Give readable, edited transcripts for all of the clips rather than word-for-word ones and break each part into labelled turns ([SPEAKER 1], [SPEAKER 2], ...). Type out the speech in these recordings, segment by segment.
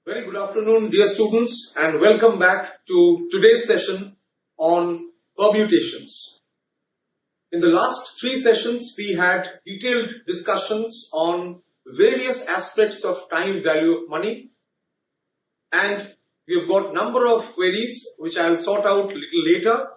[SPEAKER 1] Very good afternoon, dear students, and welcome back to today's session on permutations. In the last three sessions, we had detailed discussions on various aspects of time value of money, and we have got number of queries which I will sort out a little later.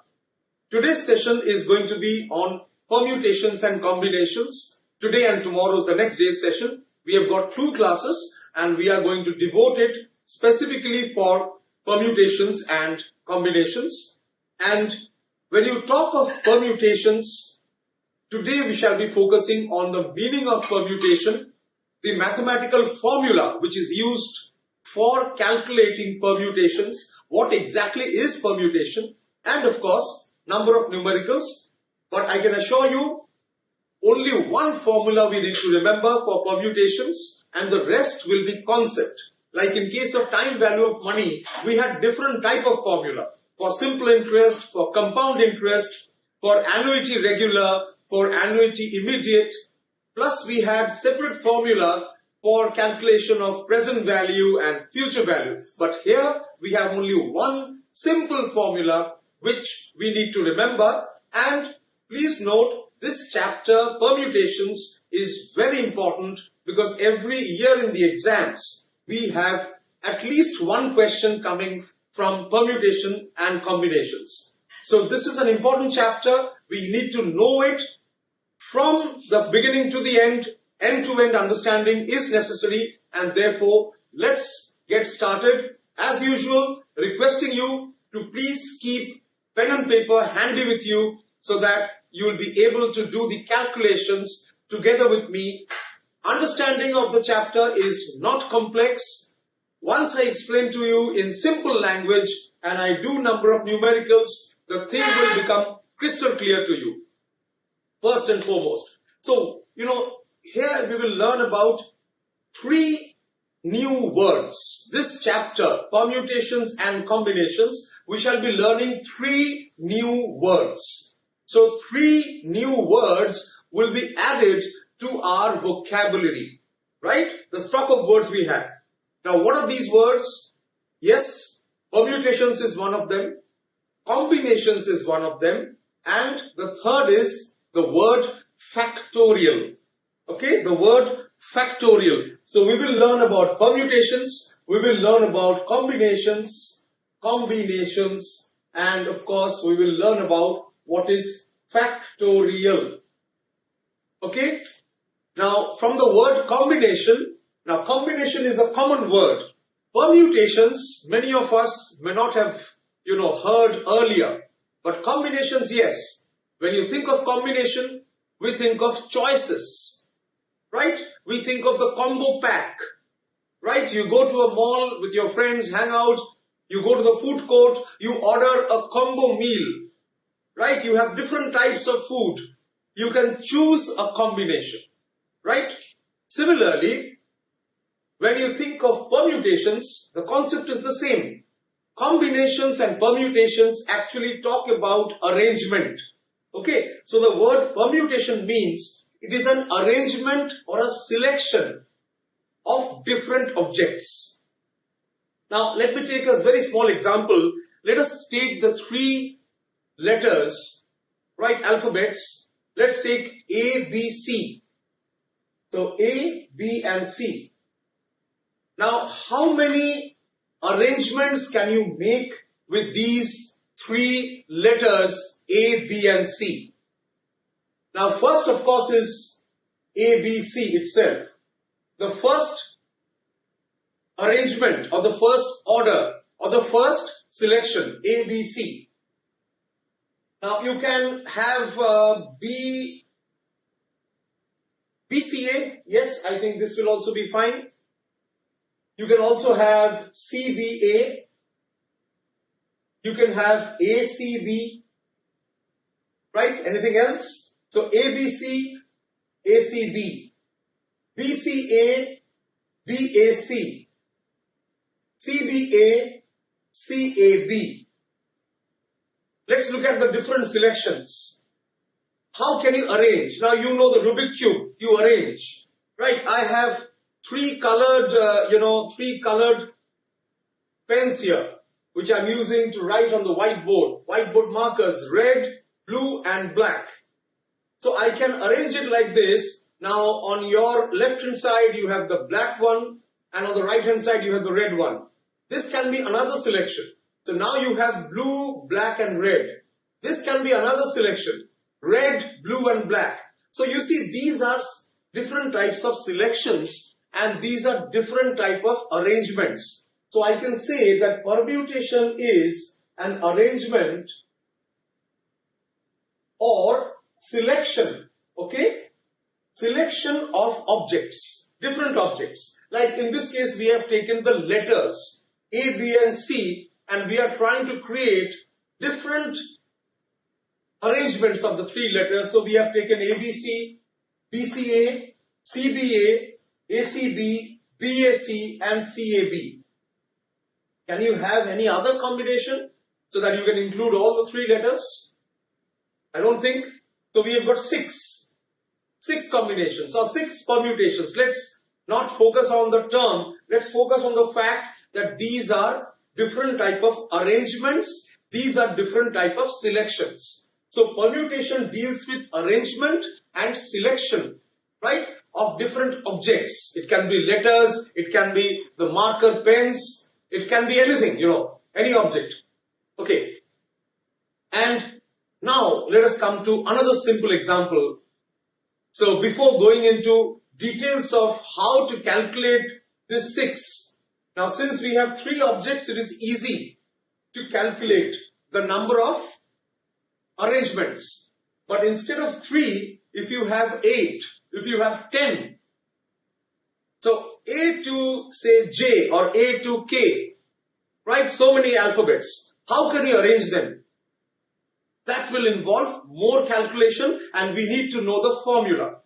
[SPEAKER 1] Today's session is going to be on permutations and combinations. Today and tomorrow is the next day's session. We have got two classes and we are going to devote it specifically for permutations and combinations. And when you talk of permutations, today we shall be focusing on the meaning of permutation, the mathematical formula which is used for calculating permutations, what exactly is permutation, and of course number of numericals. But I can assure you only one formula we need to remember for permutations, and the rest will be concept. Like in case of time value of money, we had different type of formula for simple interest, for compound interest, for annuity regular, for annuity immediate, plus we had separate formula for calculation of present value and future value. But here we have only one simple formula which we need to remember. And please note, this chapter, permutations, is very important because every year in the exams, we have at least one question coming from permutation and combinations. So this is an important chapter. We need to know it from the beginning to the end. End-to-end understanding is necessary, and therefore let's get started. As usual, requesting you to please keep pen and paper handy with you so that you will be able to do the calculations together with me. Understanding of the chapter is not complex. Once I explain to you in simple language and I do number of numericals, the thing will become crystal clear to you, first and foremost. So, here we will learn about three new words. This chapter, permutations and combinations, we shall be learning three new words. So three new words will be added to our vocabulary, right? The stock of words we have. Now what are these words? Yes, permutations is one of them, combinations is one of them, and the third is the word factorial. Okay, the word factorial. So we will learn about permutations, we will learn about combinations, and of course we will learn about what is factorial. Okay. Now from the word combination, now combination is a common word. Permutations, many of us may not have, heard earlier. But combinations, yes. When you think of combination, we think of choices. Right? We think of the combo pack. Right? You go to a mall with your friends, hang out. You go to the food court, you order a combo meal. Right? You have different types of food. You can choose a combination. Right? Similarly, when you think of permutations, the concept is the same. Combinations and permutations actually talk about arrangement. Okay? So the word permutation means it is an arrangement or a selection of different objects. Now, let me take a very small example. Let us take the three letters, right, alphabets. Let's take A, B, C. So A, B and C. Now, how many arrangements can you make with these three letters A, B and C? Now, first of course is A, B, C itself. The first arrangement or the first order or the first selection, A, B, C. Now you can have BCA. Yes, I think this will also be fine. You can also have CBA. You can have ACB. Right? Anything else? So ABC, ACB, BCA, BAC, CBA, CAB. Let's look at the different selections. How can you arrange? Now you know the Rubik cube, you arrange, right? I have three colored pens here, which I'm using to write on the whiteboard. Whiteboard markers, red, blue and black. So I can arrange it like this. Now on your left hand side you have the black one, and on the right hand side you have the red one. This can be another selection. So now you have blue, black and red. This can be another selection. Red, blue and black. So you see, these are different types of selections and these are different type of arrangements. So I can say that permutation is an arrangement or selection, okay? Selection of objects, different objects. Like in this case, we have taken the letters A, B and C and we are trying to create different arrangements of the three letters. So we have taken ABC, BCA, CBA, ACB, BAC and CAB. Can you have any other combination so that you can include all the three letters? I don't think. So we have got six combinations or six permutations. Let's not focus on the term. Let's focus on the fact that these are different type of arrangements. These are different type of selections. So permutation deals with arrangement and selection, right, of different objects. It can be letters, it can be the marker pens, it can be anything, any object. Okay. And now let us come to another simple example. So before going into details of how to calculate this 6, now since we have 3 objects, it is easy to calculate the number of arrangements. But instead of 3, if you have 8, if you have 10, so A to say J or A to K, right? So many alphabets. How can you arrange them? That will involve more calculation and we need to know the formula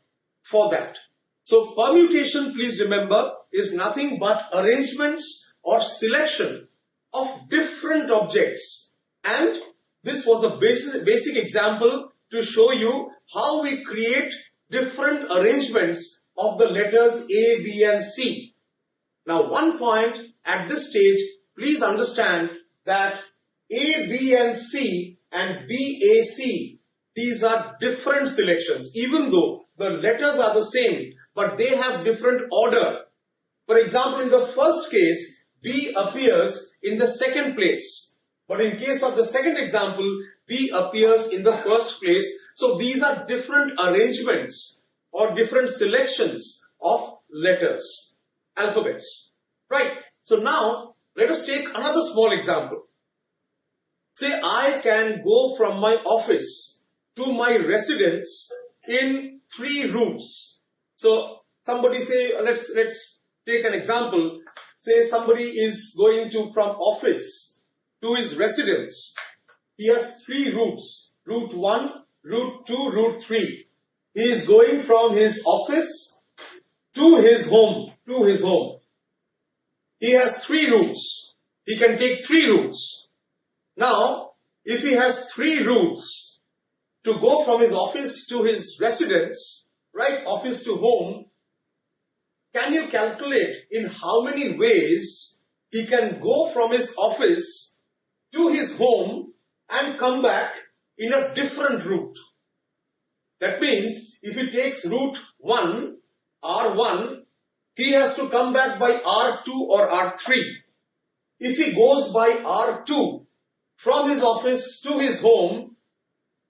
[SPEAKER 1] for that. So permutation, please remember, is nothing but arrangements or selection of different objects. And this was a basic example to show you how we create different arrangements of the letters A, B and C. Now one point at this stage, please understand that A, B and C and BAC, these are different selections, even though the letters are the same, but they have different order. For example, in the first case, B appears in the second place. But in case of the second example, B appears in the first place. So these are different arrangements or different selections of letters, alphabets, right? So now let us take another small example. Say I can go from my office to my residence in 3 routes. So somebody say, let's take an example. Say somebody is going from office to his residence. He has 3 routes. Route 1, Route 2, Route 3. He is going from his office to his home. He has 3 routes. He can take 3 routes. Now, if he has 3 routes to go from his office to his residence, right, office to home, can you calculate in how many ways he can go from his office to his home and come back in a different route? That means if he takes route 1, R1, he has to come back by R2 or R3. If he goes by R2 from his office to his home,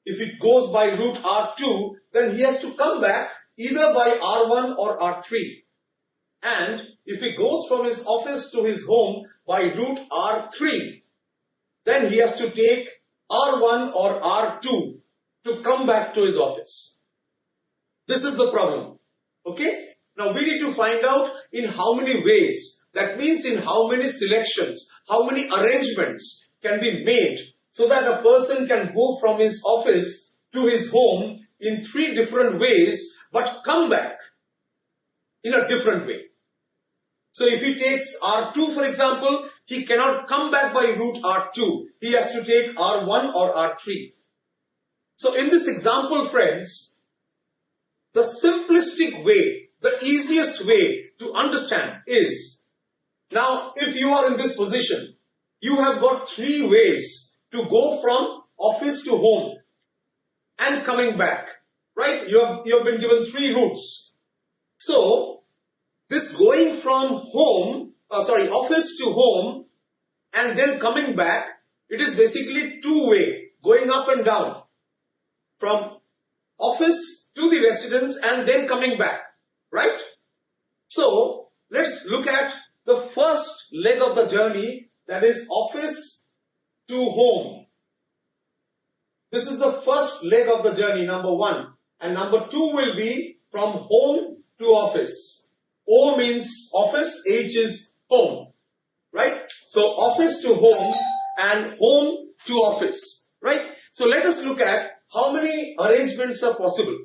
[SPEAKER 1] if it goes by route R2, then he has to come back either by R1 or R3. And if he goes from his office to his home by route R3, then he has to take R1 or R2 to come back to his office. This is the problem. Okay? Now we need to find out in how many ways. That means in how many selections, how many arrangements can be made so that a person can go from his office to his home in 3 different ways but come back in a different way. So if he takes R2 for example, he cannot come back by route R2. He has to take R1 or R3. So in this example, friends, the simplistic way, the easiest way to understand is, now if you are in this position, you have got 3 ways to go from office to home and coming back, right? You have been given 3 routes. So this going from office to home and then coming back, it is basically 2-way, going up and down from office to the residence and then coming back, right? So let's look at the first leg of the journey, that is office to home. This is the first leg of the journey, number 1. And number 2 will be from home to office. O means office, H is home, right? So office to home and home to office, right? So let us look at how many arrangements are possible.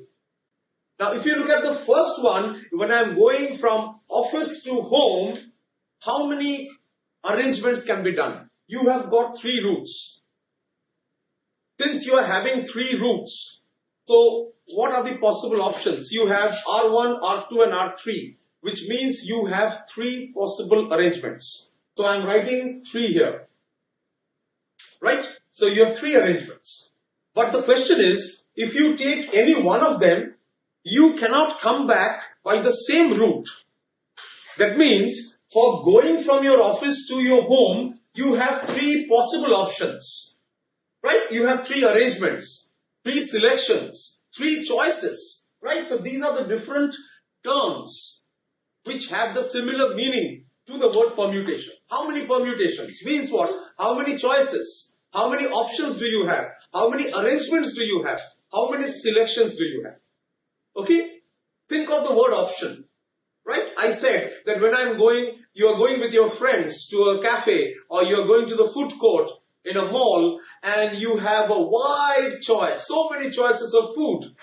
[SPEAKER 1] Now, if you look at the first one, when I am going from office to home, how many arrangements can be done? You have got 3 routes. Since you are having 3 routes, so what are the possible options? You have R1, R2 and R3, which means you have 3 possible arrangements. So I am writing 3 here, right? So you have 3 arrangements. But the question is, if you take any one of them, you cannot come back by the same route. That means for going from your office to your home, you have 3 possible options, right? You have 3 arrangements, 3 selections, 3 choices, right? So these are the different terms which have the similar meaning to the word permutation. How many permutations? Means what? How many choices? How many options do you have? How many arrangements do you have? How many selections do you have? Okay? Think of the word option, right? I said that when you are going with your friends to a cafe or you are going to the food court in a mall and you have a wide choice, so many choices of food,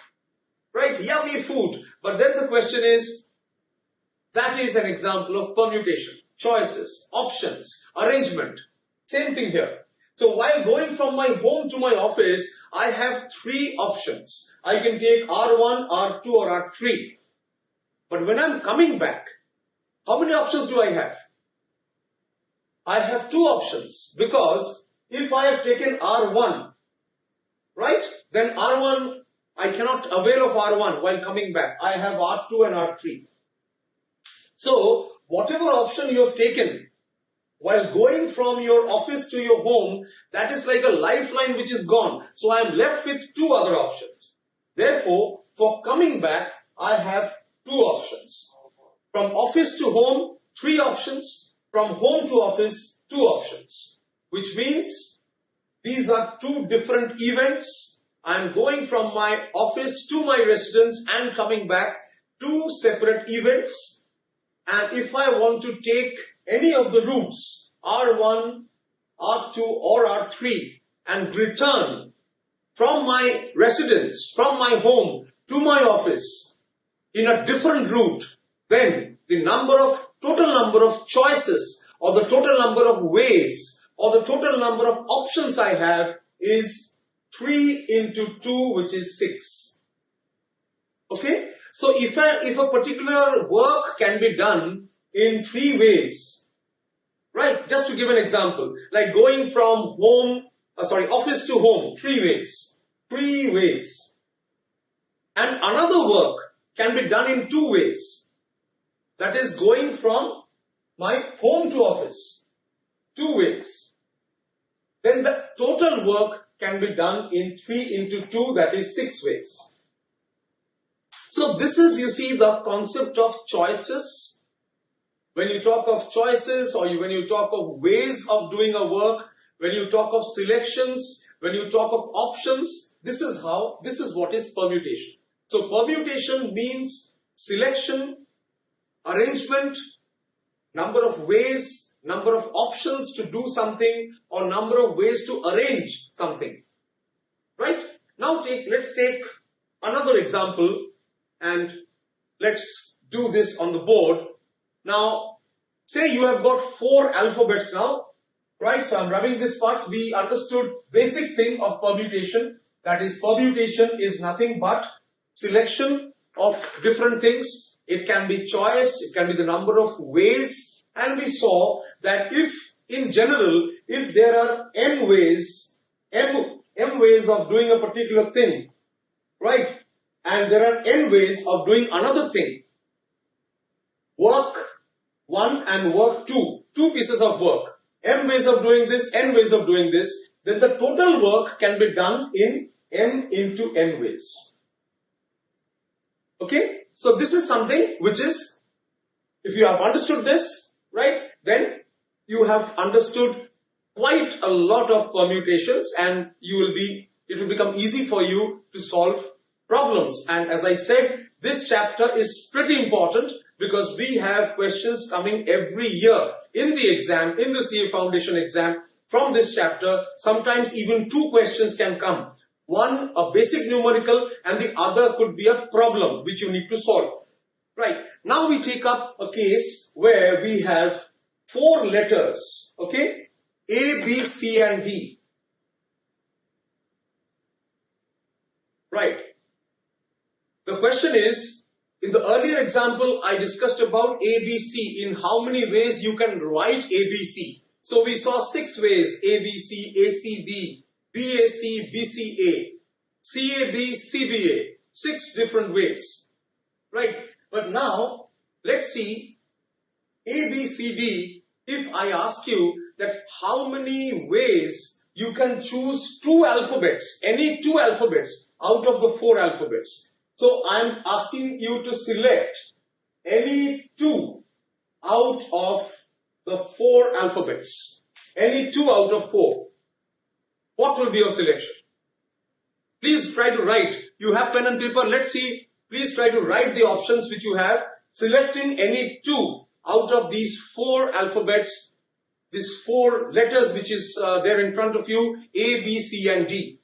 [SPEAKER 1] right? Yummy food. But then the question is, that is an example of permutation, choices, options, arrangement. Same thing here. So while going from my home to my office, I have 3 options. I can take R1, R2 or R3. But when I'm coming back, how many options do I have? I have 2 options, because if I have taken R1, right, then R1, I cannot avail of R1 while coming back. I have R2 and R3. So whatever option you have taken while going from your office to your home, that is like a lifeline which is gone. So I am left with 2 other options. Therefore, for coming back, I have 2 options. From office to home, 3 options. From home to office, 2 options. Which means these are 2 different events. I am going from my office to my residence and coming back, 2 separate events. And if I want to take any of the routes, R1, R2 or R3, and return from my residence, from my home to my office in a different route, then the total number of choices or the total number of ways or the total number of options I have is 3 into 2, which is 6. Okay? So if a particular work can be done in 3 ways, right? Just to give an example, like going from office to home, 3 ways. 3 ways. And another work can be done in 2 ways. That is going from my home to office, 2 ways. Then the total work can be done in 3 into 2, that is 6 ways. So this is, you see, the concept of choices. When you talk of choices or when you talk of ways of doing a work, when you talk of selections, when you talk of options, this is what is permutation. So permutation means selection, arrangement, number of ways, number of options to do something, or number of ways to arrange something. Right? Now let's take another example and let's do this on the board. Now, say you have got 4 alphabets now, right? So I'm rubbing this part. We understood basic thing of permutation. That is, permutation is nothing but selection of different things. It can be choice, it can be the number of ways. And we saw that if in general, if there are m ways of doing a particular thing, right? And there are n ways of doing another thing. Work 1 and work 2, two pieces of work. M ways of doing this, n ways of doing this. Then the total work can be done in m into n ways. Okay? So this is something which is, if you have understood this, right, then you have understood quite a lot of permutations, and it will become easy for you to solve problems. And as I said, this chapter is pretty important because we have questions coming every year in the exam, in the CA Foundation exam from this chapter. Sometimes even 2 questions can come. One, a basic numerical, and the other could be a problem which you need to solve. Right. Now we take up a case where we have 4 letters, okay? A, B, C and D. Right. The question is, in the earlier example, I discussed about ABC, in how many ways you can write ABC. So we saw 6 ways: ABC, ACB, BAC, BCA, CAB, CBA, 6 different ways, right? But now, let's see ABCD. If I ask you that how many ways you can choose 2 alphabets, any 2 alphabets out of the 4 alphabets. So I'm asking you to select any 2 out of the 4 alphabets, any 2 out of 4. What will be your selection? Please try to write. You have pen and paper. Let's see. Please try to write the options which you have, selecting any 2 out of these 4 alphabets, these 4 letters which is there in front of you, A, B, C and D.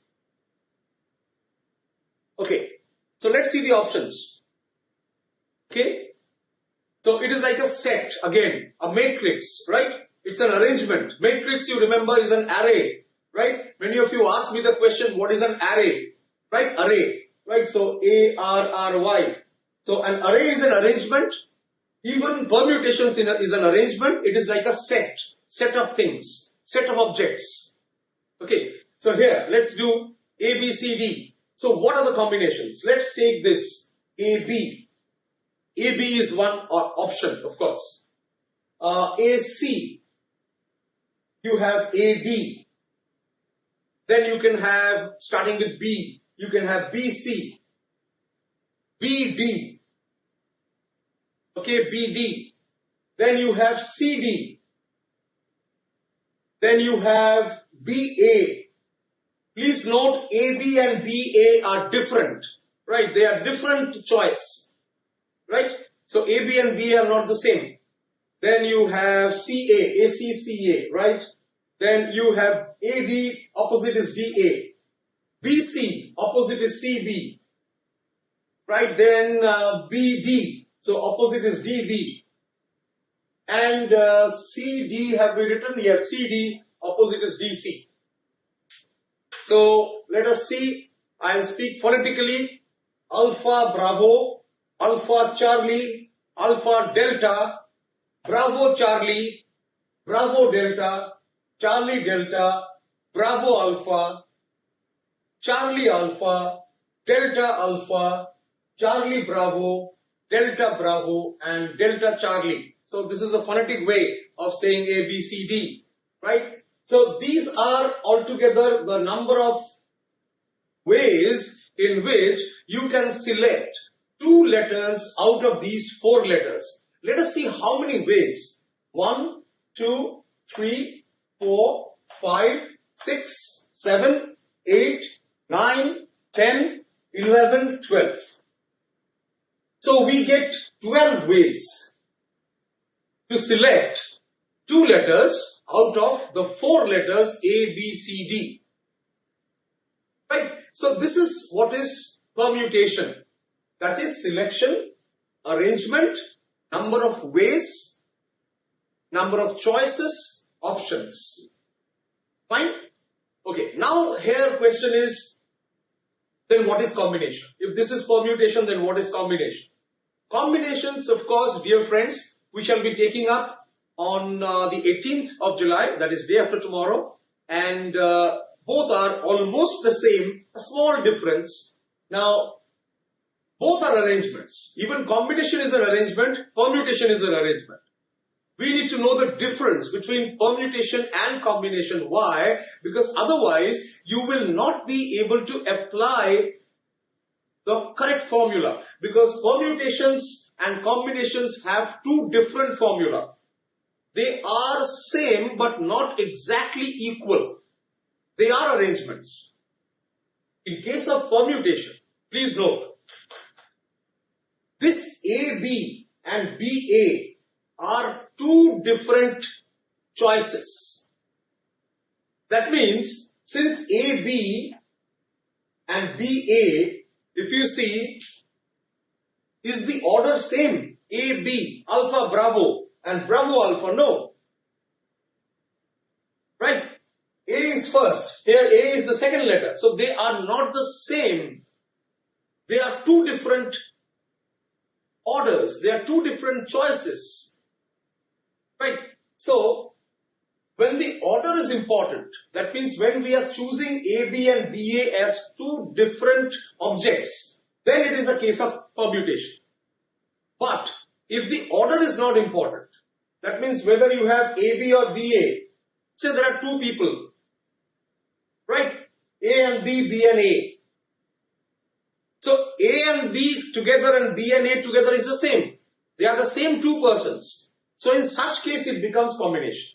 [SPEAKER 1] Okay. So let's see the options. Okay. So it is like a set, again, a matrix, right? It's an arrangement. Matrix, you remember, is an array, right? Many of you ask me the question, what is an array? Right? Array, right? So A-R-R-Y. So an array is an arrangement. Even permutations is an arrangement. It is like a set of things, set of objects. Okay. So here, let's do A, B, C, D. So what are the combinations? Let's take this AB. AB is one option, of course. AC. You have AD. Then you can have, starting with B, you can have BC, BD. Okay, BD. Then you have CD. Then you have BA. Please note AB and BA are different, right? They are different choice, right? So AB and BA are not the same. Then you have CA, ACCA, right? Then you have AD, opposite is DA. BC, opposite is CB, right? Then BD, so opposite is DB. And CD, have we written? Yes, CD, opposite is DC. So let us see. I'll speak phonetically. Alpha, Bravo, Alpha, Charlie, Alpha, Delta, Bravo, Charlie, Bravo, Delta, Charlie, Delta, Bravo, Alpha, Charlie, Alpha, Delta, Alpha, Charlie, Bravo, Delta, Bravo, and Delta, Charlie. So this is the phonetic way of saying A, B, C, D, right? So these are altogether the number of ways in which you can select 2 letters out of these 4 letters. Let us see how many ways. 1, 2, 3, 4, 5, 6, 7, 8, 9, 10, 11, 12. So we get 12 ways to select 2 letters out of the 4 letters A, B, C, D. Right? So this is what is permutation. That is selection, arrangement, number of ways, number of choices, options. Fine? Okay. Now here question is, then what is combination? If this is permutation, then what is combination? Combinations, of course, dear friends, we shall be taking up on the 18th of July, that is day after tomorrow, and both are almost the same, a small difference. Now, both are arrangements. Even combination is an arrangement, permutation is an arrangement. We need to know the difference between permutation and combination. Why? Because otherwise you will not be able to apply the correct formula, because permutations and combinations have two different formula. They are same but not exactly equal. They are arrangements. In case of permutation, please note, this AB and BA are two different choices. That means since AB and BA, if you see, is the order same? AB, alpha, bravo, and bravo, alpha? No. Right? A is first. Here A is the second letter. So they are not the same. They are two different orders. They are two different choices. Right? So, when the order is important, that means when we are choosing A, B and BA as two different objects, then it is a case of permutation. But if the order is not important, that means whether you have AB or BA, say there are two people, right? A and B, B and A. So A and B together and B and A together is the same. They are the same two persons. So in such case it becomes combination.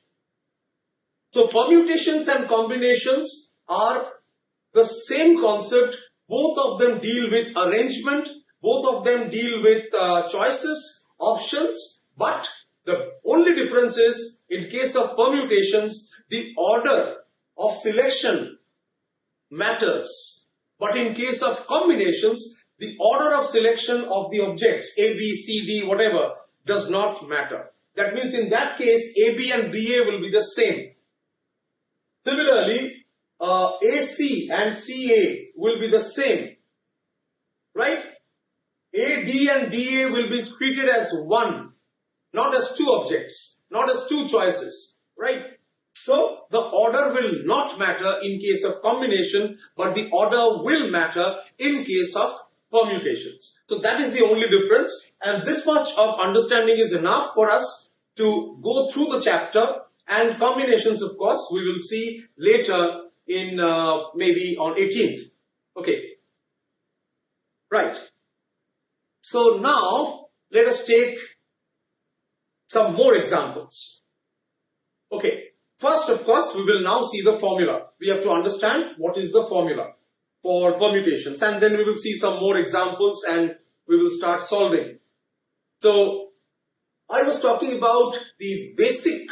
[SPEAKER 1] So permutations and combinations are the same concept. Both of them deal with arrangement. Both of them deal with choices, options. But the only difference is, in case of permutations, the order of selection matters. But in case of combinations, the order of selection of the objects, A, B, C, D, whatever, does not matter. That means in that case, AB and BA will be the same. Similarly, AC and CA will be the same, right? AD and DA will be treated as one, not as two objects, not as two choices, right? So, the order will not matter in case of combination, but the order will matter in case of permutations. So, that is the only difference, and this much of understanding is enough for us to go through the chapter. And combinations, of course, we will see later in maybe on 18th. Okay. Right. So now, let us take some more examples. Okay. First, of course, we will now see the formula. We have to understand what is the formula for permutations. And then we will see some more examples and we will start solving. So, I was talking about the basic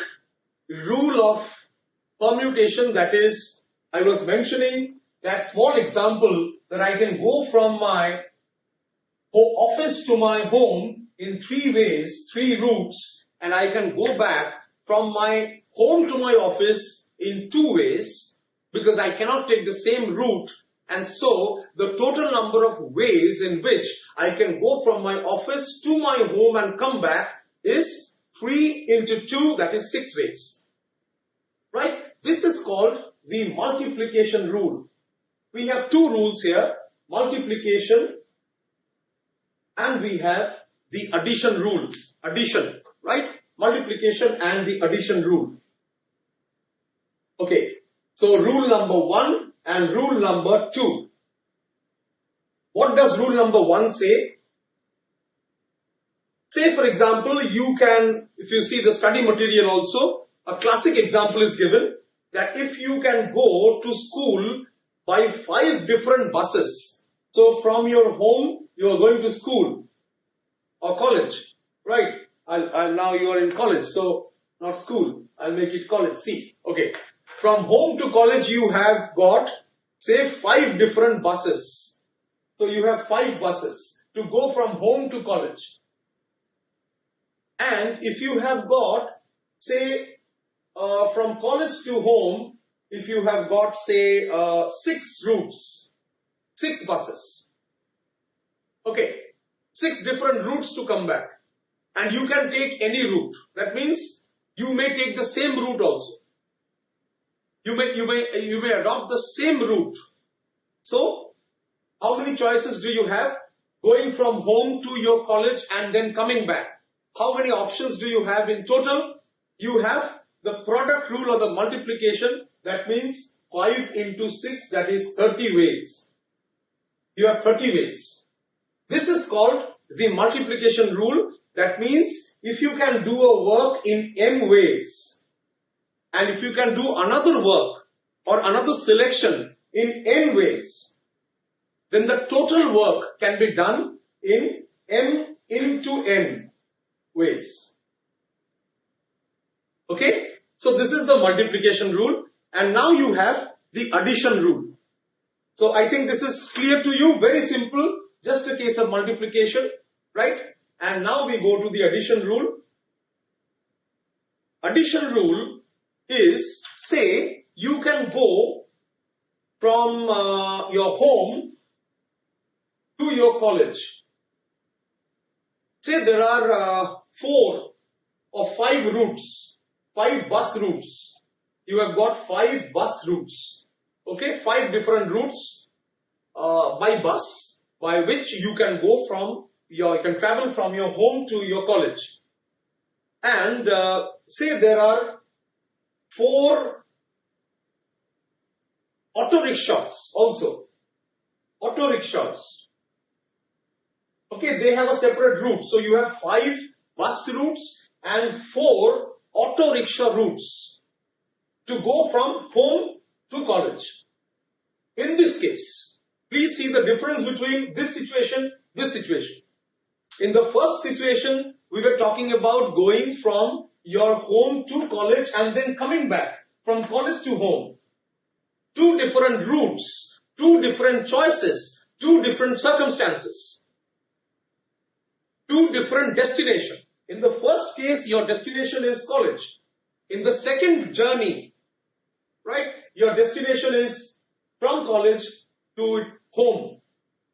[SPEAKER 1] rule of permutation, that is, I was mentioning that small example that I can go from my office to my home in three ways, three routes, and I can go back from my home to my office in two ways, because I cannot take the same route, and so the total number of ways in which I can go from my office to my home and come back is 3 into 2, that is 6 ways. Right? This is called the multiplication rule. We have two rules here, multiplication, and we have the addition rules. Addition, right? Multiplication and the addition rule. Okay, so rule number 1 and rule number 2. What does rule number 1 say? Say, for example, you can, if you see the study material also, a classic example is given that if you can go to school by 5 different buses. So from your home, you are going to school or college, right? Now you are in college, so not school. I'll make it college. See, okay. From home to college, you have got, say, 5 different buses. So you have 5 buses to go from home to college. And if you have got, say, from college to home, if you have got, say, 6 routes, 6 buses. Okay, 6 different routes to come back. And you can take any route. That means You may take the same route also. You may adopt the same route. So, how many choices do you have? Going from home to your college and then coming back. How many options do you have in total? You have the product rule or the multiplication. That means 5 into 6, that is 30 ways. You have 30 ways. This is called the multiplication rule. That means if you can do a work in n ways, and if you can do another work or another selection in n ways, then the total work can be done in m into n ways. Okay? So this is the multiplication rule, and now you have the addition rule. So I think this is clear to you, very simple, just a case of multiplication, right? And now we go to the addition rule. Addition rule is, say, you can go from your home to your college. Say there are 4 or 5 routes, 5 bus routes. You have got 5 bus routes. Okay, 5 different routes by bus, by which you can go from you can travel from your home to your college. And say there are 4 auto rickshaws also. Auto rickshaws. Okay, they have a separate route. So you have 5 bus routes and 4 auto rickshaw routes to go from home to college. In this case, please see the difference between this situation. In the first situation, we were talking about going from your home to college and then coming back from college to home. 2 different routes, 2 different choices, 2 different circumstances, 2 different destinations. In the first case, your destination is college. In the second journey, right, your destination is from college to home.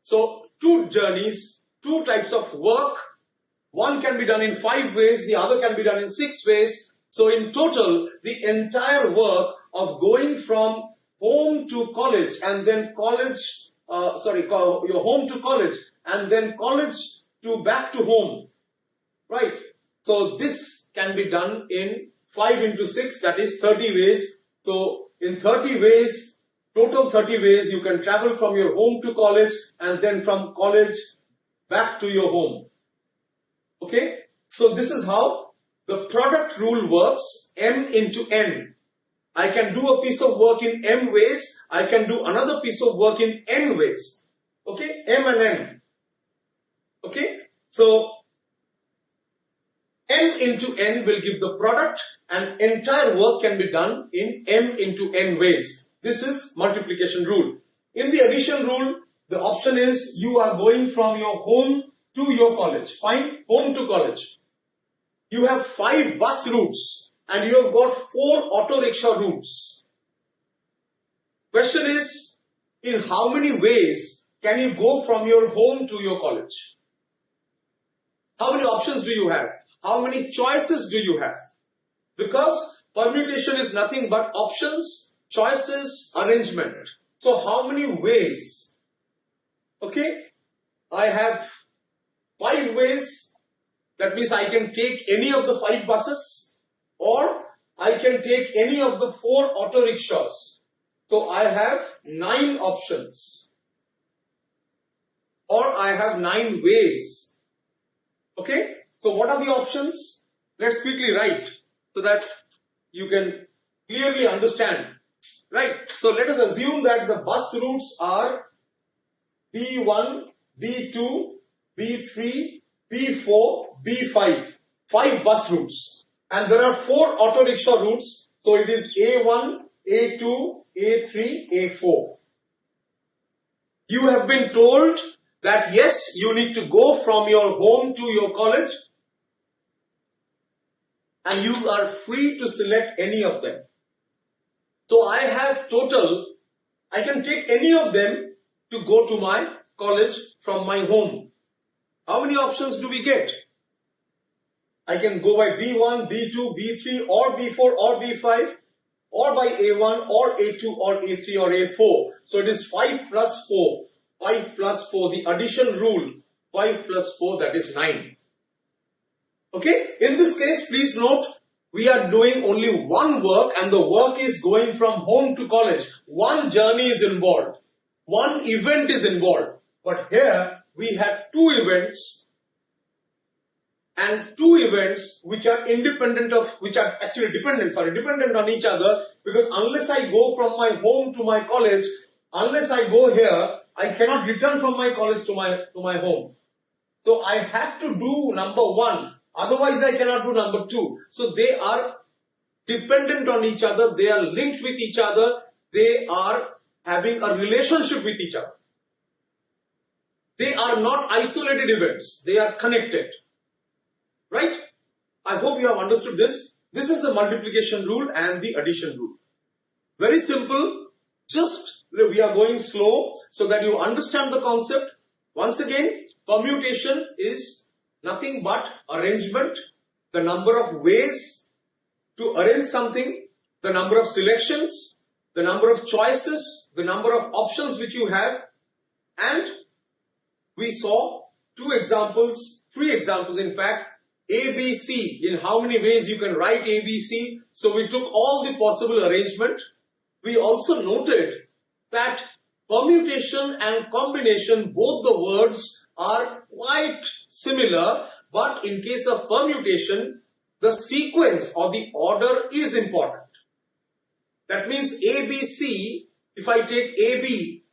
[SPEAKER 1] So 2 journeys, 2 types of work. One can be done in 5 ways, the other can be done in 6 ways. So in total, the entire work of going from home to college and then your home to college and then college to back to home, right? So this can be done in 5 into 6, that is 30 ways. So in 30 ways, total 30 ways, you can travel from your home to college and then from college back to your home. Okay? So this is how the product rule works, m into n. I can do a piece of work in m ways, I can do another piece of work in n ways. Okay? M and n. Okay? So m into n will give the product, and entire work can be done in m into n ways. This is multiplication rule. In the addition rule, the option is you are going from your home to your college. Fine, home to college. You have 5 bus routes and you have got 4 auto rickshaw routes. Question is, in how many ways can you go from your home to your college? How many options do you have? How many choices do you have? Because permutation is nothing but options, choices, arrangement. So how many ways? Okay, I have 5 ways. That means I can take any of the 5 buses, or I can take any of the 4 auto rickshaws. So I have 9 options, or I have 9 ways. Okay, so what are the options? Let's quickly write so that you can clearly understand. Right, so let us assume that the bus routes are B1, B2, B3, B4, B5. 5 bus routes. And there are 4 auto rickshaw routes. So it is A1, A2, A3, A4. You have been told that yes, you need to go from your home to your college, and you are free to select any of them. So I have total, I can take any of them to go to my college from my home. How many options do we get? I can go by B1, B2, B3 or B4 or B5 or by A1 or A2 or A3 or A4. So it is 5 plus 4. 5 plus 4, the addition rule. 5 plus 4, that is 9. Okay, in this case, please note, we are doing only one work and the work is going from home to college. One journey is involved. One event is involved. But here, we have two events and two events which are dependent on each other, because unless I go from my home to my college, unless I go here, I cannot return from my college to my home. So I have to do number one, otherwise I cannot do number two. So they are dependent on each other, they are linked with each other, they are having a relationship with each other. They are not isolated events, they are connected. Right? I hope you have understood this. This is the multiplication rule and the addition rule. Very simple. Just we are going slow so that you understand the concept. Once again, permutation is nothing but arrangement, the number of ways to arrange something, the number of selections, the number of choices, the number of options which you have. And we saw three examples in fact. ABC, in how many ways you can write ABC. So we took all the possible arrangement. We also noted that permutation and combination, both the words are quite similar, but in case of permutation, the sequence or the order is important. That means ABC, if I take AB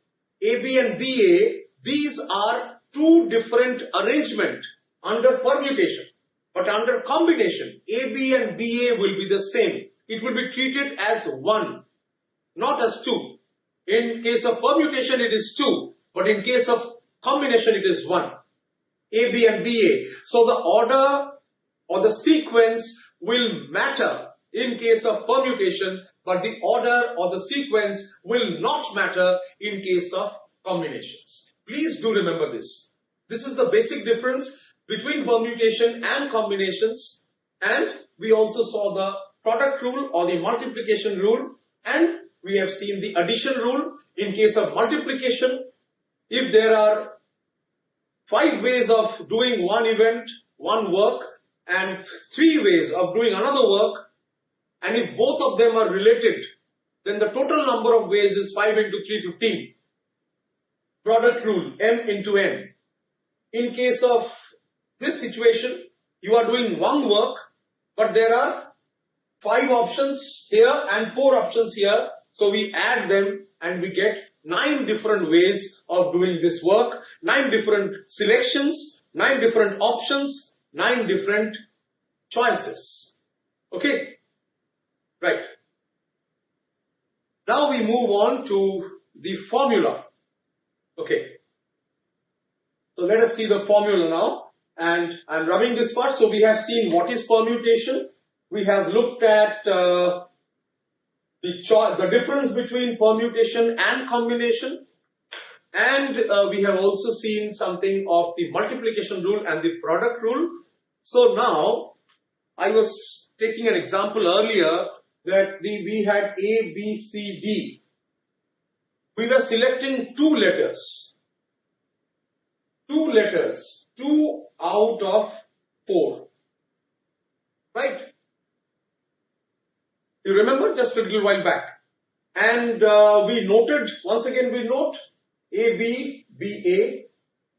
[SPEAKER 1] and BA, these are two different arrangements under permutation. But under combination, AB and BA will be the same. It will be treated as one, not as two. In case of permutation, it is two. But in case of combination, it is one. AB and BA. So the order or the sequence will matter in case of permutation, but the order or the sequence will not matter in case of combinations. Please do remember this. This is the basic difference between permutation and combinations, and we also saw the product rule or the multiplication rule, and we have seen the addition rule. In case of multiplication, if there are 5 ways of doing one event, one work, and 3 ways of doing another work, and if both of them are related, then the total number of ways is 5 into 3, 15. Product rule, m into n. In case of this situation, you are doing one work, but there are 5 options here and 4 options here. So we add them and we get 9 different ways of doing this work, 9 different selections, 9 different options, 9 different choices. Okay? Right. Now we move on to the formula. Okay. So let us see the formula now. And I'm rubbing this part. So we have seen what is permutation. We have looked at the difference between permutation and combination. And we have also seen something of the multiplication rule and the product rule. So now, I was taking an example earlier that we had A, B, C, D. We were selecting 2 letters. 2 letters. 2 out of 4. Right? You remember just a little while back. And we noted, once again we note AB, BA,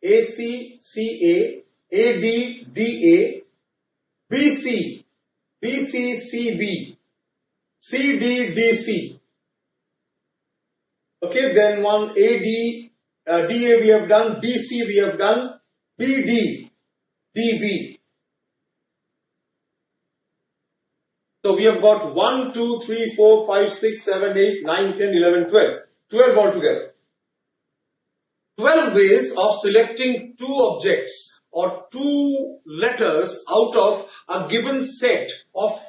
[SPEAKER 1] AC, CA, AD, DA, BC, BC, CB, CD, DC. Okay, then one AD, DA we have done, BC we have done, BD, DB. So we have got 1, 2, 3, 4, 5, 6, 7, 8, 9, 10, 11, 12. 12 altogether. 12 ways of selecting 2 objects or 2 letters out of a given set of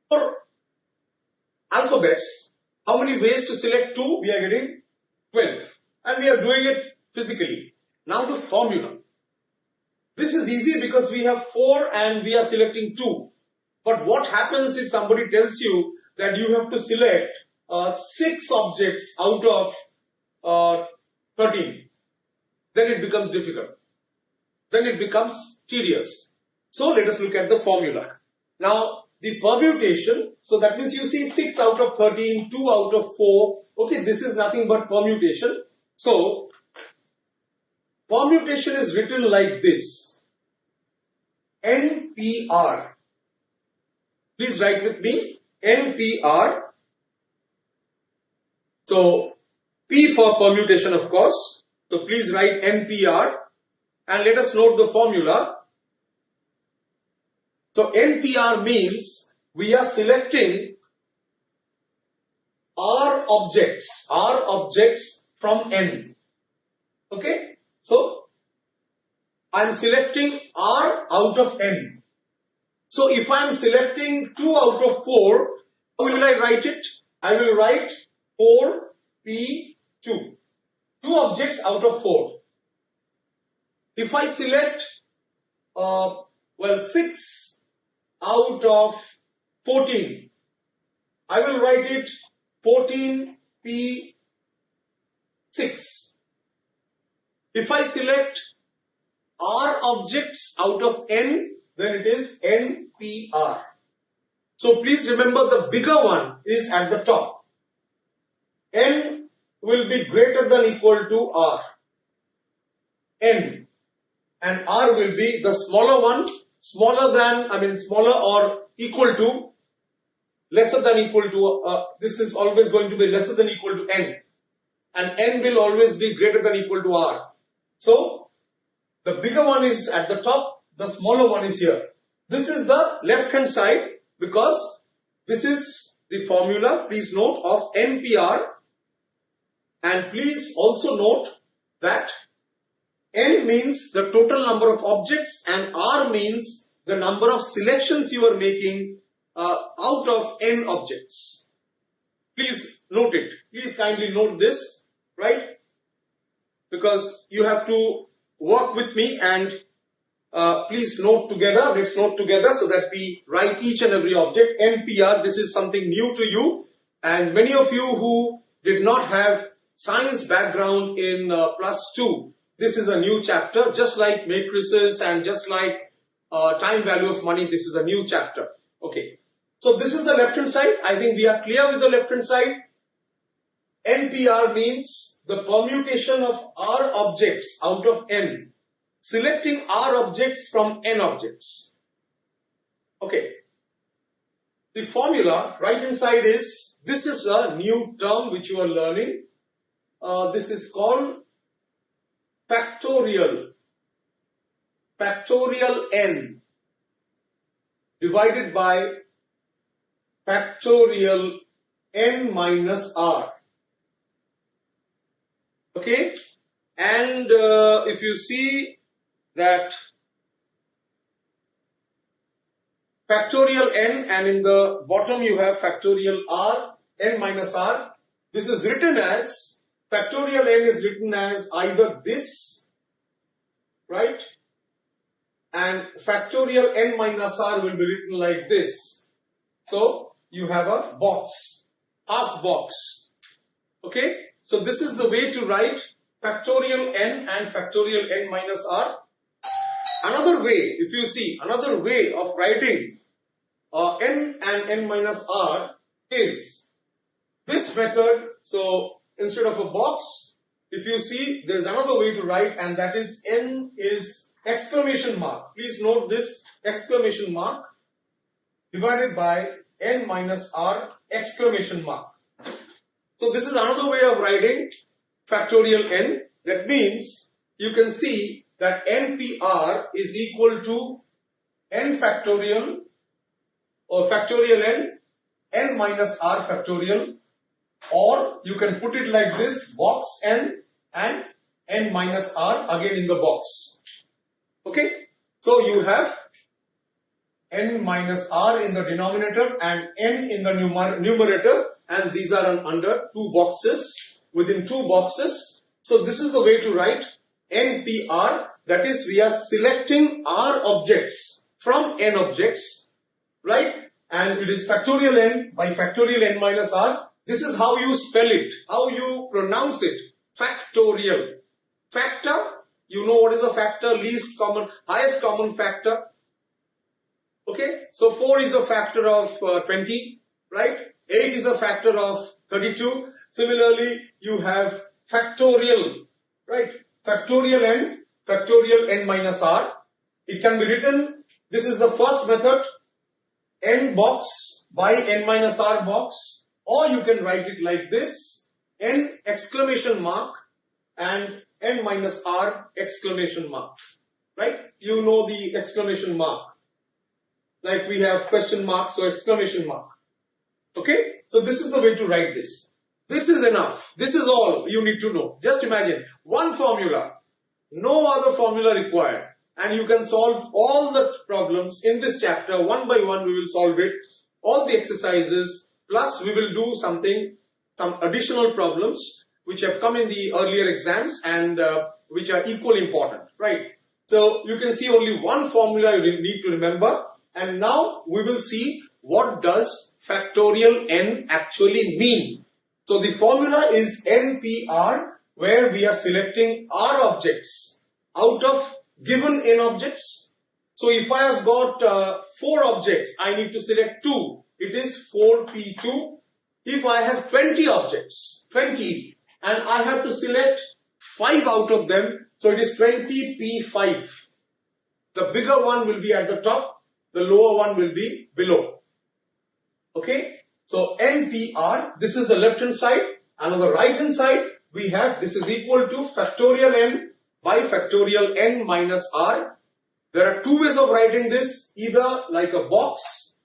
[SPEAKER 1] 4 alphabets. How many ways to select 2? We are getting 12. And we are doing it physically. Now the formula. This is easy because we have 4 and we are selecting 2. But what happens if somebody tells you that you have to select 6 objects out of 13? Then it becomes difficult. Then it becomes tedious. So let us look at the formula. Now the permutation, so that means you see 6 out of 13, 2 out of 4. Okay, this is nothing but permutation. So permutation is written like this. NPR. Please write with me. NPR. So P for permutation, of course. So please write NPR and let us note the formula. So NPR means we are selecting R objects from N. Okay. So I am selecting R out of N. So if I am selecting 2 out of 4, how will I write it? I will write 4P2. 2 objects out of 4. If I select 6 out of 14, I will write it 14P6. If I select R objects out of N, then it is NPR. So please remember the bigger one is at the top. N will be greater than equal to R. N. And R will be the smaller one, smaller or equal to, lesser than equal to, this is always going to be lesser than equal to N. And N will always be greater than equal to R. So, the bigger one is at the top, the smaller one is here. This is the left hand side because this is the formula, please note, of NPR. And please also note that N means the total number of objects and R means the number of selections you are making out of N objects. Please note it. Please kindly note this, right? Because you have to work with me and please note together. Let's note together so that we write each and every object. NPR, this is something new to you. And many of you who did not have science background in +2, this is a new chapter, just like matrices and just like time value of money, this is a new chapter. Okay. So this is the left hand side. I think we are clear with the left hand side. NPR means the permutation of R objects out of N. Selecting R objects from N objects. Okay. The formula right hand side is, this is a new term which you are learning. This is called factorial. Factorial N divided by factorial N minus R. Okay, and if you see that factorial N and in the bottom you have factorial R, N minus R, this is written as, factorial N is written as either this, right? And factorial N minus R will be written like this. So you have a box, half box. Okay, so this is the way to write factorial N and factorial N minus R. Another way, if you see, another way of writing N and N minus R is this method. So instead of a box, if you see, there is another way to write, and that is N is exclamation mark. Please note this, exclamation mark divided by N minus R exclamation mark. So this is another way of writing factorial N. That means you can see that NPR is equal to N factorial or factorial N, N minus R factorial, or you can put it like this, box N and N minus R again in the box. Okay, so you have N minus R in the denominator and N in the numerator, and these are under two boxes, within two boxes. So this is the way to write NPR That is, we are selecting R objects from N objects, right? And it is factorial N by factorial N minus R. This is how you spell it, how you pronounce it. Factorial. Factor, you know what is a factor? Least common, highest common factor. Okay, so 4 is a factor of 20, right? 8 is a factor of 32. Similarly, you have factorial, right? Factorial N minus R. It can be written, this is the first method, N box by N minus R box, or you can write it like this, N exclamation mark and N minus R exclamation mark, right? You know the exclamation mark. Like we have question mark, so exclamation mark. Okay, so this is the way to write this. This is enough. This is all you need to know. Just imagine one formula, no other formula required, and you can solve all the problems in this chapter. One by one we will solve it, all the exercises, plus we will do some additional problems which have come in the earlier exams and which are equally important, right? So you can see only one formula you need to remember. And now we will see what does factorial N actually mean. So the formula is NPR, where we are selecting R objects out of given N objects. So if I have got 4 objects, I need to select 2. It is 4P2. If I have 20 objects, 20, and I have to select 5 out of them, so it is 20P5. The bigger one will be at the top. The lower one will be below. Okay. So NPR, this is the left hand side, and on the right hand side, we have this is equal to factorial N by factorial N minus R. There are 2 ways of writing this, either like a box,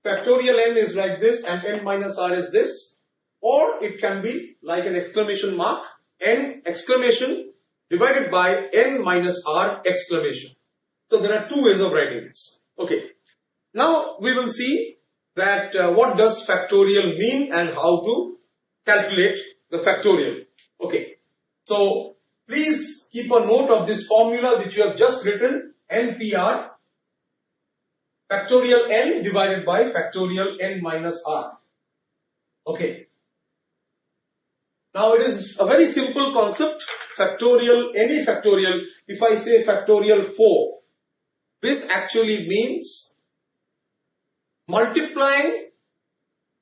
[SPEAKER 1] factorial N is like this and N minus R is this, or it can be like an exclamation mark, N exclamation divided by N minus R exclamation. So there are 2 ways of writing this. Okay. Now we will see that what does factorial mean and how to calculate the factorial. Okay, so please keep a note of this formula which you have just written, NPR, factorial N divided by factorial N minus R. Okay, now it is a very simple concept, factorial, any factorial. If I say factorial 4, this actually means multiplying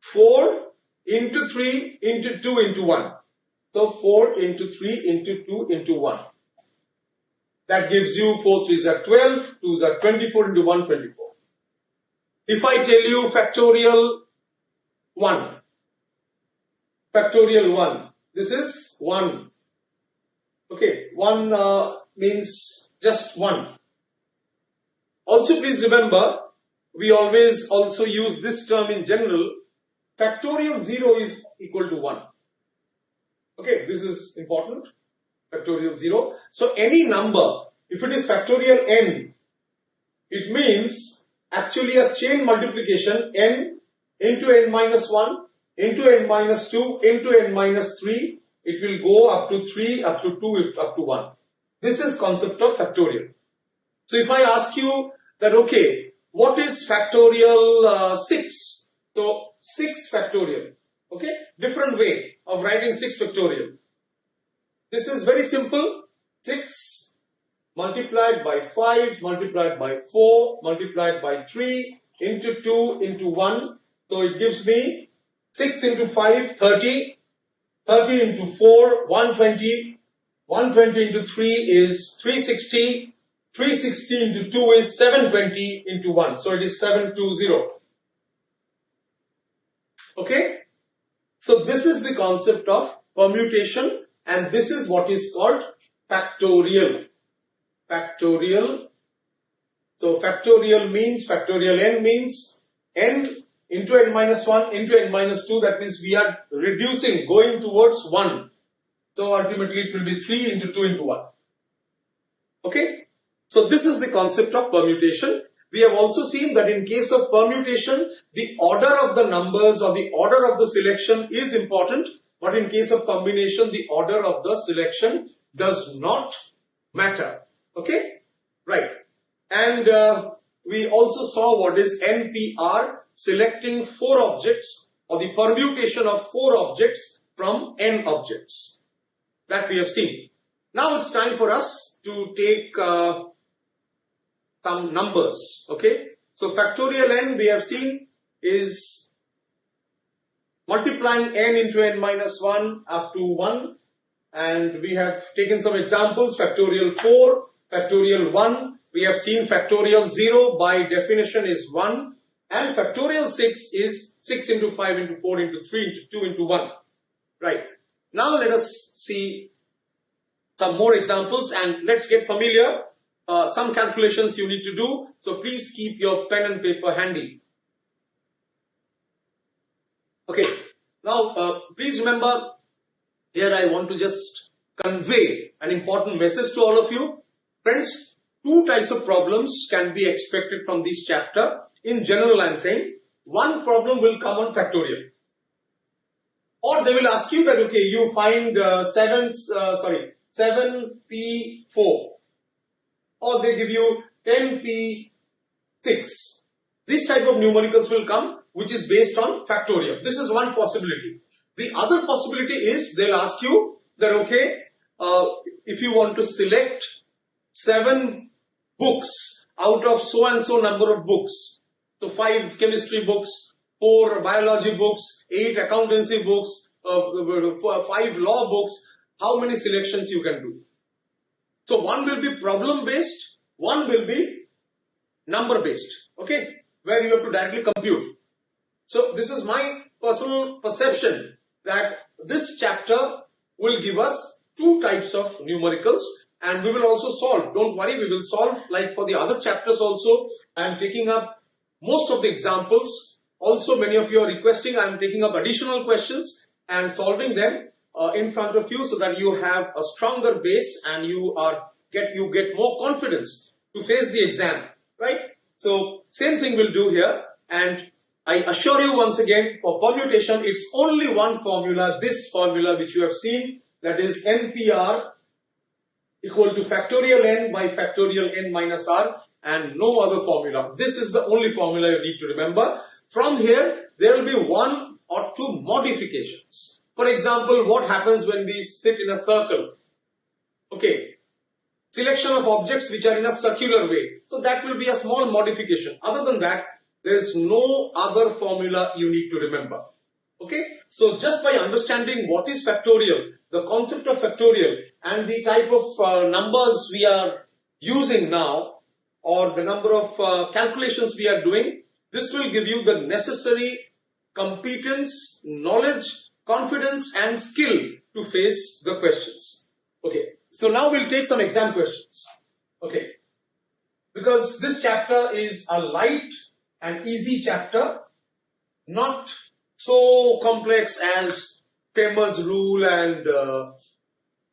[SPEAKER 1] 4 into 3 into 2 into 1. So 4 into 3 into 2 into 1. That gives you 4 3s are 12, 2s are 24 into 1, 24. If I tell you factorial 1, factorial 1, this is 1. Okay, 1 means just 1. Also please remember, we always also use this term in general, factorial 0 is equal to 1. Okay, this is important, factorial 0. So any number, if it is factorial n, it means actually a chain multiplication n into n minus 1, into n minus 2, into n minus 3, it will go up to 3, up to 2, up to 1. This is concept of factorial. So if I ask you that, okay, what is factorial 6? So 6 factorial, okay, different way of writing 6 factorial. This is very simple, 6 multiplied by 5, multiplied by 4, multiplied by 3, into 2, into 1. So it gives me 6 into 5, 30, 30 into 4, 120, 120 into 3 is 360, 360 into 2 is 720 into 1. So it is 720. Okay. So this is the concept of permutation, and this is what is called factorial. Factorial. So factorial means, factorial n means n into n minus 1 into n minus 2. That means we are reducing, going towards 1. So ultimately it will be 3 into 2 into 1. Okay. So this is the concept of permutation. We have also seen that in case of permutation, the order of the numbers or the order of the selection is important. But in case of combination, the order of the selection does not matter. Okay, right. And we also saw what is NPR, selecting 4 objects or the permutation of 4 objects from n objects. That we have seen. Now it's time for us to take some numbers. Okay, so factorial n we have seen is multiplying n into n minus 1 up to 1, and we have taken some examples. Factorial 4, factorial 1, we have seen factorial 0 by definition is 1, and factorial 6 is 6 into 5 into 4 into 3 into 2 into 1. Right. Now let us see some more examples and let's get familiar. Some calculations you need to do, so please keep your pen and paper handy. Okay, now please remember, here I want to just convey an important message to all of you. Friends, 2 types of problems can be expected from this chapter. In general, I am saying, one problem will come on factorial. Or they will ask you that, okay, you find 7p4. Or they give you 10p6. This type of numericals will come, which is based on factorial. This is one possibility. The other possibility is they'll ask you that, okay, if you want to select 7 books out of so and so number of books, so 5 chemistry books, 4 biology books, 8 accountancy books, 5 law books, how many selections you can do. So one will be problem based, one will be number based, okay, where you have to directly compute. So this is my personal perception that this chapter will give us 2 types of numericals, and we will also solve. Don't worry, we will solve like for the other chapters also. I am taking up most of the examples. Also, many of you are requesting, I am taking up additional questions and solving them in front of you so that you have a stronger base and you get more confidence to face the exam, right? So same thing we'll do here, and I assure you once again, for permutation it's only one formula, this formula which you have seen, that is NPR equal to factorial n by factorial n minus r, and no other formula. This is the only formula you need to remember. From here there will be 1 or 2 modifications. For example, what happens when we sit in a circle? Okay, selection of objects which are in a circular way. So that will be a small modification. Other than that, there is no other formula you need to remember. Okay, so just by understanding what is factorial, the concept of factorial, and the type of numbers we are using now, or the number of calculations we are doing, this will give you the necessary competence, knowledge, confidence and skill to face the questions. Okay, so now we'll take some exam questions. Okay, because this chapter is a light and easy chapter, not so complex as Cramer's rule and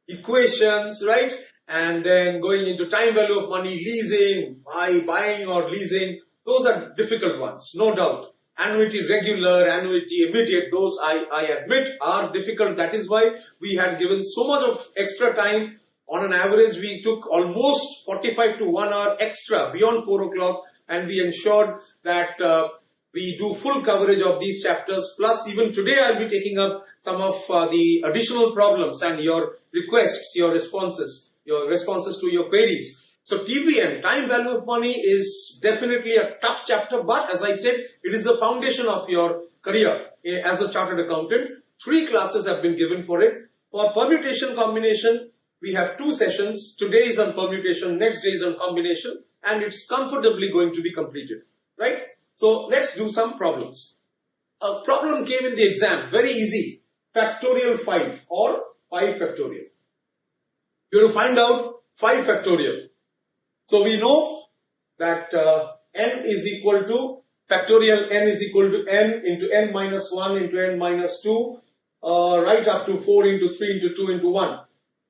[SPEAKER 1] equations, right? And then going into time value of money, leasing, buying or leasing, those are difficult ones, no doubt. Annuity regular, annuity immediate, those I admit are difficult. That is why we had given so much of extra time. On an average, we took almost 45 to 1 hour extra beyond 4 o'clock, and we ensured that we do full coverage of these chapters. Plus, even today I'll be taking up some of the additional problems and your requests, your responses to your queries. So TVM, time value of money, is definitely a tough chapter, but as I said, it is the foundation of your career as a chartered accountant. 3 classes have been given for it. For permutation combination, we have 2 sessions. Today is on permutation, next day is on combination, and it's comfortably going to be completed, right? So let's do some problems. A problem came in the exam, very easy. Factorial 5 or 5 factorial. You have to find out 5 factorial. So we know that n is equal to, factorial n is equal to n into n minus 1 into n minus 2, right up to 4 into 3 into 2 into 1.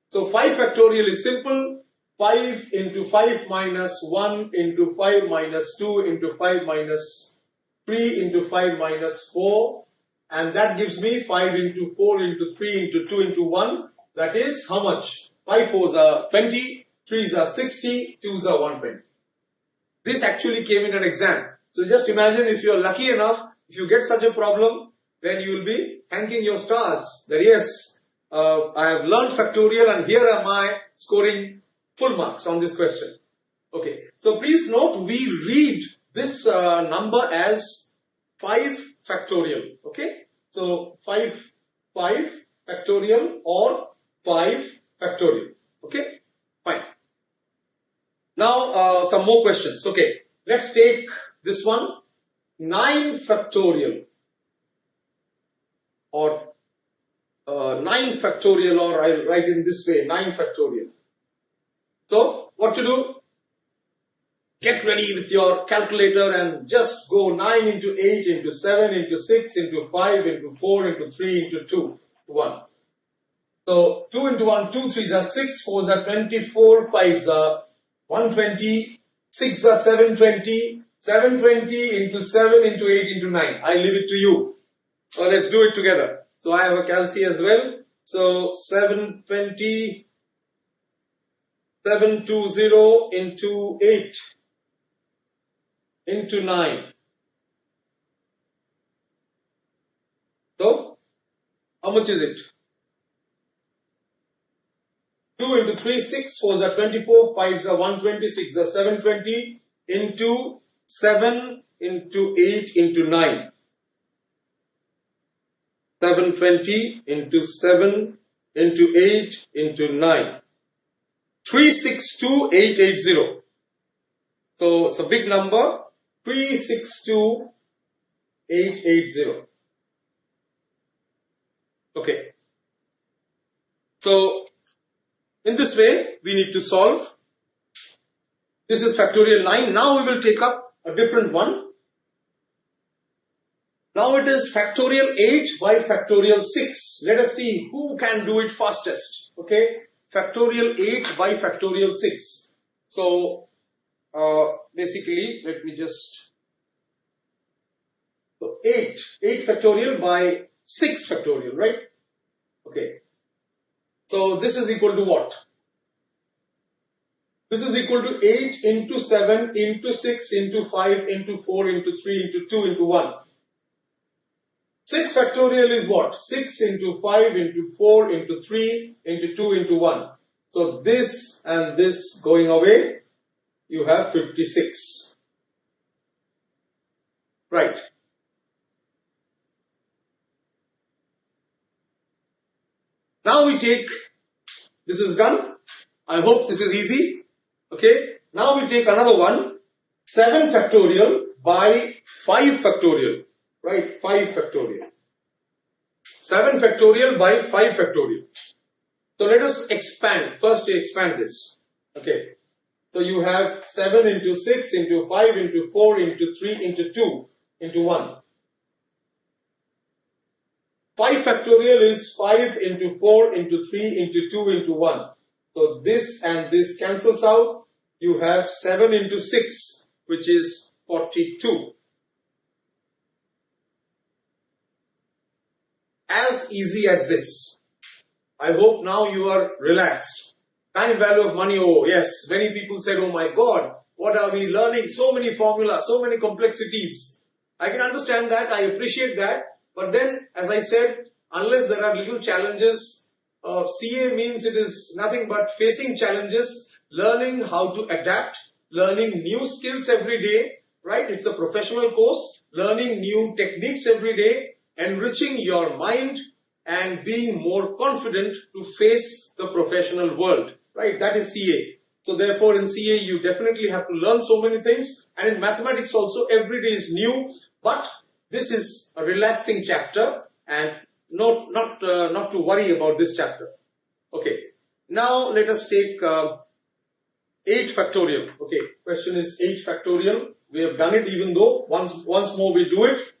[SPEAKER 1] So 5 factorial is simple. 5 into 5 minus 1 into 5 minus 2 into 5 minus 3 into 5 minus 4. And that gives me 5 into 4 into 3 into 2 into 1. That is how much? 5 4s are 20. 3s are 60, 2s are 120. This actually came in an exam. So just imagine if you are lucky enough, if you get such a problem, then you will be thanking your stars that yes, I have learned factorial and here am I scoring full marks on this question. Okay, so please note we read this number as 5 factorial. Okay, so 5 factorial or 5 factorial. Okay, fine. Now some more questions. Okay, let's take this one, 9 factorial or 9 factorial, or I'll write in this way, 9 factorial. So what to do? Get ready with your calculator and just go 9 into 8 into 7 into 6 into 5 into 4 into 3 into 2 1. So 2 into 1, 2 3s are 6, 4s are 24, 5s are 120, 6 are 720, 720 into 7 into 8 into 9. I leave it to you. So let's do it together. So I have a calci as well. So 720 into 8 into 9. So how much is it? 2 into 3, 6, 4s are 24, 5s are 120, 6 are 720 into 7 into 8 into 9. 720 into 7 into 8 into 9. 362880. So it's a big number. 362880. Okay. So in this way we need to solve. This is factorial 9. Now we will take up a different one. Now it is factorial 8 by factorial 6. Let us see who can do it fastest. Okay. Factorial 8 by factorial 6. So basically let me just, so 8 factorial by 6 factorial, right? Okay. So this is equal to what? This is equal to 8 into 7 into 6 into 5 into 4 into 3 into 2 into 1. 6 factorial is what? 6 into 5 into 4 into 3 into 2 into 1. So this and this going away, you have 56. Right. Now we take, this is done. I hope this is easy. Okay. Now we take another one, 7 factorial by 5 factorial. Right, 5 factorial. 7 factorial by 5 factorial. So let us expand. First we expand this. Okay. So you have 7 into 6 into 5 into 4 into 3 into 2 into 1. 5 factorial is 5 into 4 into 3 into 2 into 1. So this and this cancels out. You have 7 into 6, which is 42. As easy as this. I hope now you are relaxed. Time value of money, oh yes, many people said, oh my God, what are we learning? So many formulas, so many complexities. I can understand that, I appreciate that. But then, as I said, unless there are little challenges, CA means it is nothing but facing challenges, learning how to adapt, learning new skills every day, right? It's a professional course, learning new techniques every day, enriching your mind and being more confident to face the professional world, right? That is CA. So therefore in CA you definitely have to learn so many things, and in mathematics also every day is new, but this is a relaxing chapter and not to worry about this chapter. Okay, now let us take 8 factorial. Okay, question is 8 factorial. We have done it, even though once more we do it.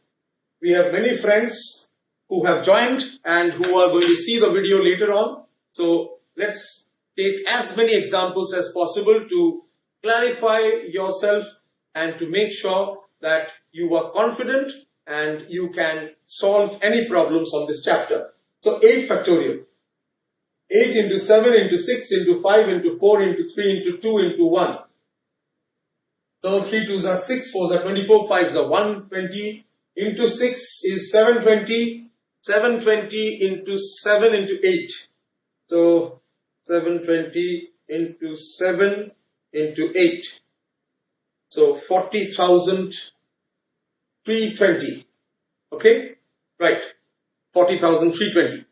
[SPEAKER 1] We have many friends who have joined and who are going to see the video later on. So let's take as many examples as possible to clarify yourself and to make sure that you are confident and you can solve any problems on this chapter. So 8 factorial. 8 into 7 into 6 into 5 into 4 into 3 into 2 into 1. So 3 2s are 6, 4s are 24, 5s are 120 into 6 is 720, 720 into 7 into 8. So 720 into 7 into 8. So 40,320. Okay? Right. 40,320.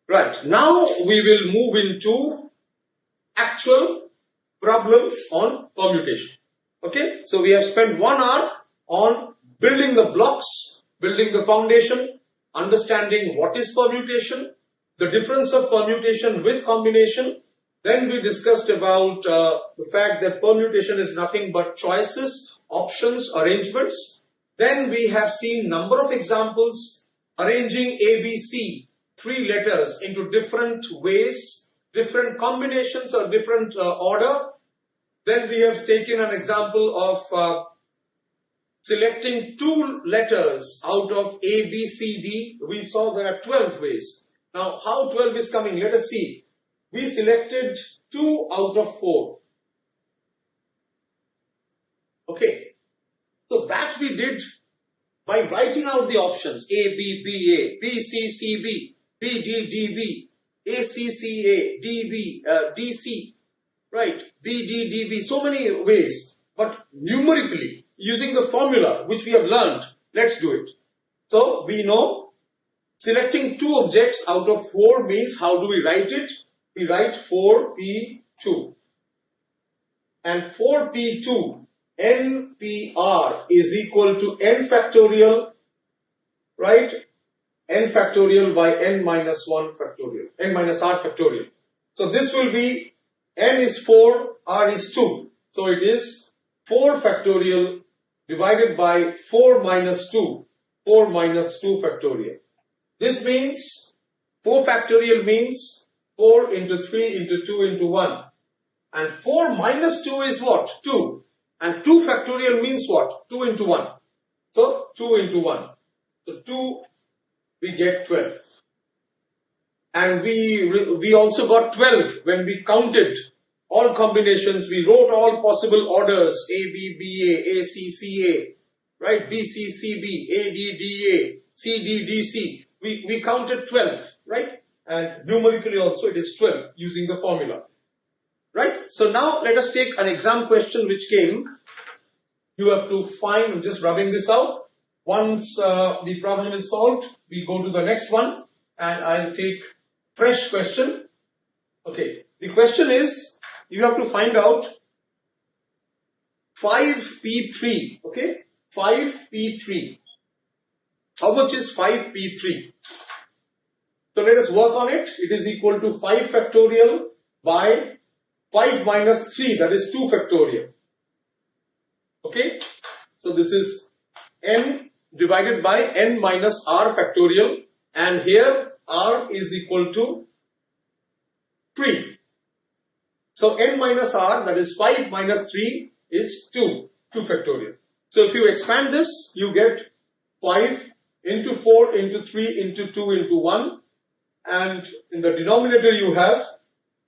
[SPEAKER 1] Right. Now we will move into actual problems on permutation. Okay? So we have spent 1 hour on building the blocks, building the foundation, understanding what is permutation, the difference of permutation with combination. Then we discussed about the fact that permutation is nothing but choices, options, arrangements. Then we have seen number of examples arranging ABC, 3 letters into different ways, different combinations or different order. Then we have taken an example of selecting 2 letters out of A, B, C, D. We saw there are 12 ways. Now how 12 is coming? Let us see. We selected 2 out of 4. Okay. So that we did by writing out the options A, B, B, A, B, C, C, B, B, D, D, B, A, C, C, A, D, B, D, C, right, B, D, D, B, so many ways. But numerically, using the formula which we have learned, let's do it. So we know selecting 2 objects out of 4 means how do we write it? We write 4P2. And 4P2 NPR is equal to n factorial, right? N factorial by n minus 1 factorial, n minus r factorial. So this will be n is 4, r is 2. So it is 4 factorial divided by 4 minus 2, 4 minus 2 factorial. This means 4 factorial means 4 into 3 into 2 into 1. And 4 minus 2 is what? 2. And 2 factorial means what? 2 into 1. So 2 into 1. So 2, we get 12. And we also got 12 when we counted all combinations. We wrote all possible orders A, B, B, A, A, C, C, A, right? B, C, C, B, A, D, D, A, C, D, D, C. We counted 12, right? And numerically also it is 12 using the formula. Right? So now let us take an exam question which came. You have to find, I'm just rubbing this out. Once the problem is solved, we go to the next one and I'll take fresh question. Okay. The question is, you have to find out 5P3. Okay. 5P3. How much is 5P3? So let us work on it. It is equal to 5 factorial by 5 minus 3, that is 2 factorial. Okay, so this is n divided by n minus r factorial, and here r is equal to 3. So n minus r, that is 5 minus 3 is 2 factorial. So if you expand this, you get 5 into 4 into 3 into 2 into 1, and in the denominator you have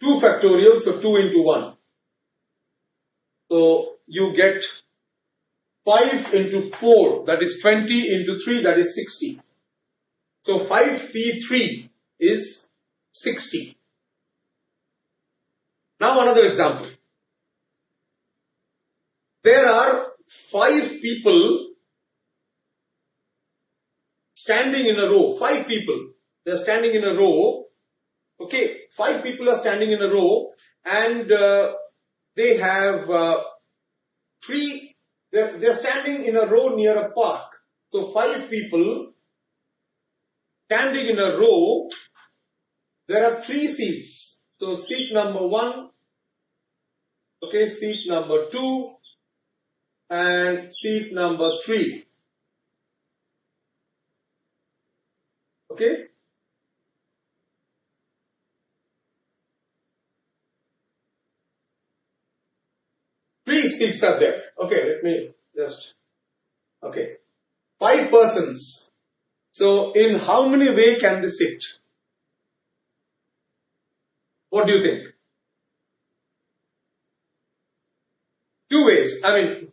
[SPEAKER 1] 2 factorial, so 2 into 1. So you get 5 into 4, that is 20, into 3, that is 60. So 5P3 is 60. Now another example. There are 5 people standing in a row. 5 people. They are standing in a row. Okay, 5 people are standing in a row, and they have 3. They're standing in a row near a park. So 5 people standing in a row. There are 3 seats. So seat number 1, okay, seat number 2, and seat number 3. Okay. 3 seats are there. Okay, let me just, okay. 5 persons. So in how many way can they sit? What do you think? Two ways.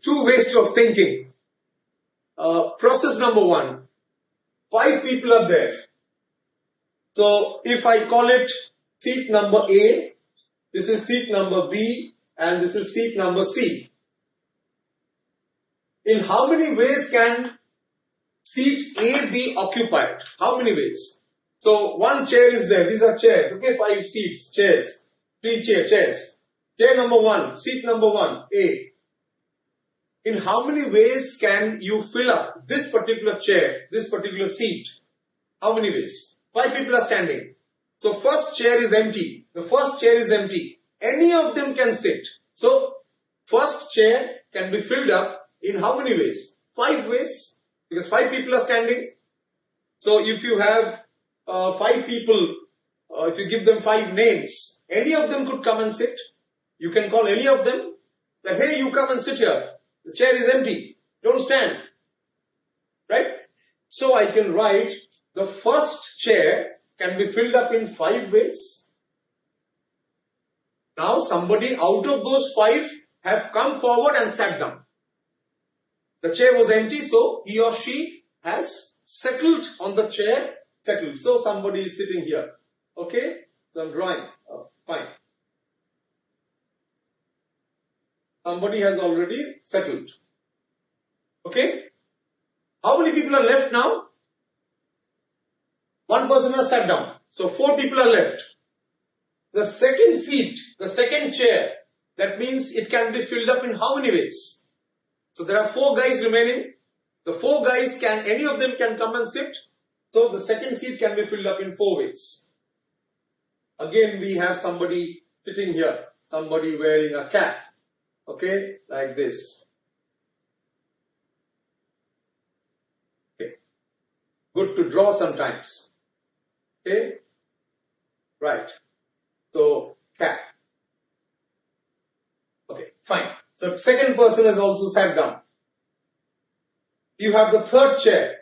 [SPEAKER 1] Two ways of thinking. Process number one. 5 people are there. So if I call it seat number A, this is seat number B, and this is seat number C. In how many ways can seat A be occupied? How many ways? So one chair is there. These are chairs. Okay, 5 seats, chairs. 3 chairs. Chair number 1, seat number 1, A. In how many ways can you fill up this particular chair, this particular seat? How many ways? 5 people are standing. So first chair is empty. The first chair is empty. Any of them can sit. So first chair can be filled up in how many ways? 5 ways. Because 5 people are standing. So if you have 5 people, if you give them 5 names, any of them could come and sit. You can call any of them that, hey, you come and sit here. The chair is empty. Don't stand. Right? So I can write the first chair can be filled up in 5 ways. Now somebody out of those 5 have come forward and sat down. The chair was empty, so he or she has settled on the chair. Settled. So somebody is sitting here. Okay? So I'm drawing. Fine. Somebody has already settled. Okay? How many people are left now? One person has sat down. So 4 people are left. The second seat, the second chair, that means it can be filled up in how many ways? So there are 4 guys remaining. The 4 guys any of them can come and sit. So the second seat can be filled up in 4 ways. Again, we have somebody sitting here. Somebody wearing a cap. Okay, like this. Okay. Good to draw sometimes. Okay, right. So, cap. Okay, fine. So, second person has also sat down. You have the third chair.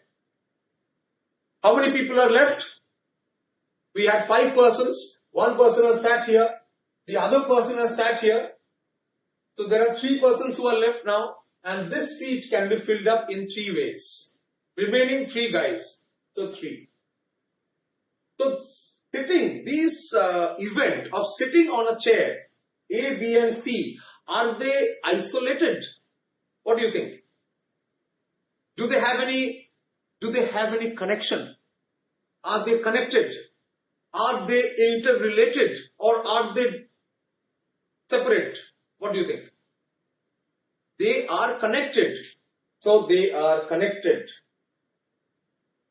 [SPEAKER 1] How many people are left? We had 5 persons. One person has sat here. The other person has sat here. So there are 3 persons who are left now, and this seat can be filled up in 3 ways. Remaining 3 guys. So 3. So sitting, this event of sitting on a chair, A, B and C, are they isolated? What do you think? Do they have any connection? Are they connected? Are they interrelated? Or are they separate? What do you think? They are connected. So they are connected.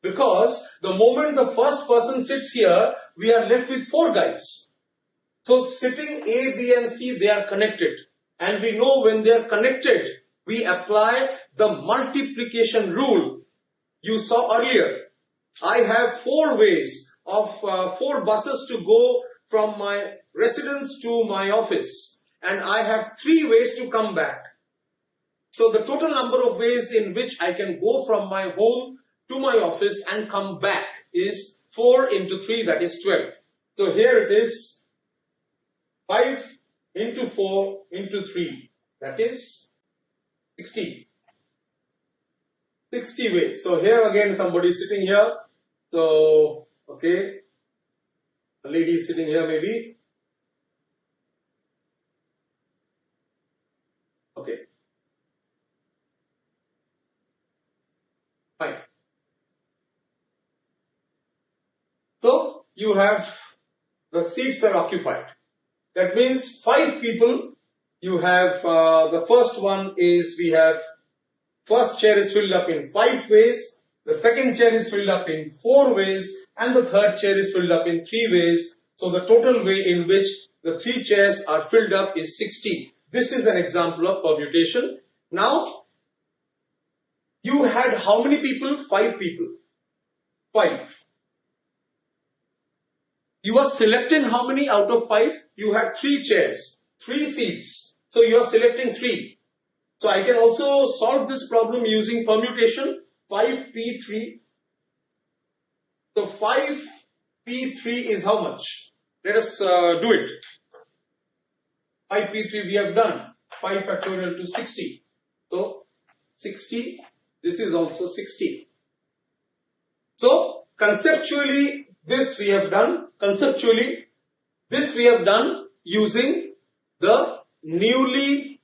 [SPEAKER 1] Because the moment the first person sits here, we are left with 4 guys. So sitting A, B and C, they are connected. And we know when they are connected, we apply the multiplication rule. You saw earlier, I have 4 ways of 4 buses to go from my residence to my office. And I have 3 ways to come back. So the total number of ways in which I can go from my home to my office and come back is 4 into 3, that is 12. So here it is 5 into 4 into 3, that is 60. 60 ways. So here again somebody is sitting here. So, okay, a lady is sitting here maybe. Okay. Fine. So you have the seats are occupied. That means 5 people. You have the first one is we have first chair is filled up in 5 ways. The second chair is filled up in 4 ways, and the third chair is filled up in 3 ways. So the total way in which the 3 chairs are filled up is 60. This is an example of permutation. Now, you had how many people? 5 people. 5. You are selecting how many out of 5? You had 3 chairs, 3 seats. So you are selecting 3. So I can also solve this problem using permutation. 5P3. So 5P3 is how much? let us do it. 5p3 we have done. 5 factorial to 60. So 60, this is also 60. So conceptually this we have done. Conceptually this we have done using the newly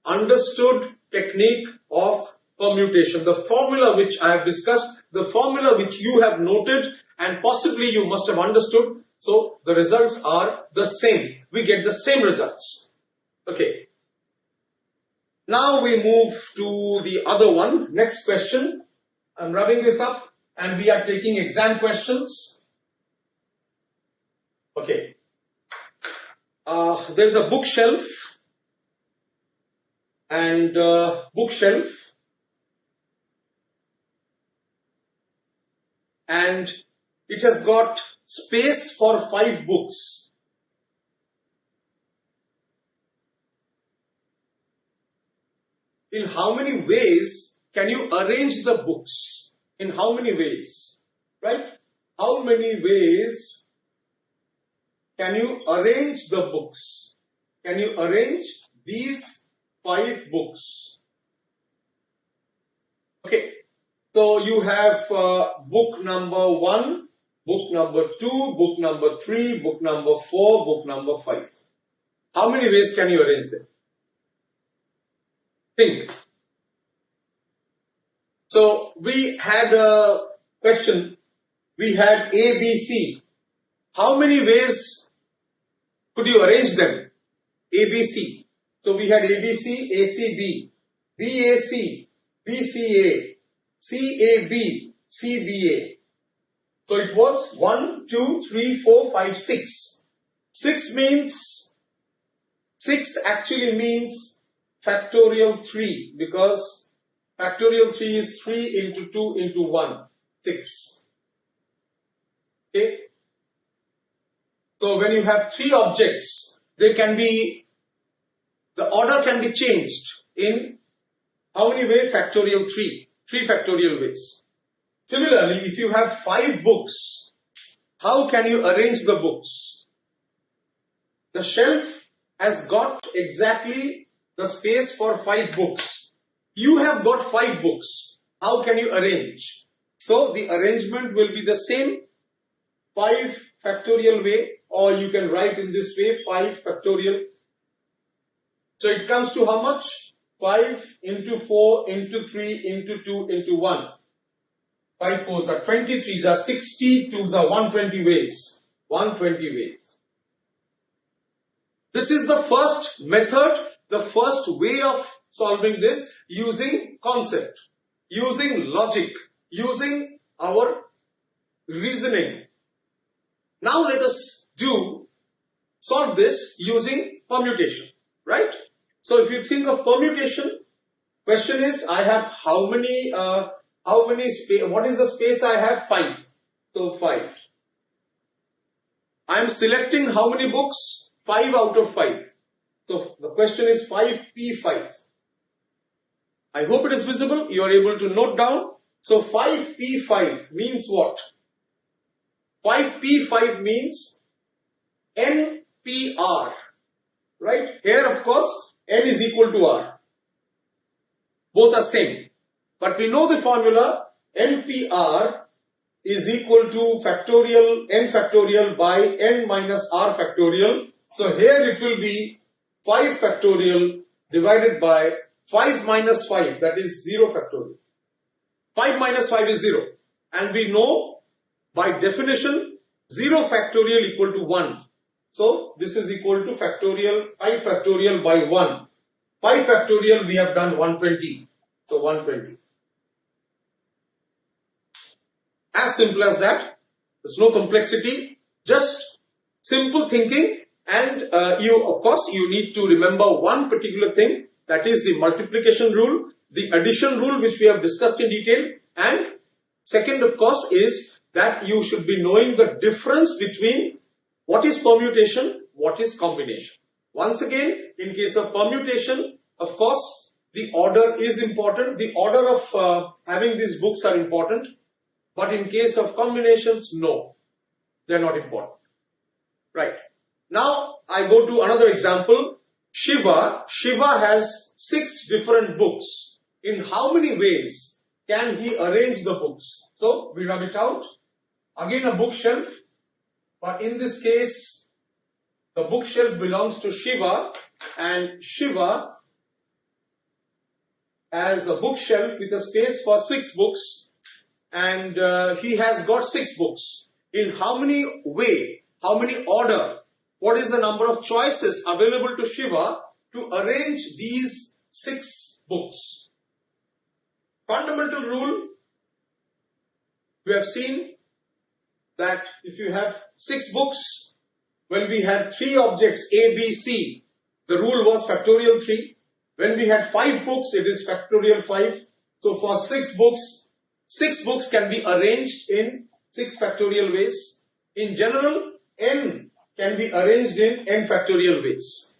[SPEAKER 1] understood technique of permutation. The formula which I have discussed, the formula which you have noted and possibly you must have understood. So the results are the same. We get the same results. Okay. Now we move to the other one. Next question. I'm rubbing this up and we are taking exam questions. Okay. There's a bookshelf and bookshelf, and it has got space for 5 books. In how many ways can you arrange the books? In how many ways? Right? How many ways can you arrange the books? Can you arrange these 5 books? Okay. So you have book number 1, book number 2, book number 3, book number 4, book number 5. How many ways can you arrange them? Think. So we had a question. We had A, B, C. How many ways could you arrange them? A, B, C. So we had A, B, C, A, C, B, B, A, C, B, C, A, C, A, B, C, B, A. So it was 1, 2, 3, 4, 5, 6. 6 actually means factorial 3, because factorial 3 is 3 into 2 into 1, 6. Okay. So when you have 3 objects, they can be, the order can be changed in how many ways? Factorial 3. 3 factorial ways. Similarly, if you have 5 books, how can you arrange the books? The shelf has got exactly the space for 5 books. You have got 5 books. How can you arrange? So the arrangement will be the same, 5 factorial way, or you can write in this way, 5 factorial. So it comes to how much? 5 into 4 into 3 into 2 into 1. 5 4s are 23s are 60, 2s are 120 ways. 120 ways. This is the first method, the first way of solving this, using concept, using logic, using our reasoning. Now let us solve this using permutation, right? So if you think of permutation, question is, I have how many space, what is the space I have? 5. So 5. I am selecting how many books? 5 out of 5. So the question is 5p5. I hope it is visible. You are able to note down. So 5p5 means what? 5p5 means npr. Right? Here of course n is equal to r. Both are same. But we know the formula, npr is equal to factorial n factorial by n minus r factorial. So here it will be 5 factorial divided by 5 minus 5, that is 0 factorial. 5 minus 5 is 0. And we know by definition 0 factorial equal to 1. So this is equal to factorial 5 factorial by 1. 5 factorial we have done 120. So 120. As simple as that. There's no complexity. Just simple thinking. And of course, you need to remember one particular thing, that is the multiplication rule, the addition rule, which we have discussed in detail. And second, of course, is that you should be knowing the difference between what is permutation, what is combination. Once again, in case of permutation, of course, the order is important. The order of having these books are important. But in case of combinations, no, they are not important. Right. Now I go to another example. Shiva has 6 different books. In how many ways can he arrange the books? So we rub it out. Again a bookshelf, but in this case the bookshelf belongs to Shiva, and Shiva has a bookshelf with a space for 6 books, and he has got 6 books. In how many way, how many order, what is the number of choices available to Shiva to arrange these 6 books? Fundamental rule, we have seen that if you have 6 books, when we had 3 objects A, B, C, the rule was factorial 3. When we had 5 books, it is factorial 5. So for 6 books can be arranged in 6 factorial ways. In general, n can be arranged in n factorial ways.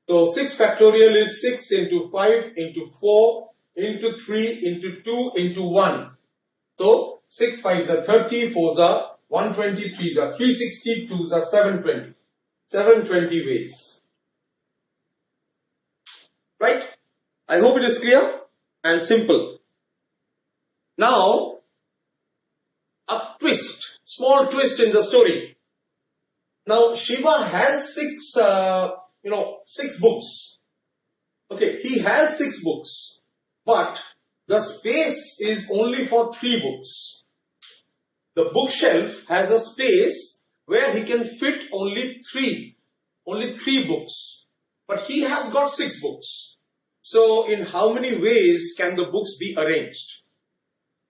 [SPEAKER 1] So 6 factorial is 6 into 5 into 4 into 3 into 2 into 1. So 6 5s are 30, 4s are 120, 3s are 360, 2s are 720. 720 ways. Right? I hope it is clear and simple. Now, a twist, small twist in the story. Now, Shiva has 6 books. Okay, he has 6 books, but the space is only for 3 books. The bookshelf has a space where he can fit only 3 books, but he has got 6 books. So, in how many ways can the books be arranged?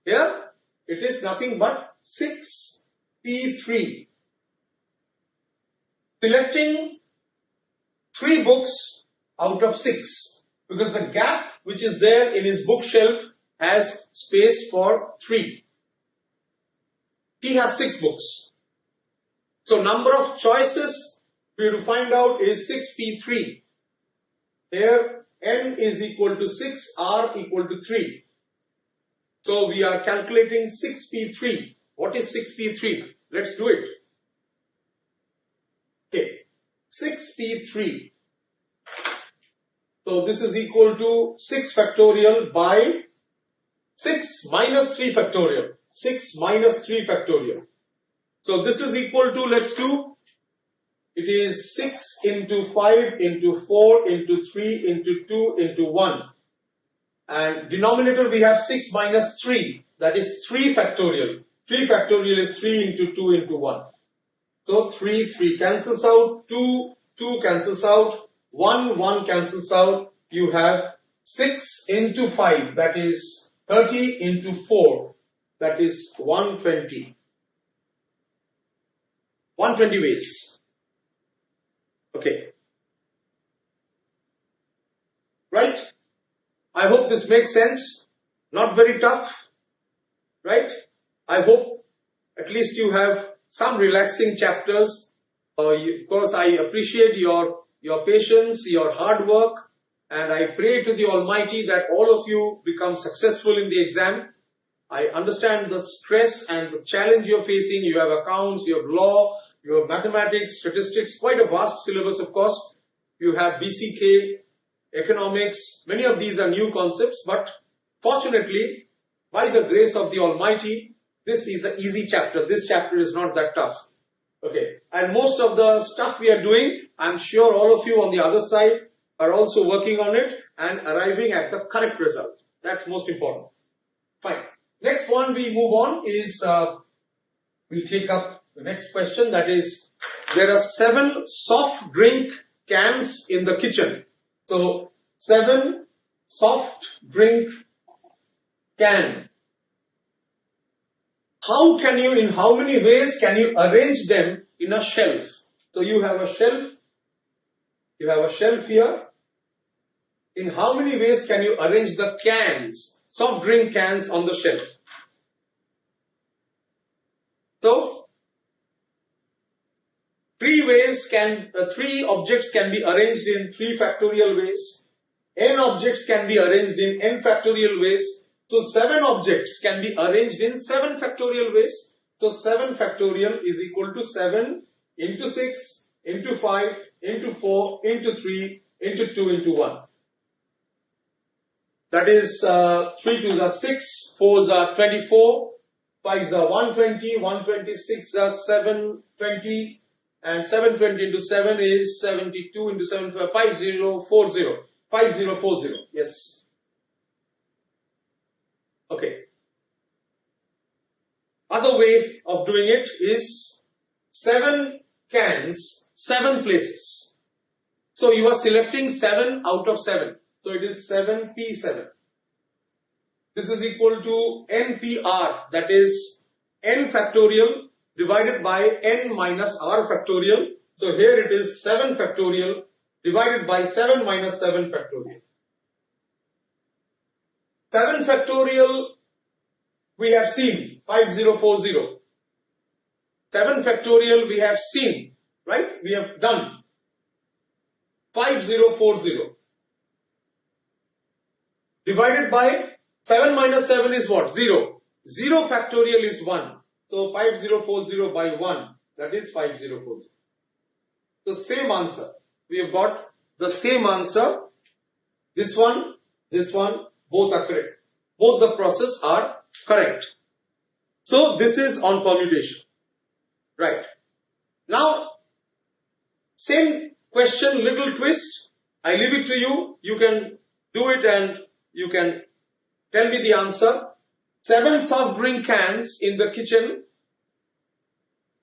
[SPEAKER 1] Here, it is nothing but 6P3. Selecting 3 books out of 6, because the gap which is there in his bookshelf has space for 3. He has 6 books. So number of choices we have to find out is 6P3. Here n is equal to 6, r equal to 3. So we are calculating 6P3. What is 6P3? Let's do it. Okay, 6P3. So this is equal to 6 factorial by 6 minus 3 factorial. 6 minus 3 factorial. So this is equal to, let's do, it is 6 into 5 into 4 into 3 into 2 into 1. And denominator we have 6 minus 3, that is 3 factorial. 3 factorial is 3 into 2 into 1. So 3 cancels out, 2 cancels out, 1 cancels out. You have 6 into 5, that is 30 into 4, that is 120. 120 ways. Okay. Right? I hope this makes sense. Not very tough. Right? I hope at least you have some relaxing chapters. Of course, I appreciate your patience, your hard work, and I pray to the Almighty that all of you become successful in the exam. I understand the stress and the challenge you're facing. You have accounts, you have law, you have mathematics, statistics, quite a vast syllabus, of course. You have BCK, economics. Many of these are new concepts, but fortunately, by the grace of the Almighty, this is an easy chapter. This chapter is not that tough. Okay. And most of the stuff we are doing, I'm sure all of you on the other side are also working on it and arriving at the correct result. That's most important. Fine. Next one we move on is, we'll take up the next question. That is, there are 7 soft drink cans in the kitchen. So, 7 soft drink can. How can you, in how many ways can you arrange them in a shelf? So you have a shelf here. In how many ways can you arrange the cans, soft drink cans on the shelf? So, 3 objects can be arranged in 3 factorial ways. N objects can be arranged in n factorial ways. So 7 objects can be arranged in 7 factorial ways. So 7 factorial is equal to 7 into 6, into 5, into 4, into 3, into 2, into 1. That is 3 2s are 6, 4s are 24, 5s are 120, 126 are 720, and 720 into 7 is 72 into 7, 5040. 5040, yes. Okay. Other way of doing it is 7 cans, 7 places. So you are selecting 7 out of 7. So it is 7p7. This is equal to npr, that is n factorial divided by n minus r factorial. So here it is 7 factorial divided by 7 minus 7 factorial. 7 factorial we have seen, 5040. 7 factorial we have seen, right? We have done 5040. Divided by 7 minus 7 is what? 0. 0 factorial is 1. So 5040 by 1, that is 5040. The same answer. We have got the same answer. This one, both are correct. Both the process are correct. So this is on permutation. Right. Now, same question, little twist. I leave it to you. You can do it and you can tell me the answer. 7 soft drink cans in the kitchen,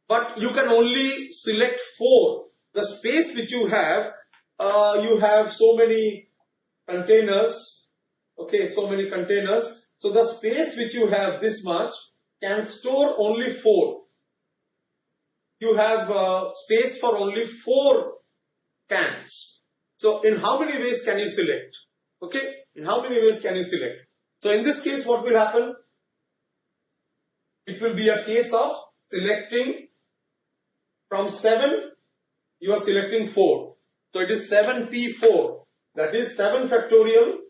[SPEAKER 1] but you can only select 4. The space which you have so many containers. Okay, so many containers. So the space which you have, this much, can store only 4. You have space for only 4 cans. So in how many ways can you select? Okay, in how many ways can you select? So in this case, what will happen? It will be a case of selecting from 7, you are selecting 4. So it is 7p4, that is 7 factorial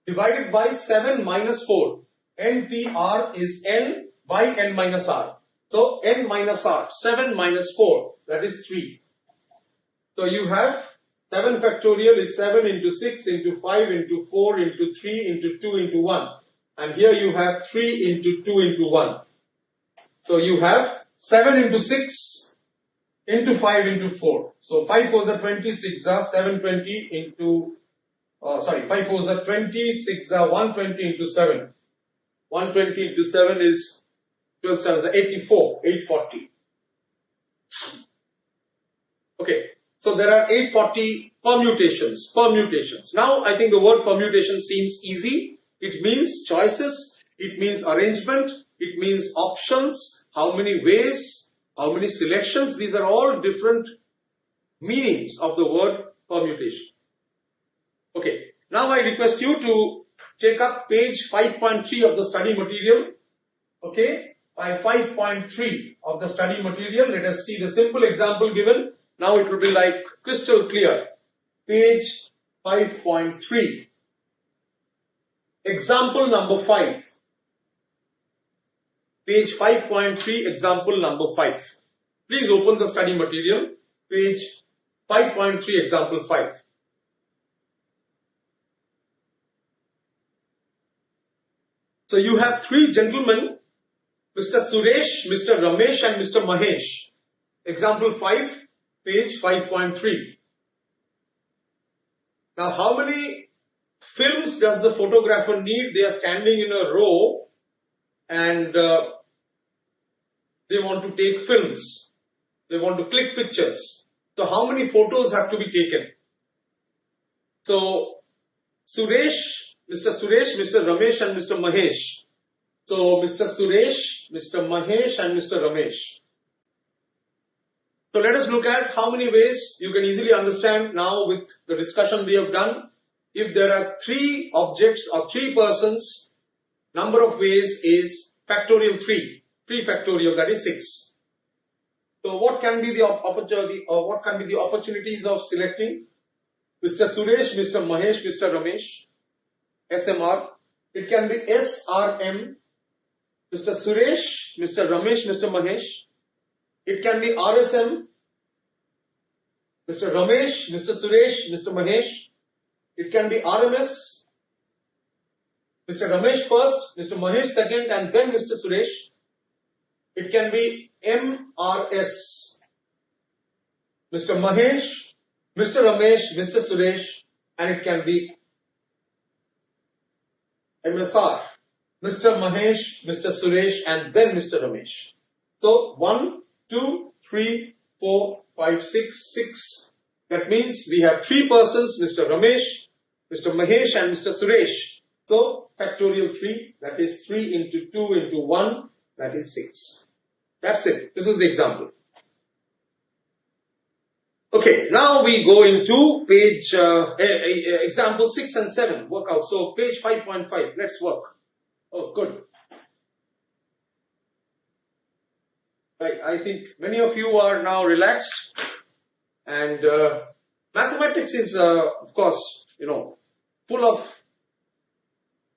[SPEAKER 1] divided by 7 minus 4. npr is n by n minus r. So n minus r, 7 minus 4, that is 3. So you have 7 factorial is 7 into 6 into 5 into 4 into 3 into 2 into 1. And here you have 3 into 2 into 1. So you have 7 into 6 into 5 into 4. So 5 4s are 20, 6 are 720 into, 5 4s are 20, 6 are 120 into 7. 120 into 7 is 12 7s are 84, 840. Okay. So there are 840 permutations. Now I think the word permutation seems easy. It means choices, it means arrangement, it means options, how many ways, how many selections. These are all different meanings of the word permutation. Okay, now I request you to take up page 5.3 of the study material. Okay, by 5.3 of the study material, let us see the simple example given. Now it will be like crystal clear. Page 5.3. Example number 5. Page 5.3, example number 5. Please open the study material. Page 5.3, example 5. So you have 3 gentlemen, Mr. Suresh, Mr. Ramesh and Mr. Mahesh. Example 5. Page 5.3. Now, how many films does the photographer need? They are standing in a row and they want to take films. They want to click pictures. So, how many photos have to be taken? So, Suresh, Mr. Ramesh and Mr. Mahesh. So, Mr. Suresh, Mr. Mahesh and Mr. Ramesh. So let us look at how many ways you can easily understand now with the discussion we have done. If there are 3 objects or 3 persons, number of ways is factorial 3. 3 factorial, that is 6. So what can be the opportunity or what can be the opportunities of selecting Mr. Suresh, Mr. Mahesh, Mr. Ramesh, SMR. It can be SRM, Mr. Suresh, Mr. Ramesh, Mr. Mahesh. It can be RSM, Mr. Ramesh, Mr. Suresh, Mr. Mahesh. It can be RMS, Mr. Ramesh first, Mr. Mahesh second, and then Mr. Suresh. It can be MRS, Mr. Mahesh, Mr. Ramesh, Mr. Suresh, and it can be MSR, Mr. Mahesh, Mr. Suresh, and then Mr. Ramesh. So 1, 2, 3, 4, 5, 6, 6. That means we have 3 persons, Mr. Ramesh, Mr. Mahesh, and Mr. Suresh. So factorial 3, that is 3 into 2 into 1, that is 6. That's it. This is the example. Okay, now we go into page example 6 and 7. Work out. So page 5.5. Let's work. Oh, good. Right. I think many of you are now relaxed, and mathematics is, of course, full of,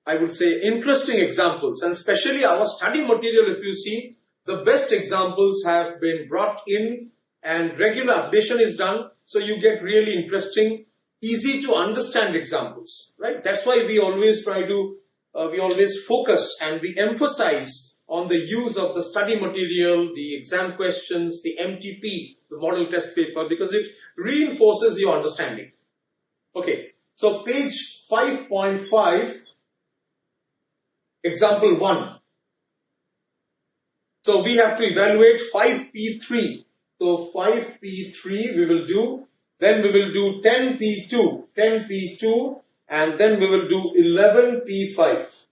[SPEAKER 1] I would say, interesting examples, and especially our study material. If you see, the best examples have been brought in, and regular updation is done, so you get really interesting, easy to understand examples, right? That's why we always try to, we always focus and we emphasize on the use of the study material, the exam questions, the MTP, the model test paper, because it reinforces your understanding. Okay, so page 5.5, example 1. So we have to evaluate 5P3. So 5P3 we will do, then we will do 10P2, and then we will do 11P5.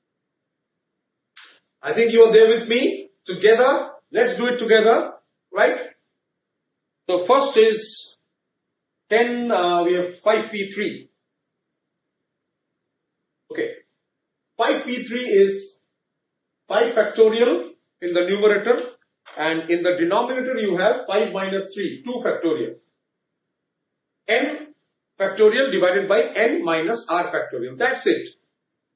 [SPEAKER 1] I think you are there with me. Together, let's do it together, right? So first is 10, we have 5P3. Okay, 5P3 is 5 factorial in the numerator, and in the denominator you have 5 minus 3, 2 factorial. N factorial divided by n minus r factorial. That's it.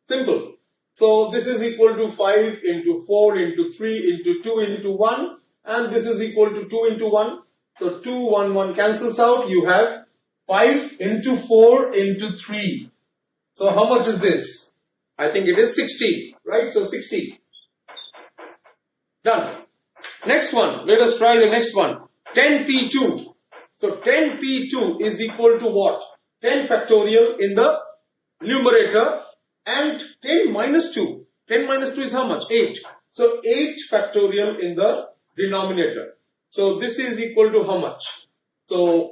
[SPEAKER 1] Simple. So this is equal to 5 into 4 into 3 into 2 into 1, and this is equal to 2 into 1. So 2, 1, 1 cancels out. You have 5 into 4 into 3. So how much is this? I think it is 60, right? So 60. Done. Next one. Let us try the next one. 10P2. So 10P2 is equal to what? 10 factorial in the numerator and 10 minus 2. 10 minus 2 is how much? 8. So 8 factorial in the denominator. So this is equal to how much? So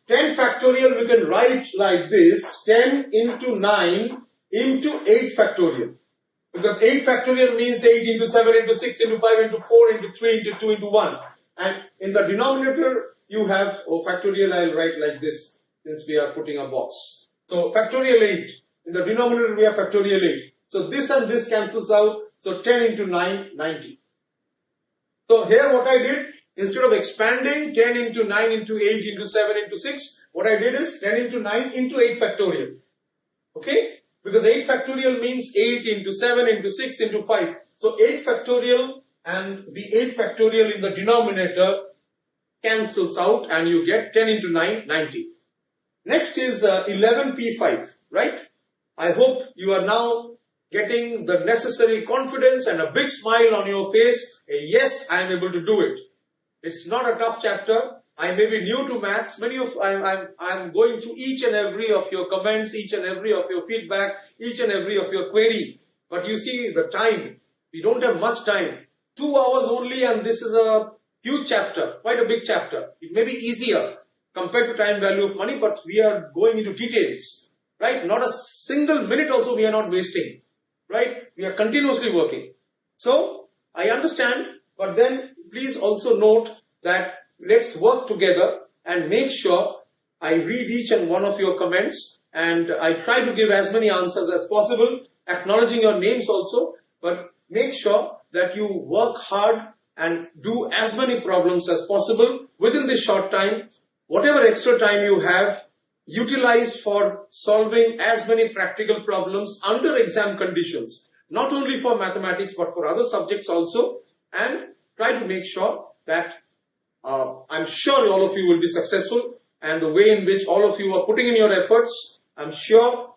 [SPEAKER 1] 10 factorial we can write like this. 10 into 9 into 8 factorial. Because 8 factorial means 8 into 7 into 6 into 5 into 4 into 3 into 2 into 1. And in the denominator you have, factorial I'll write like this since we are putting a box. So factorial 8. In the denominator we have factorial 8. So this and this cancels out. So 10 into 9, 90. So here what I did, instead of expanding 10 into 9 into 8 into 7 into 6, what I did is 10 into 9 into 8 factorial. Okay? Because 8 factorial means 8 into 7 into 6 into 5. So 8 factorial and the 8 factorial in the denominator cancels out and you get 10 into 9, 90. Next is 11P5, right? I hope you are now getting the necessary confidence and a big smile on your face. Yes, I am able to do it. It's not a tough chapter. I may be new to maths. I'm going through each and every of your comments, each and every of your feedback, each and every of your query. But you see the time. We don't have much time. 2 hours only, and this is a huge chapter, quite a big chapter. It may be easier compared to time value of money, but we are going into details, right? Not a single minute also we are not wasting, right? We are continuously working. So I understand, but then please also note that let's work together and make sure I read each and one of your comments and I try to give as many answers as possible, acknowledging your names also, but make sure that you work hard and do as many problems as possible within this short time. Whatever extra time you have, utilize for solving as many practical problems under exam conditions, not only for mathematics but for other subjects also, and try to make sure that I'm sure all of you will be successful, and the way in which all of you are putting in your efforts, I'm sure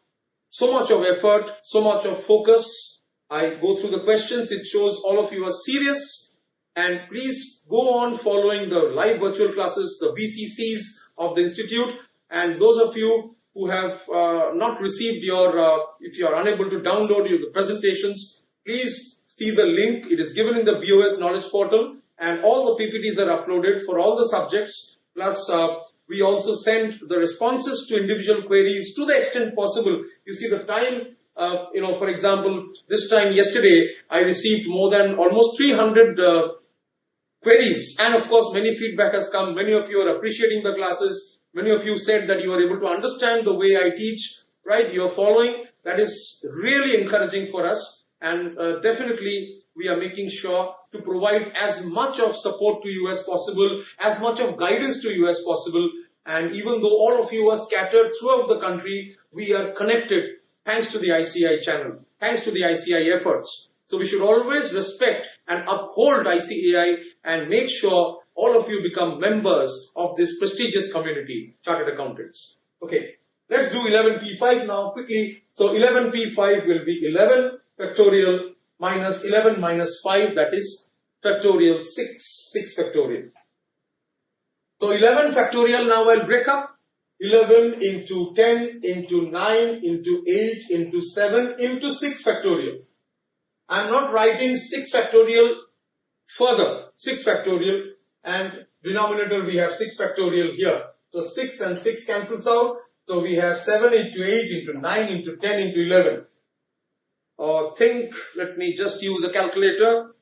[SPEAKER 1] so much of effort, so much of focus. I go through the questions, it shows all of you are serious, and please go on following the live virtual classes, the BCCs of the Institute, and those of you who have not received your, if you are unable to download the presentations, please see the link. It is given in the BOS Knowledge Portal, and all the PPTs are uploaded for all the subjects. Plus, we also send the responses to individual queries to the extent possible. You see the time, for example, this time yesterday, I received more than almost 300 queries. And of course, many feedback has come. Many of you are appreciating the classes. Many of you said that you are able to understand the way I teach, right? You are following. That is really encouraging for us. And definitely, we are making sure to provide as much of support to you as possible, as much of guidance to you as possible. And even though all of you are scattered throughout the country, we are connected thanks to the ICAI channel, thanks to the ICAI efforts. So we should always respect and uphold ICAI and make sure all of you become members of this prestigious community, Chartered Accountants. Okay, let's do 11P5 now quickly. So 11P5 will be 11 factorial minus 11 minus 5, that is factorial 6 factorial. So 11 factorial, now I'll break up 11 into 10 into 9 into 8 into 7 into 6 factorial. I'm not writing 6 factorial further, 6 factorial, and denominator we have 6 factorial here. So 6 and 6 cancels out. So we have 7 into 8 into 9 into 10 into 11. Let me just use a calculator.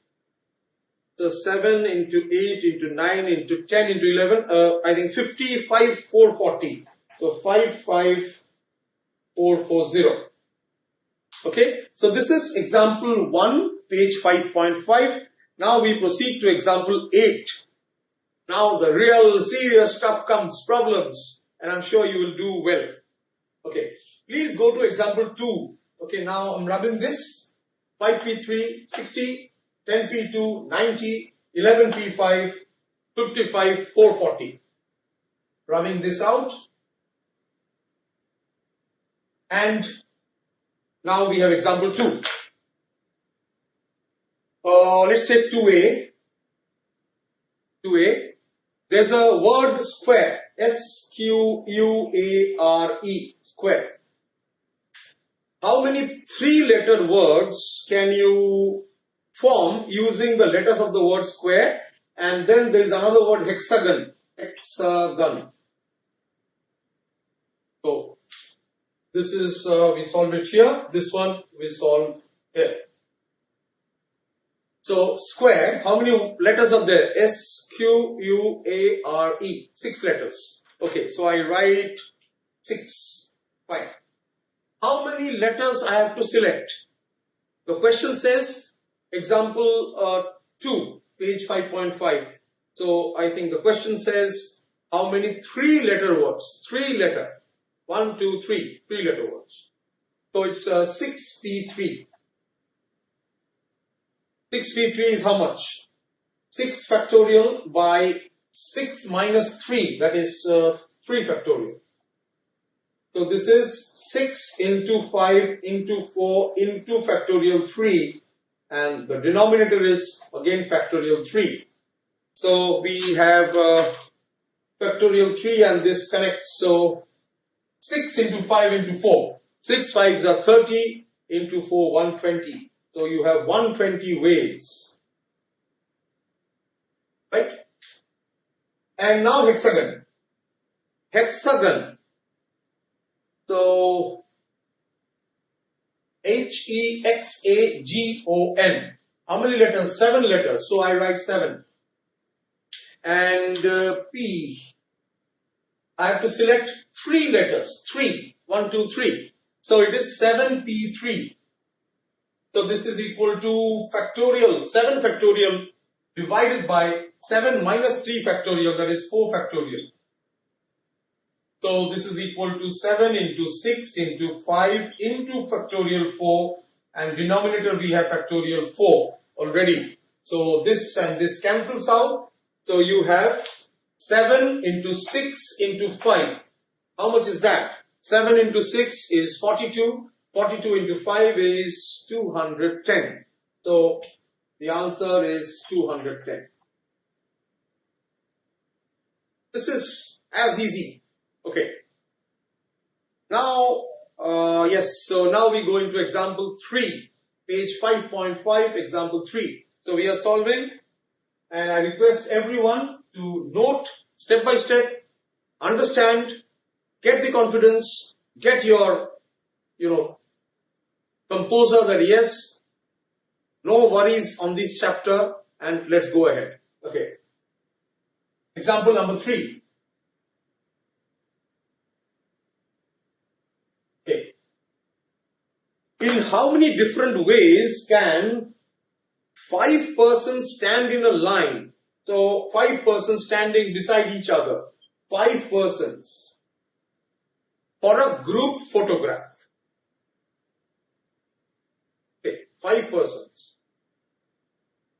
[SPEAKER 1] So 7 into 8 into 9 into 10 into 11, I think 55,440. So 55,440. Okay, so this is example 1, page 5.5. Now we proceed to example 8. Now the real serious stuff comes, problems, and I'm sure you will do well. Okay, please go to example 2. Okay, now I'm rubbing this. 5P3, 60, 10P2, 90, 11P5, 55, 440. Rubbing this out. And now we have example 2. Let's take 2A. 2A. There's a word square. S-Q-U-A-R-E. Square. How many 3-letter words can you form using the letters of the word square? And then there is another word, hexagon. Hexagon. So this is, we solved it here. This one we solve here. So square, how many letters are there? S-Q-U-A-R-E. 6 letters. Okay, so I write 6. Fine. How many letters I have to select? The question says, example 2, page 5.5. So I think the question says, how many 3-letter words? 3-letter. 1, 2, 3. 3-letter words. So it's 6P3. 6P3 is how much? 6 factorial by 6 minus 3. That is 3 factorial. So this is 6 into 5 into 4 into factorial 3, and the denominator is again factorial 3. So we have factorial 3 and this connects. So 6 into 5 into 4. 6 5s are 30 into 4 120. So you have 120 ways. Right? And now hexagon. Hexagon. So H-E-X-A-G-O-N. How many letters? 7 letters. So I write 7. And P. I have to select 3 letters. 3. 1, 2, 3. So it is 7P3. So this is equal to factorial. 7 factorial divided by 7 minus 3 factorial. That is 4 factorial. So this is equal to 7 into 6 into 5 into factorial 4, and denominator we have factorial 4 already. So this and this cancels out. So you have 7 into 6 into 5. How much is that? 7 into 6 is 42. 42 into 5 is 210. So the answer is 210. This is as easy. Okay. Now, yes, so now we go into example 3. Page 5.5, example 3. So we are solving, and I request everyone to note step by step, understand, get the confidence, get your, composure that yes, no worries on this chapter, and let's go ahead. Okay. Example number 3. Okay. In how many different ways can 5 persons stand in a line? So 5 persons standing beside each other. 5 persons for a group photograph. Okay, 5 persons.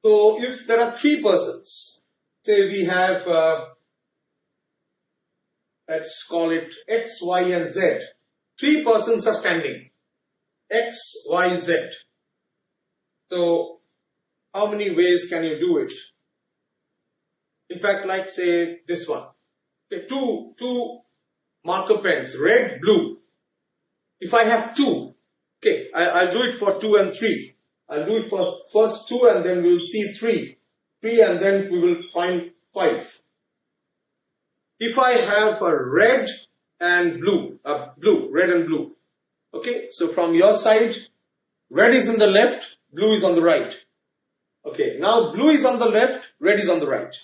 [SPEAKER 1] So if there are 3 persons, say we have, let's call it X, Y and Z. 3 persons are standing. X, Y, Z. So how many ways can you do it? In fact, like say this one. Okay, two marker pens, red, blue. If I have 2, okay, I'll do it for 2 and 3. I'll do it for first 2 and then we'll see 3. 3 and then we will find 5. If I have a red and blue, red and blue. Okay, so from your side, red is on the left, blue is on the right. Okay, now blue is on the left, red is on the right.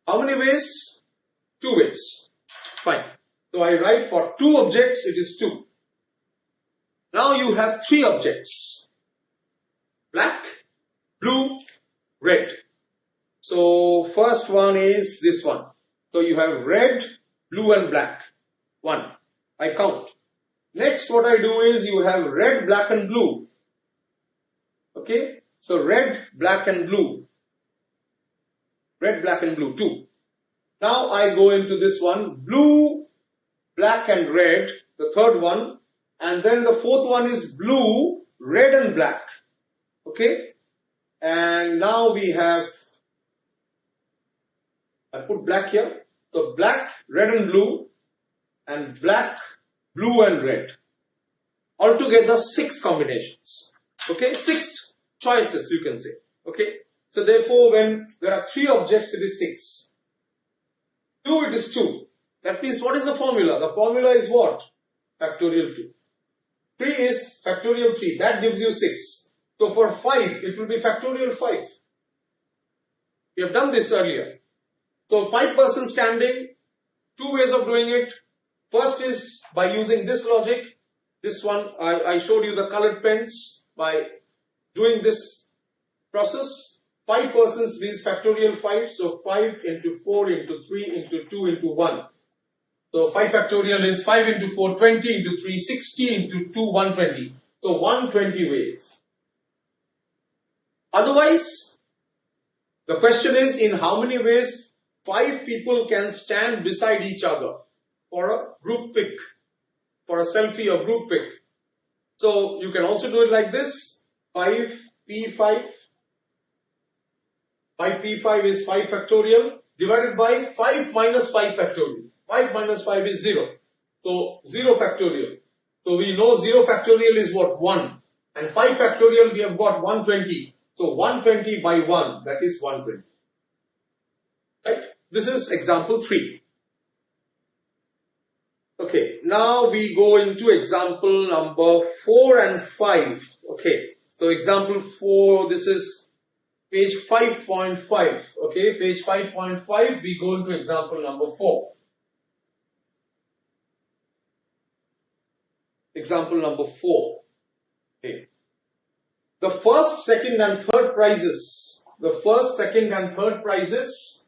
[SPEAKER 1] How many ways? 2 ways. Fine. So I write for 2 objects, it is 2. Now you have 3 objects. Black, blue, red. So first one is this one. So you have red, blue and black. 1. I count. Next what I do is you have red, black and blue. Okay. So red, black and blue. Red, black and blue. 2. Now I go into this one. Blue, black and red. The third one. And then the fourth one is blue, red and black. Okay. And now we have, I put black here. So black, red and blue. And black, blue and red. Altogether 6 combinations. Okay. 6 choices you can say. Okay. So therefore when there are 3 objects it is 6. 2 it is 2. That means what is the formula? The formula is what? Factorial 2. 3 is factorial 3. That gives you 6. So for 5 it will be factorial 5. We have done this earlier. So 5 persons standing. 2 ways of doing it. First is by using this logic. This one I showed you the colored pens by doing this process. 5 persons means factorial 5. So 5 into 4 into 3 into 2 into 1. So 5 factorial is 5 into 4, 20 into 3, 60 into 2, 120. So 120 ways. Otherwise, the question is in how many ways 5 people can stand beside each other for a group pic, for a selfie or group pic. So you can also do it like this. 5p5. 5p5 is 5 factorial divided by 5 minus 5 factorial. 5 minus 5 is 0. So 0 factorial. So we know 0 factorial is what? 1. And 5 factorial we have got 120. So 120 by 1, that is 120. Right? This is example 3. Okay, now we go into example number 4 and 5. Okay, so example 4, this is page 5.5. Okay, page 5.5, we go into example number 4. Example number 4. Okay. The first, second and third prizes. The first, second and third prizes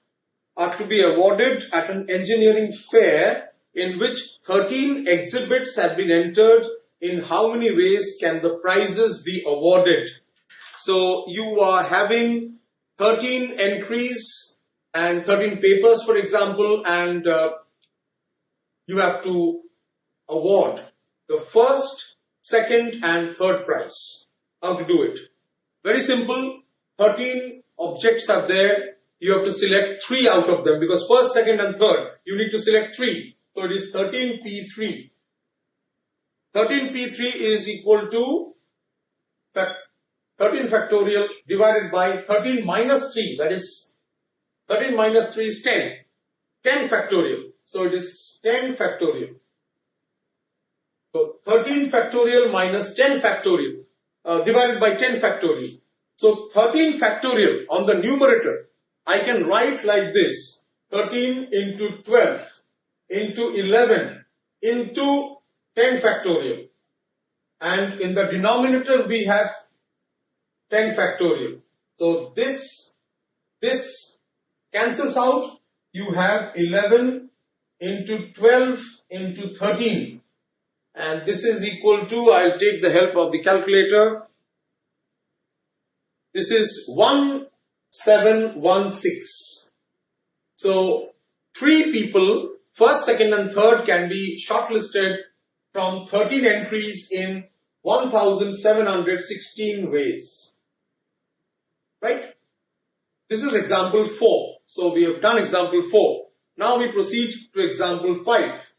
[SPEAKER 1] are to be awarded at an engineering fair in which 13 exhibits have been entered. In how many ways can the prizes be awarded? So you are having 13 entries and 13 papers, for example, and you have to award the first, second and third prize. How to do it? Very simple. 13 objects are there. You have to select 3 out of them because first, second and third, you need to select 3. So it is 13P3. 13P3 is equal to 13 factorial divided by 13 minus 3. That is 13 minus 3 is 10. 10 factorial. So it is 10 factorial. So 13 factorial minus 10 factorial divided by 10 factorial. So 13 factorial on the numerator, I can write like this: 13 into 12 into 11 into 10 factorial. And in the denominator we have 10 factorial. So this cancels out. You have 11 into 12 into 13. And this is equal to, I'll take the help of the calculator. This is 1716. So 3 people, first, second and third, can be shortlisted from 13 entries in 1716 ways. Right? This is example 4. So we have done example 4. Now we proceed to example 5.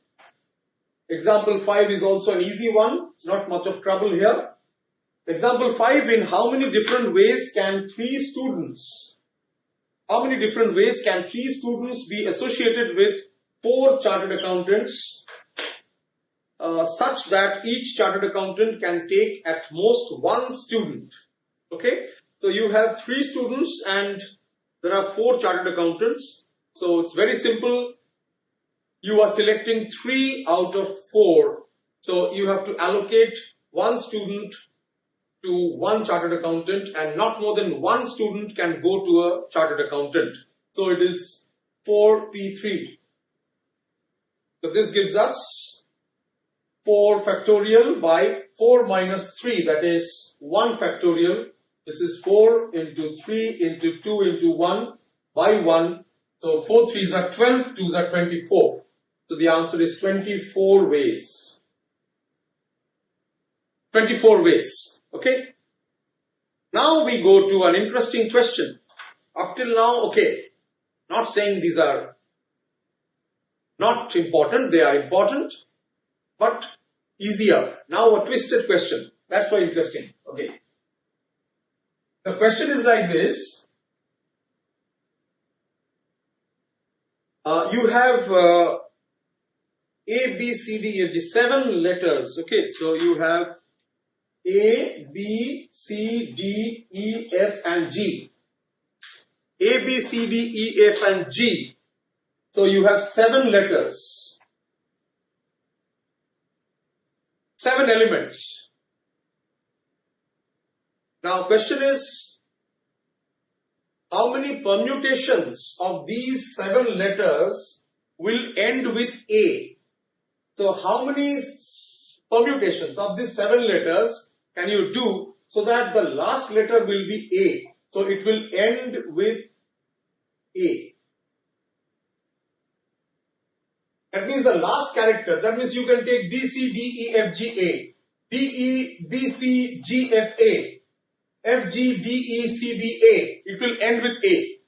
[SPEAKER 1] Example 5 is also an easy one. Not much of trouble here. Example 5, in how many different ways can 3 students be associated with 4 chartered accountants such that each chartered accountant can take at most 1 student? Okay, so you have 3 students and there are 4 chartered accountants. So it's very simple. You are selecting 3 out of 4. So you have to allocate 1 student to 1 chartered accountant, and not more than 1 student can go to a chartered accountant. So it is 4P3. So this gives us 4 factorial by 4 minus 3, that is 1 factorial. This is 4 into 3 into 2 into 1 by 1. So 4 3s are 12, 2s are 24. So the answer is 24 ways. 24 ways. Okay. Now we go to an interesting question. Up till now, okay, not saying these are not important, they are important, but easier. Now a twisted question. That's why interesting. Okay. The question is like this. You have A, B, C, D, E, F, G, 7 letters. Okay, so you have A, B, C, D, E, F and G. A, B, C, D, E, F and G. So you have 7 letters. 7 elements. Now question is, how many permutations of these 7 letters will end with A? So how many permutations of these 7 letters can you do so that the last letter will be A? So it will end with A. That means the last character. That means you can take B, C, D, E, F, G, A. D, E, B, C, G, F, A. F, G, B, E, C, B, A. It will end with A.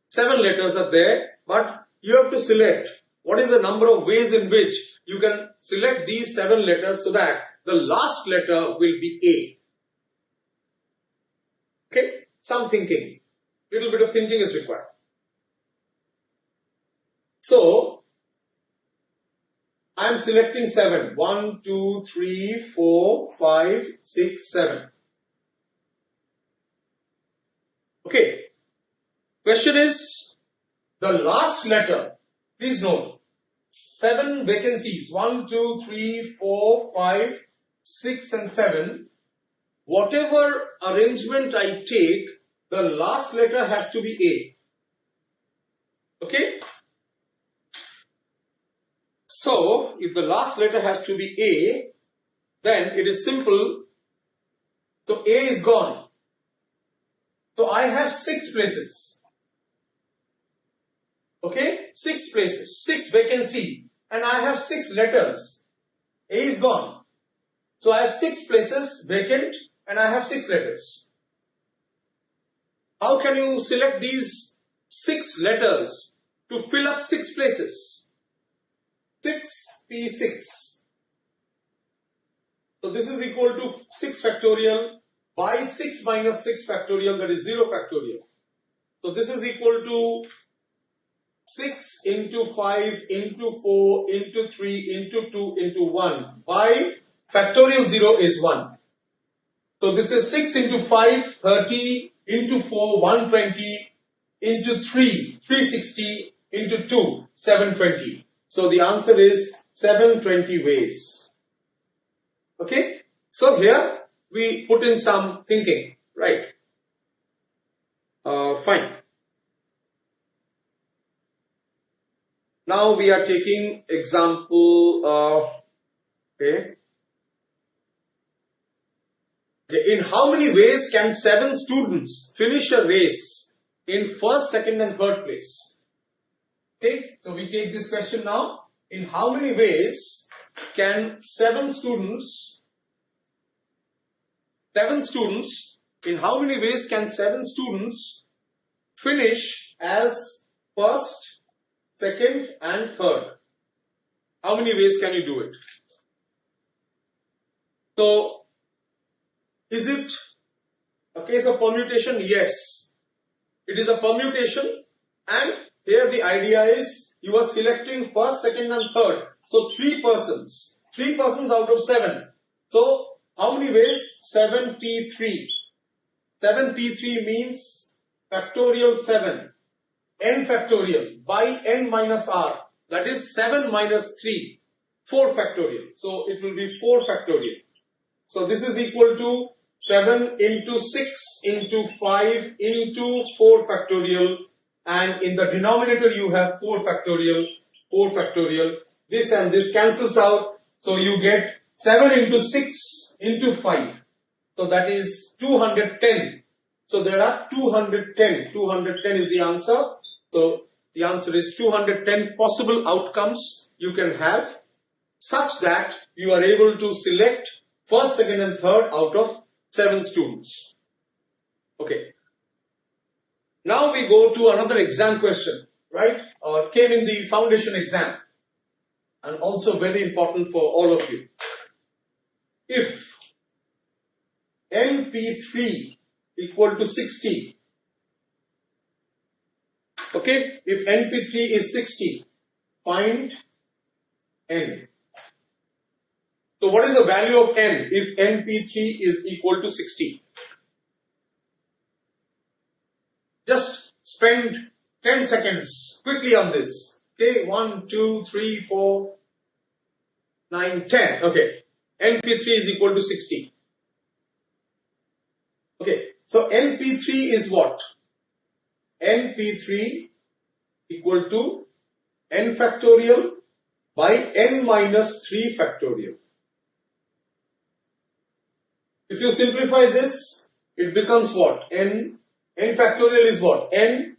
[SPEAKER 1] 7 letters are there, but you have to select what is the number of ways in which you can select these 7 letters so that the last letter will be A. Okay, some thinking. Little bit of thinking is required. So, I am selecting 7. 1, 2, 3, 4, 5, 6, 7. Okay. Question is, the last letter, please note, 7 vacancies, 1, 2, 3, 4, 5, 6 and 7. Whatever arrangement I take, the last letter has to be A. Okay? So, if the last letter has to be A, then it is simple. So, A is gone. So, I have 6 places. Okay, 6 places, 6 vacancy, and I have 6 letters. A is gone. So I have 6 places vacant and I have 6 letters. How can you select these 6 letters to fill up 6 places? 6p6. So this is equal to 6 factorial by 6 minus 6 factorial, that is 0 factorial. So this is equal to 6 into 5 into 4 into 3 into 2 into 1 by factorial 0 is 1. So this is 6 into 5, 30 into 4, 120 into 3, 360 into 2, 720. So the answer is 720 ways. Okay. So here we put in some thinking, right? Fine. Now we are taking example, okay. In how many ways can 7 students finish a race in first, second and third place? Okay, so we take this question now. In how many ways can 7 students, in how many ways can 7 students finish as first, second and third? How many ways can you do it? So, is it a case of permutation? Yes. It is a permutation, and here the idea is you are selecting first, second and third. So 3 persons. 3 persons out of 7. So how many ways? 7p3. 7p3 means factorial 7. N factorial by n minus r. That is 7 minus 3. 4 factorial. So it will be 4 factorial. So this is equal to 7 into 6 into 5 into 4 factorial, and in the denominator you have 4 factorial, 4 factorial. This and this cancels out. So you get 7 into 6 into 5. So that is 210. So there are 210. 210 is the answer. So the answer is 210 possible outcomes you can have such that you are able to select first, second and third out of 7 students. Okay. Now we go to another exam question, right? Came in the foundation exam and also very important for all of you. If NP3 equal to 60, okay, if NP3 is 60, find N. So what is the value of N if NP3 is equal to 60? Just spend 10 seconds quickly on this. Okay, 1, 2, 3, 4, 9, 10. Okay, NP3 is equal to 60. Okay, so NP3 is what? NP3 equal to n factorial by n minus 3 factorial. If you simplify this, it becomes what? N factorial is what? N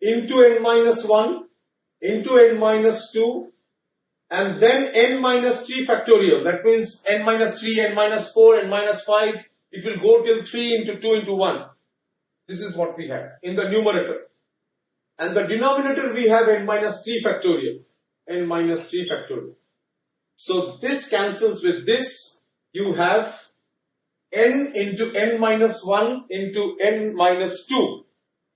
[SPEAKER 1] into n minus 1 into n minus 2 and then n minus 3 factorial. That means n minus 3, n minus 4, n minus 5. It will go till 3 into 2 into 1. This is what we have in the numerator. And the denominator we have n minus 3 factorial. N minus 3 factorial. So this cancels with this. You have n into n minus 1 into n minus 2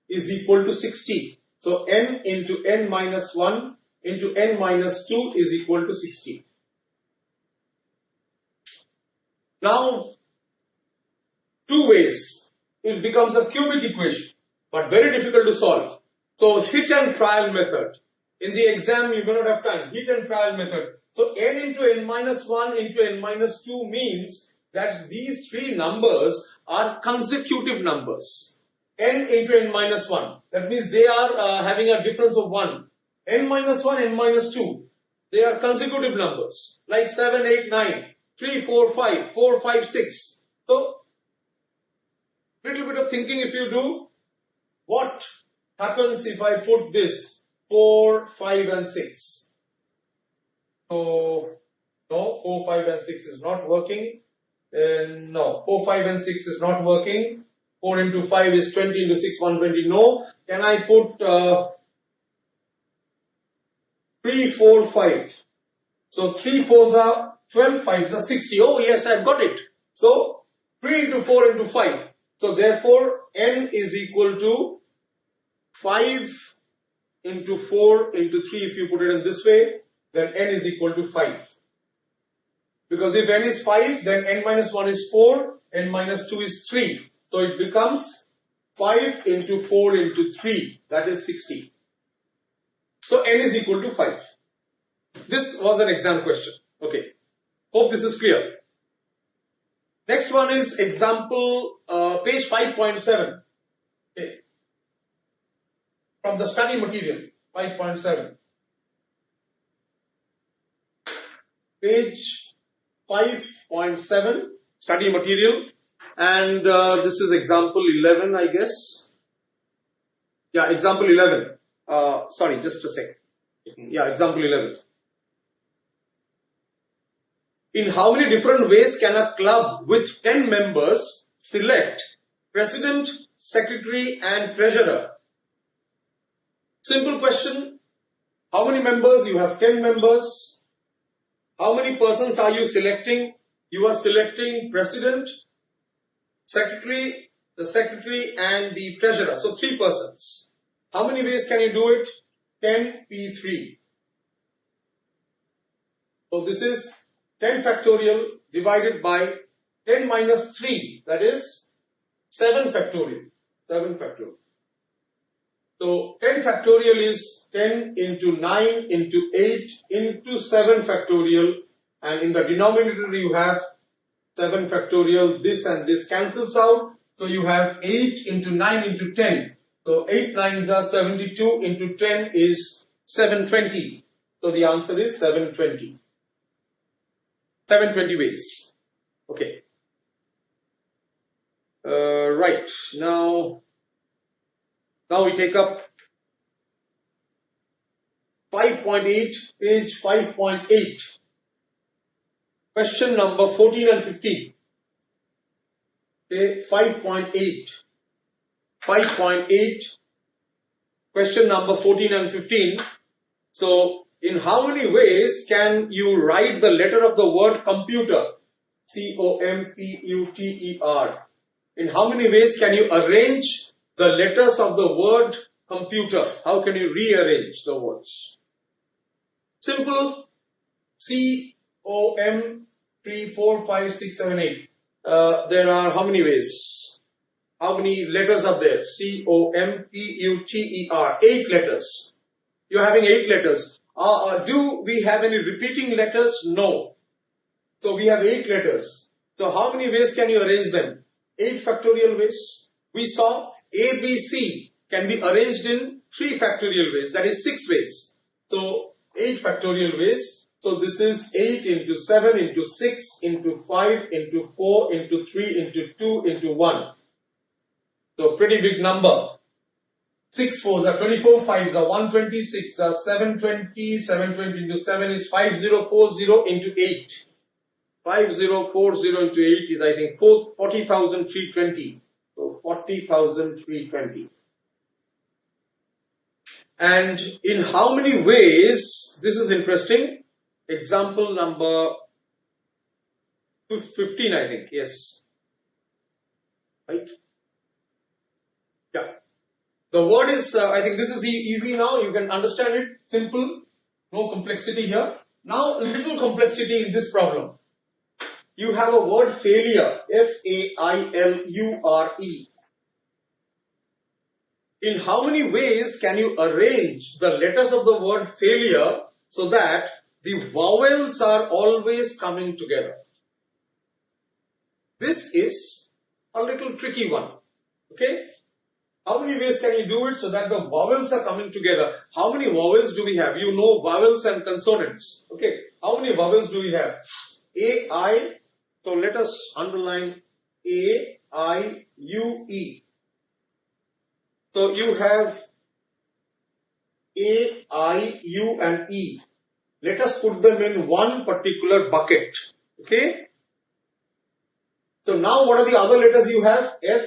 [SPEAKER 1] is equal to 60. So n into n minus 1 into n minus 2 is equal to 60. Now, 2 ways. It becomes a cubic equation, but very difficult to solve. So hit and trial method. In the exam, you may not have time. Hit and trial method. So n into n minus 1 into n minus 2 means that these 3 numbers are consecutive numbers. N into n minus 1. That means they are having a difference of 1. N minus 1, n minus 2. They are consecutive numbers. Like 7, 8, 9, 3, 4, 5, 4, 5, 6. So, little bit of thinking if you do, what happens if I put this 4, 5 and 6. So no, 4, 5 and 6 is not working. No, 4, 5 and 6 is not working. 4 into 5 is 20 into 6, 120. No. Can I put 3, 4, 5? So 3 4s are 12, 5s are 60. Oh yes, I've got it. So 3 into 4 into 5. So therefore n is equal to 5 into 4 into 3. If you put it in this way, then n is equal to 5. Because if n is 5, then n minus 1 is 4, n minus 2 is 3. So it becomes 5 into 4 into 3, that is 60. So n is equal to 5. This was an exam question. Okay. Hope this is clear. Next one is example, page 5.7. Okay. From the study material, 5.7. Page 5.7, study material. And this is example 11, I guess. Yeah, example 11. Sorry, just a second. Yeah, example 11. In how many different ways can a club with 10 members select president, secretary and treasurer? Simple question. How many members? You have 10 members. How many persons are you selecting? You are selecting president, secretary, the secretary and the treasurer. So 3 persons. How many ways can you do it? 10 P3. So this is 10 factorial divided by 10 minus 3, that is 7 factorial. 7 factorial. So 10 factorial is 10 into 9 into 8 into 7 factorial, and in the denominator you have 7 factorial. This and this cancels out. So you have 8 into 9 into 10. So 8 nines are 72 into 10 is 720. So the answer is 720. 720 ways. Okay. Right. Now we take up 5.8, page 5.8. Question number 14 and 15. Okay, 5.8. 5.8. Question number 14 and 15. So, in how many ways can you write the letter of the word computer? C-O-M-P-U-T-E-R. In how many ways can you arrange the letters of the word computer? How can you rearrange the words? Simple. C-O-M 3, 4, 5, 6, 7, 8. There are how many ways? How many letters are there? C-O-M-P-U-T-E-R. 8 letters. You're having 8 letters. Do we have any repeating letters? No. So we have 8 letters. So how many ways can you arrange them? 8 factorial ways. We saw A, B, C can be arranged in 3 factorial ways. That is 6 ways. So 8 factorial ways. So this is 8 into 7 into 6 into 5 into 4 into 3 into 2 into 1. So pretty big number. 6 4s are 24, 5s are 120, 6 are 720, 720 into 7 is 5040 into 8. 5040 into 8 is I think 40,320. So 40,320. And in how many ways, this is interesting, example number 15 I think, yes. Right? Yeah. The word is, I think this is easy now, you can understand it, simple, no complexity here. Now, little complexity in this problem. You have a word failure, F-A-I-L-U-R-E. In how many ways can you arrange the letters of the word failure so that the vowels are always coming together? This is a little tricky one, okay? How many ways can you do it so that the vowels are coming together? How many vowels do we have? You know vowels and consonants. Okay. How many vowels do we have? A, I. So let us underline A, I, U, E. So you have A, I, U and E. Let us put them in one particular bucket. Okay. So now what are the other letters you have? F,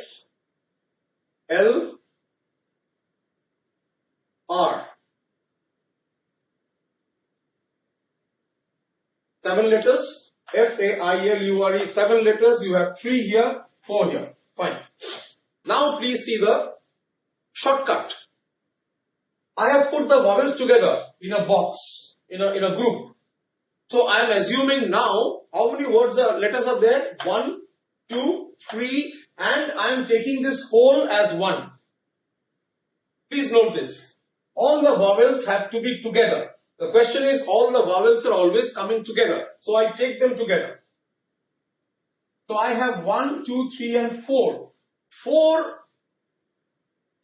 [SPEAKER 1] L, R. 7 letters. F, A, I, L, U, R, E. 7 letters. You have 3 here, 4 here. Fine. Now please see the shortcut. I have put the vowels together in a box, in a group. So I am assuming now, how many letters are there? 1, 2, 3, and I am taking this whole as 1. Please note this. All the vowels have to be together. The question is, all the vowels are always coming together. So I take them together. So I have 1, 2, 3 and 4. 4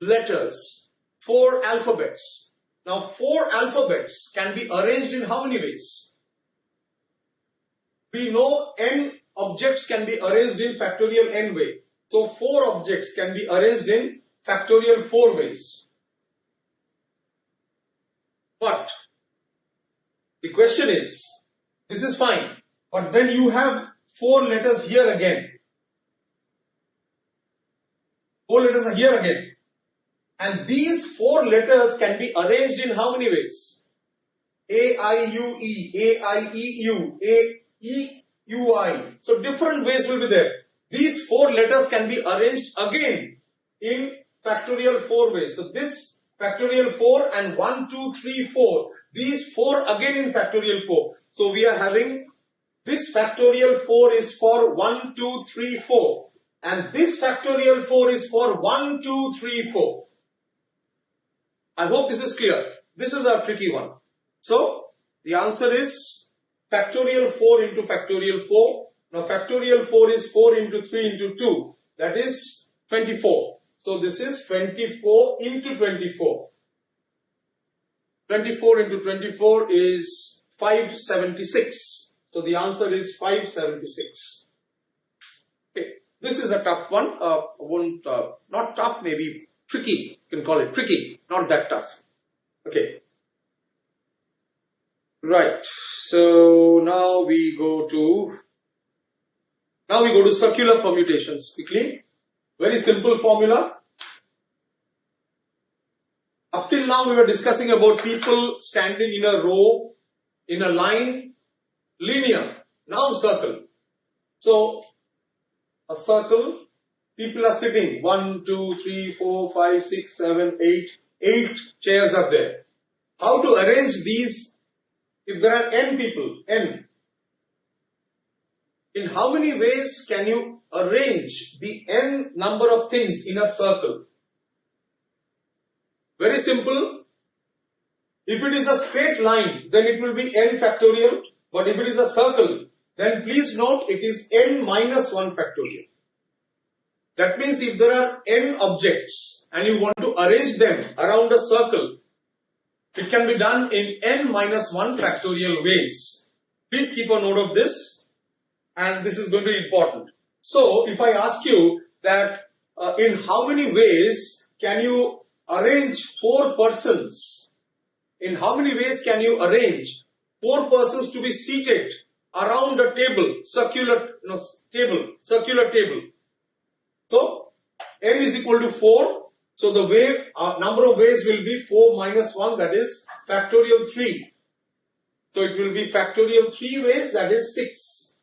[SPEAKER 1] letters, 4 alphabets. Now 4 alphabets can be arranged in how many ways? We know n objects can be arranged in factorial n way. So 4 objects can be arranged in factorial 4 ways. But the question is, this is fine, but then you have 4 letters here again. 4 letters are here again. And these 4 letters can be arranged in how many ways? A, I, U, E, A, I, E, U, A, E, U, I. So different ways will be there. These 4 letters can be arranged again in factorial 4 ways. So this factorial 4 and 1, 2, 3, 4. These 4 again in factorial 4. So we are having this factorial 4 is for 1, 2, 3, 4. And this factorial 4 is for 1, 2, 3, 4. I hope this is clear. This is a tricky one. So the answer is factorial 4 into factorial 4. Now factorial 4 is 4 into 3 into 2. That is 24. So this is 24 into 24. 24 into 24 is 576. So the answer is 576. Okay. This is a tough one. Not tough, maybe tricky. You can call it tricky. Not that tough. Okay. Right. So now we go to circular permutations quickly. Very simple formula. Up till now we were discussing about people standing in a row, in a line, linear. Now circle. So a circle, people are sitting 1, 2, 3, 4, 5, 6, 7, 8. 8 chairs are there. How to arrange these if there are n people, n? In how many ways can you arrange the n number of things in a circle? Very simple. If it is a straight line, then it will be n factorial. But if it is a circle, then please note it is n minus 1 factorial. That means if there are n objects and you want to arrange them around a circle, it can be done in n minus 1 factorial ways. Please keep a note of this, and this is going to be important. So if I ask you that in how many ways can you arrange 4 persons? In how many ways can you arrange 4 persons to be seated around a table, circular table? So n is equal to 4. So the number of ways will be 4 minus 1, that is factorial 3. So it will be factorial 3 ways, that is 6.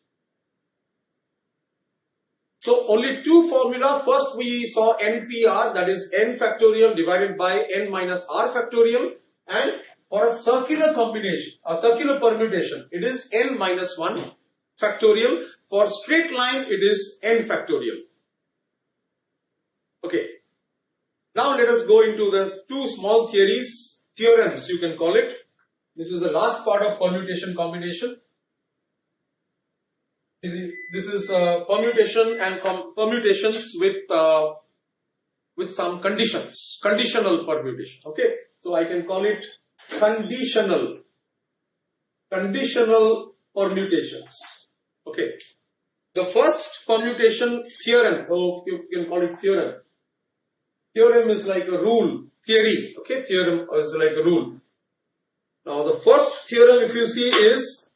[SPEAKER 1] So only 2 formula. First we saw NPR, that is n factorial divided by n minus r factorial, and for a circular combination, a circular permutation, it is n minus 1 factorial. For straight line, it is n factorial. Okay. Now let us go into the 2 small theorems you can call it. This is the last part of permutation combination. This is permutation and permutations with some conditions, conditional permutation. Okay, so I can call it conditional permutations. Okay, the first permutation theorem, you can call it theorem. Theorem is like a rule theory. Okay, theorem is like a rule. Now the first theorem, if you see, is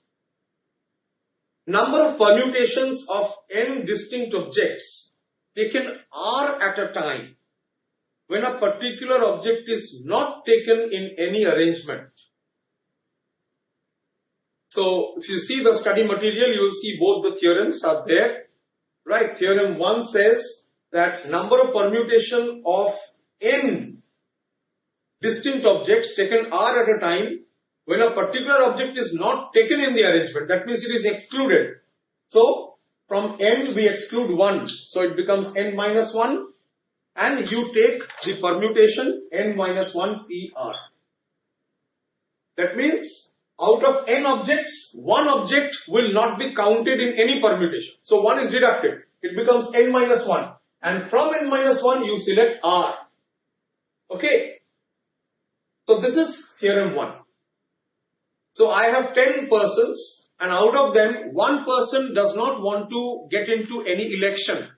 [SPEAKER 1] number of permutations of n distinct objects taken R at a time when a particular object is not taken in any arrangement. So if you see the study material, you will see both the theorems are there. Right, Theorem One says that number of permutation of n distinct objects taken R at a time when a particular object is not taken in the arrangement. That means it is excluded. So from n we exclude 1. So it becomes n minus 1, and you take the permutation n minus 1 PR. That means out of n objects, one object will not be counted in any permutation. So 1 is deducted. It becomes n minus 1. And from n minus 1 you select R. Okay. So this is Theorem 1. So I have 10 persons, and out of them, one person does not want to get into any election.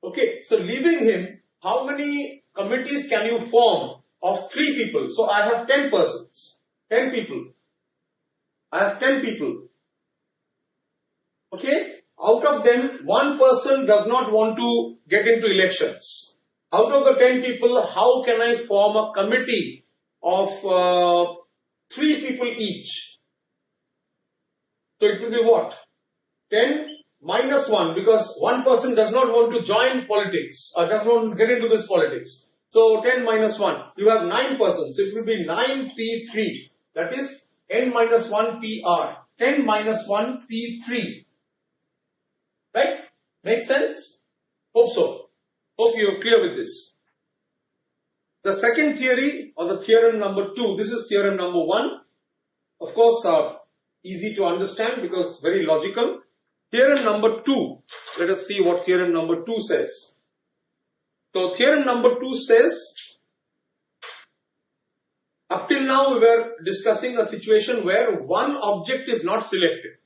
[SPEAKER 1] Okay. So leaving him, how many committees can you form of 3 people? So I have 10 persons. 10 people. I have 10 people. Okay. Out of them, one person does not want to get into elections. Out of the 10 people, how can I form a committee of 3 people each? So it will be what? 10 minus 1, because one person does not want to join politics, or does not want to get into this politics. So 10 minus 1, you have 9 persons. So it will be 9P3. That is n minus 1 PR. 10 minus 1 P3. Right? Makes sense? Hope so. Hope you are clear with this. The second theory, or the theorem number 2, this is theorem number 1. Of course, easy to understand because very logical. Theorem number 2, let us see what theorem number 2 says. So theorem number 2 says, up till now we were discussing a situation where one object is not selected.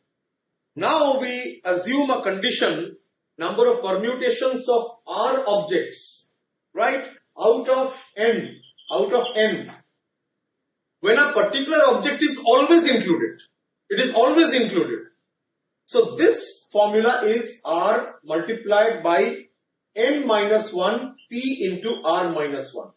[SPEAKER 1] Now we assume a condition, number of permutations of R objects, right, out of n, when a particular object is always included. It is always included. So this formula is R multiplied by n minus 1 P into R minus 1.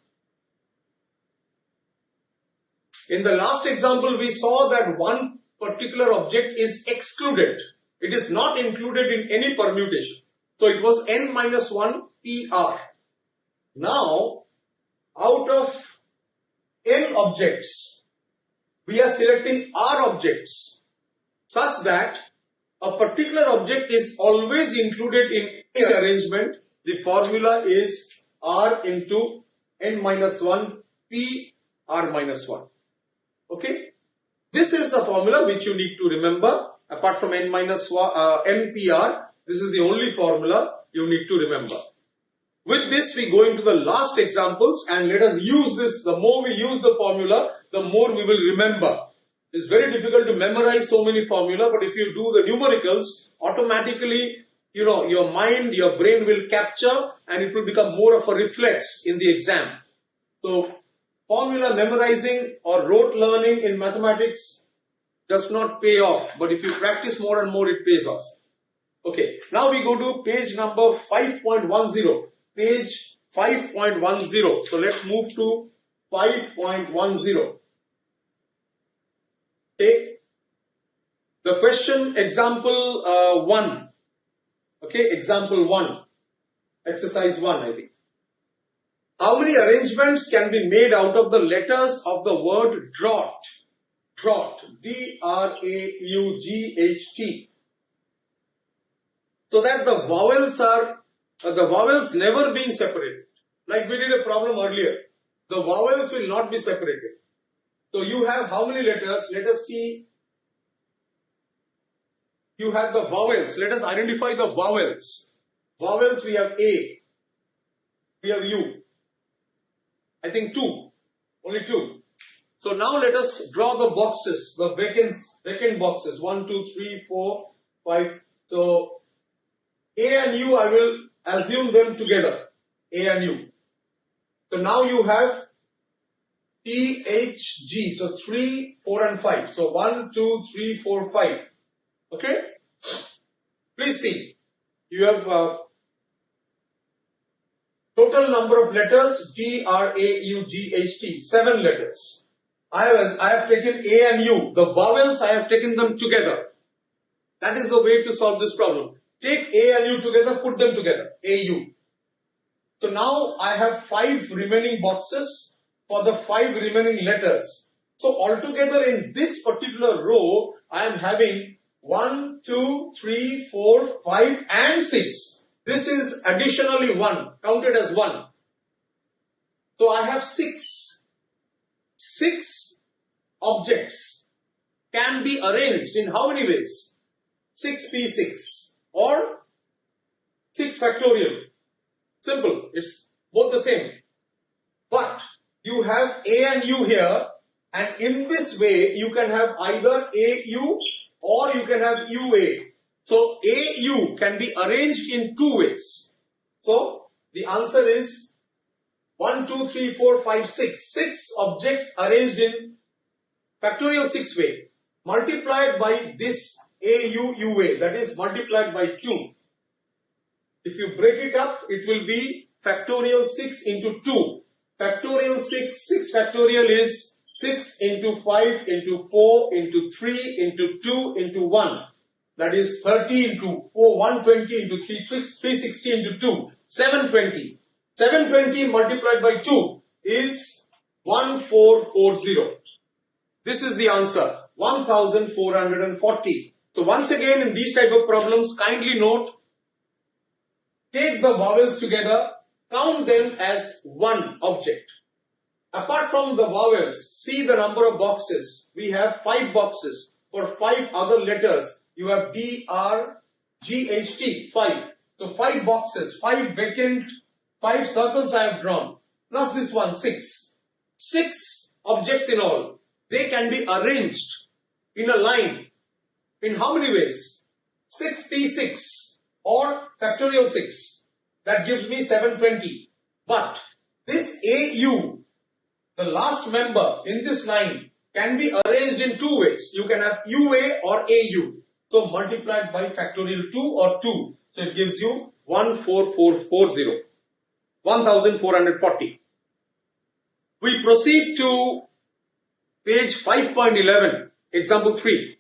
[SPEAKER 1] In the last example, we saw that one particular object is excluded. It is not included in any permutation. So it was n minus 1 PR. Now, out of n objects, we are selecting R objects such that a particular object is always included in any arrangement. The formula is R into n minus 1 P R minus 1. Okay. This is a formula which you need to remember. Apart from n minus 1 NPR, this is the only formula you need to remember. With this, we go into the last examples, and let us use this. The more we use the formula, the more we will remember. It's very difficult to memorize so many formula, but if you do the numericals, automatically, your mind, your brain will capture, and it will become more of a reflex in the exam. So, formula memorizing or rote learning in mathematics does not pay off, but if you practice more and more, it pays off. Okay, now we go to page number 5.10. Page 5.10. So let's move to 5.10. Okay, the question example 1. Okay, example 1. Exercise 1, I think. How many arrangements can be made out of the letters of the word drought? Drought. D-R-A-U-G-H-T. So that the vowels are, never being separated. Like we did a problem earlier. The vowels will not be separated. So you have how many letters? Let us see. You have the vowels. Let us identify the vowels. Vowels, we have A. We have U. I think 2. Only 2. So now let us draw the boxes, the vacant boxes. 1, 2, 3, 4, 5. So A and U, I will assume them together. A and U. So now you have THG. So 3, 4 and 5. So 1, 2, 3, 4, 5. Okay. Please see. You have total number of letters DRAUGHT. 7 letters. I have taken A and U. The vowels I have taken them together. That is the way to solve this problem. Take A and U together, put them together. AU. So now I have 5 remaining boxes for the 5 remaining letters. So altogether in this particular row, I am having 1, 2, 3, 4, 5 and 6. This is additionally 1, counted as 1. So I have 6. 6 objects can be arranged in how many ways? 6p6 or 6 factorial. Simple, it's both the same. But you have A and U here, and in this way you can have either AU or you can have UA. So AU can be arranged in 2 ways. So the answer is 1, 2, 3, 4, 5, 6. 6 objects arranged in factorial 6 way multiplied by this AU UA, that is multiplied by 2. If you break it up, it will be factorial 6 into 2. Factorial 6 factorial is 6 into 5 into 4 into 3 into 2 into 1. That is 30 into 4, 120 into 3, 360 into 2, 720. 720 multiplied by 2 is 1440. This is the answer, 1440. So once again in these type of problems, kindly note, take the vowels together, count them as one object. Apart from the vowels, see the number of boxes. We have 5 boxes. For 5 other letters, you have D, R, G, H, T, 5. So 5 boxes, 5 vacant, 5 circles I have drawn. Plus this one, 6. 6 objects in all. They can be arranged in a line. In how many ways? 6p6 or factorial 6. That gives me 720. But this AU, the last member in this line, can be arranged in 2 ways. You can have UA or AU. So multiplied by factorial 2 or 2. So it gives you 14440. 1440. We proceed to page 5.11, example 3.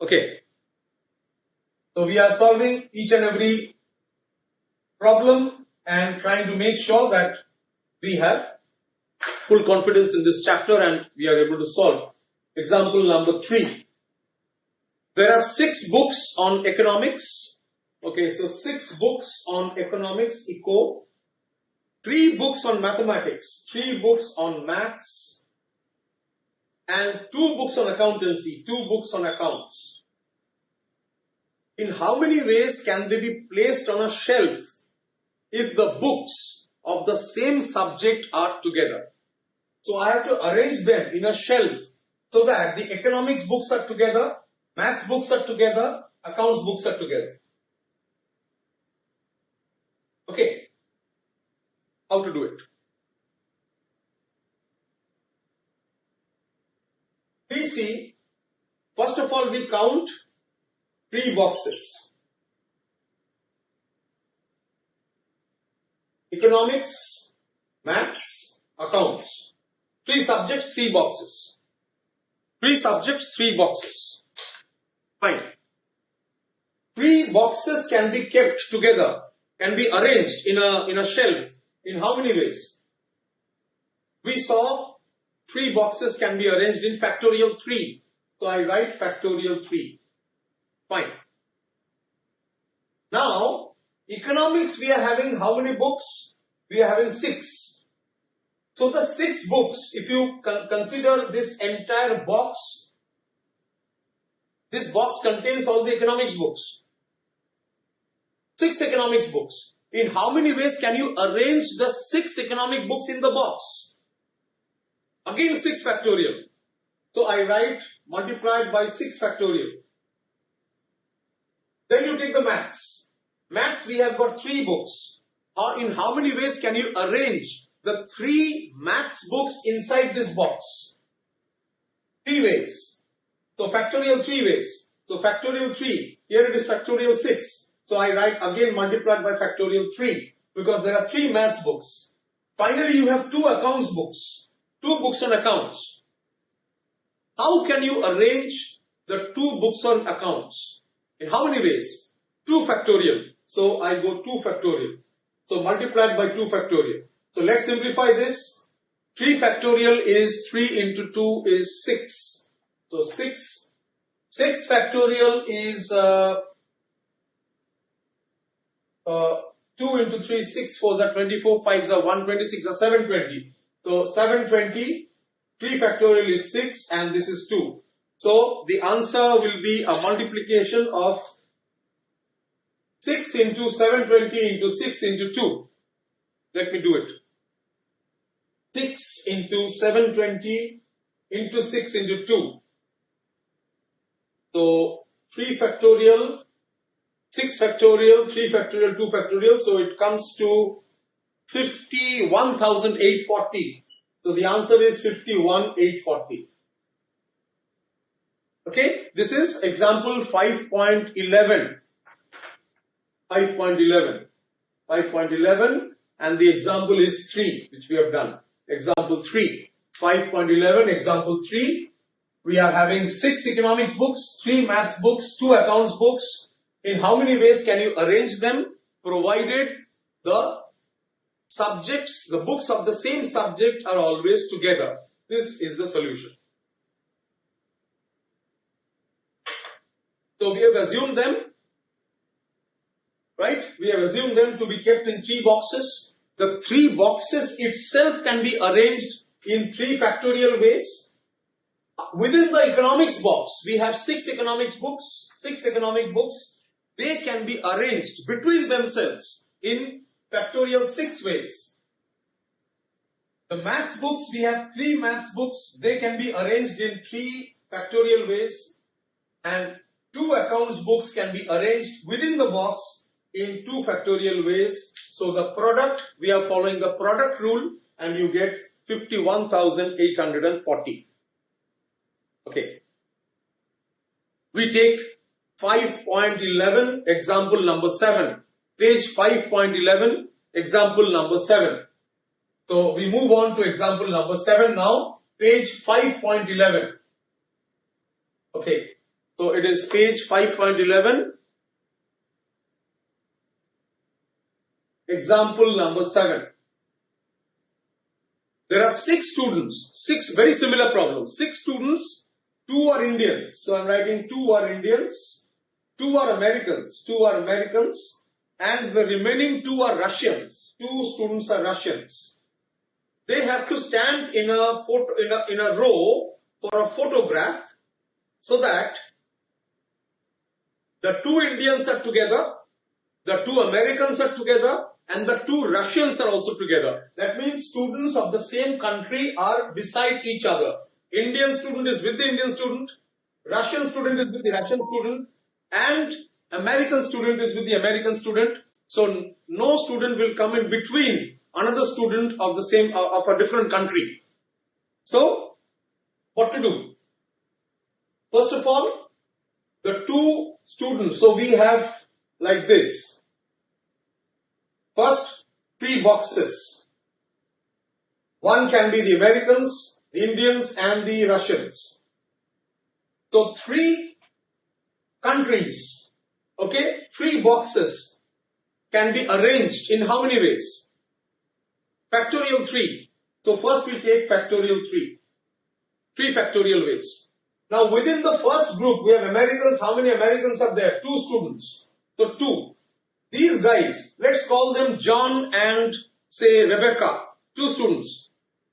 [SPEAKER 1] Okay. So we are solving each and every problem and trying to make sure that we have full confidence in this chapter and we are able to solve. Example number 3. There are 6 books on economics. Okay, so 6 books on economics, eco. 3 books on mathematics, 3 books on maths, and 2 books on accountancy, 2 books on accounts. In how many ways can they be placed on a shelf if the books of the same subject are together? So I have to arrange them in a shelf so that the economics books are together, maths books are together, accounts books are together. Okay. How to do it? Please see, first of all we count 3 boxes. Economics, maths, accounts. 3 subjects, 3 boxes. 3 subjects, 3 boxes. Fine. 3 boxes can be kept together, can be arranged in a shelf. In how many ways? We saw 3 boxes can be arranged in factorial 3. So I write factorial 3. Fine. Now, economics we are having how many books? We are having 6. So the 6 books, if you consider this entire box, this box contains all the economics books. 6 economics books. In how many ways can you arrange the 6 economic books in the box? Again 6 factorial. So I write multiplied by 6 factorial. Then you take the maths. Maths we have got 3 books. In how many ways can you arrange the 3 maths books inside this box. 3 ways. So factorial 3 ways. So factorial 3, here it is factorial 6. So I write again multiplied by factorial 3 because there are 3 maths books. Finally, you have 2 accounts books. 2 books on accounts. How can you arrange the 2 books on accounts? In how many ways? 2 factorial. So I go 2 factorial. So multiplied by 2 factorial. So let's simplify this. 3 factorial is 3 into 2 is 6. So 6. 6 factorial is 2 into 3, 6 4s are 24, 5s are 126 are 720. So 720, 3 factorial is 6 and this is 2. So the answer will be a multiplication of 6 into 720 into 6 into 2. Let me do it. 6 into 720 into 6 into 2. So 3 factorial, 6 factorial, 3 factorial, 2 factorial. So it comes to 51,840. So the answer is 51,840. Okay, this is example 5.11. 5.11 and the example is 3 which we have done. Example 3. 5.11 example 3. We are having 6 economics books, 3 maths books, 2 accounts books. In how many ways can you arrange them provided the subjects, the books of the same subject are always together? This is the solution. So we have assumed them, right? We have assumed them to be kept in 3 boxes. The 3 boxes itself can be arranged in 3 factorial ways. Within the economics box, we have 6 economics books, 6 economic books. They can be arranged between themselves in factorial 6 ways. The maths books, we have 3 maths books. They can be arranged in 3 factorial ways. And 2 accounts books can be arranged within the box in 2 factorial ways. So the product, we are following the product rule and you get 51,840. Okay. We take 5.11 example number 7. Page 5.11 example number 7. So we move on to example number 7 now. Page 5.11. Okay. So it is page 5.11. Example number 7. There are 6 students, 6 very similar problems. 6 students, 2 are Indians. So I am writing 2 are Indians, 2 are Americans, 2 are Americans, and the remaining 2 are Russians. 2 students are Russians. They have to stand in a photo, in a row for a photograph so that the 2 Indians are together, the 2 Americans are together, and the 2 Russians are also together. That means students of the same country are beside each other. Indian student is with the Indian student, Russian student is with the Russian student, and American student is with the American student. So no student will come in between another student of the same, of a different country. So what to do? First of all, the 2 students, so we have like this. First, 3 boxes. One can be the Americans, the Indians and the Russians. So 3 countries, okay, 3 boxes can be arranged in how many ways? Factorial 3. So first we take factorial 3. 3 factorial ways. Now within the first group we have Americans. How many Americans are there? 2 students. So 2. These guys, let's call them John and say Rebecca. 2 students,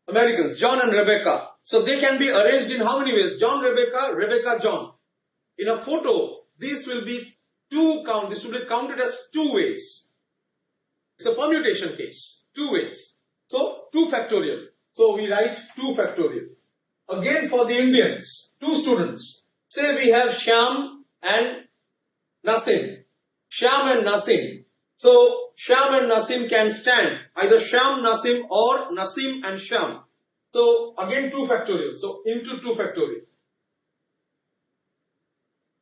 [SPEAKER 1] Americans, John and Rebecca. So they can be arranged in how many ways? John, Rebecca, Rebecca, John. In a photo, this will be 2 count. This will be counted as 2 ways. It's a permutation case. 2 ways. So 2 factorial. So we write 2 factorial. Again for the Indians, 2 students. Say we have Shyam and Nasim. Shyam and Nasim. So Shyam and Nasim can stand. Either Shyam, Nasim or Nasim and Shyam. So again 2 factorial. So into 2 factorial.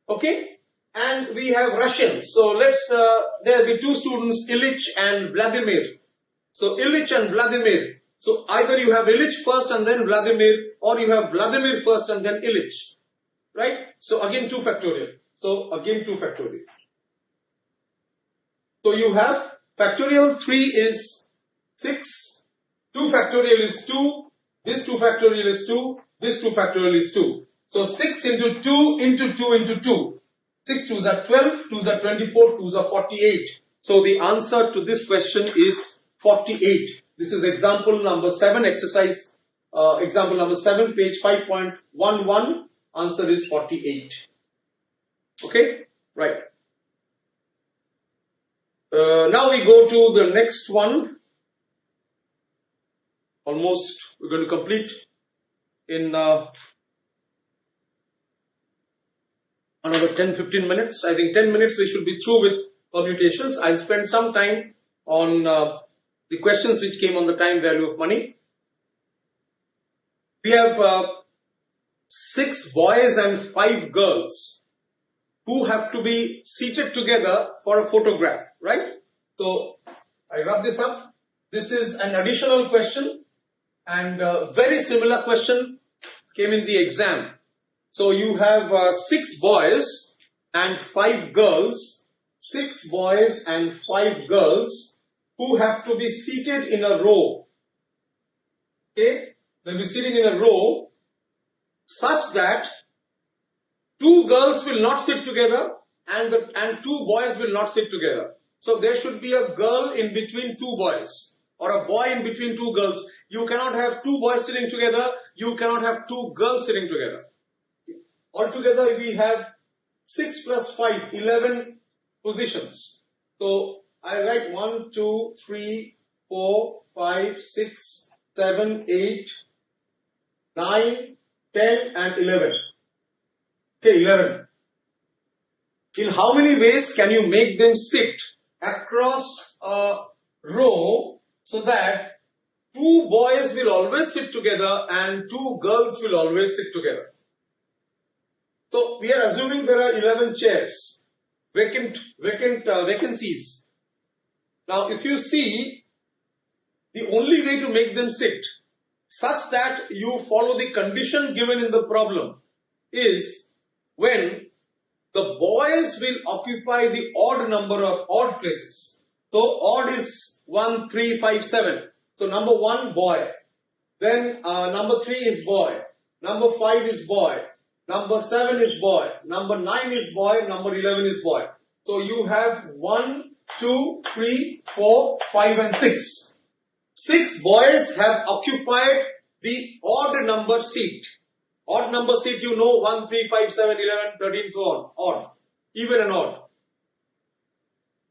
[SPEAKER 1] Okay. And we have Russians. So let's, there will be 2 students, Ilich and Vladimir. So Ilich and Vladimir. So either you have Ilich first and then Vladimir, or you have Vladimir first and then Ilich. Right? So again 2 factorial. So again 2 factorial. So you have factorial 3 is 6, 2 factorial is 2, this 2 factorial is 2, this 2 factorial is 2. So 6 into 2 into 2 into 2. 6 2s are 12, 2s are 24, 2s are 48. So the answer to this question is 48. This is example number 7, exercise, example number 7, page 5.11. Answer is 48. Okay, right. Now we go to the next one. Almost we're going to complete in another 10-15 minutes. I think 10 minutes we should be through with permutations. I'll spend some time on the questions which came on the time value of money. We have 6 boys and 5 girls who have to be seated together for a photograph, right? So I wrap this up. This is an additional question, and very similar question came in the exam. So you have 6 boys and 5 girls, 6 boys and 5 girls who have to be seated in a row. Okay, they'll be sitting in a row such that 2 girls will not sit together and 2 boys will not sit together. So there should be a girl in between 2 boys or a boy in between 2 girls. You cannot have 2 boys sitting together. You cannot have 2 girls sitting together. Altogether we have 6 plus 5, 11 positions. So I write 1, 2, 3, 4, 5, 6, 7, 8, 9, 10 and 11. Okay, 11. In how many ways can you make them sit across a row so that 2 boys will always sit together and 2 girls will always sit together? So we are assuming there are 11 chairs, vacancies. Now if you see, the only way to make them sit such that you follow the condition given in the problem is when the boys will occupy the odd number of odd places. So odd is 1, 3, 5, 7. So number 1 boy, then number 3 is boy, number 5 is boy, number 7 is boy, number 9 is boy, number 11 is boy. So you have 1, 2, 3, 4, 5 and 6. 6 boys have occupied the odd number seat. Odd number seat, you know, 1, 3, 5, 7, 11, 13, so on. Odd. Even and odd.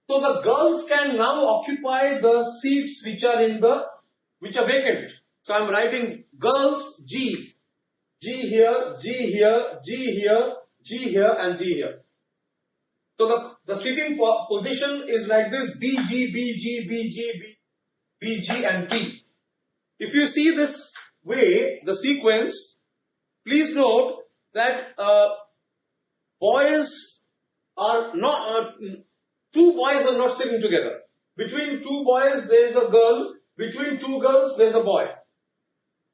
[SPEAKER 1] So the girls can now occupy the seats which are vacant. So I am writing girls G. G here, G here, G here, G here and G here. So the sitting position is like this: B, G, B, G, B, G, B, B, G and P. If you see this way, the sequence, please note that boys are not, 2 boys are not sitting together. Between 2 boys there is a girl, between 2 girls there is a boy.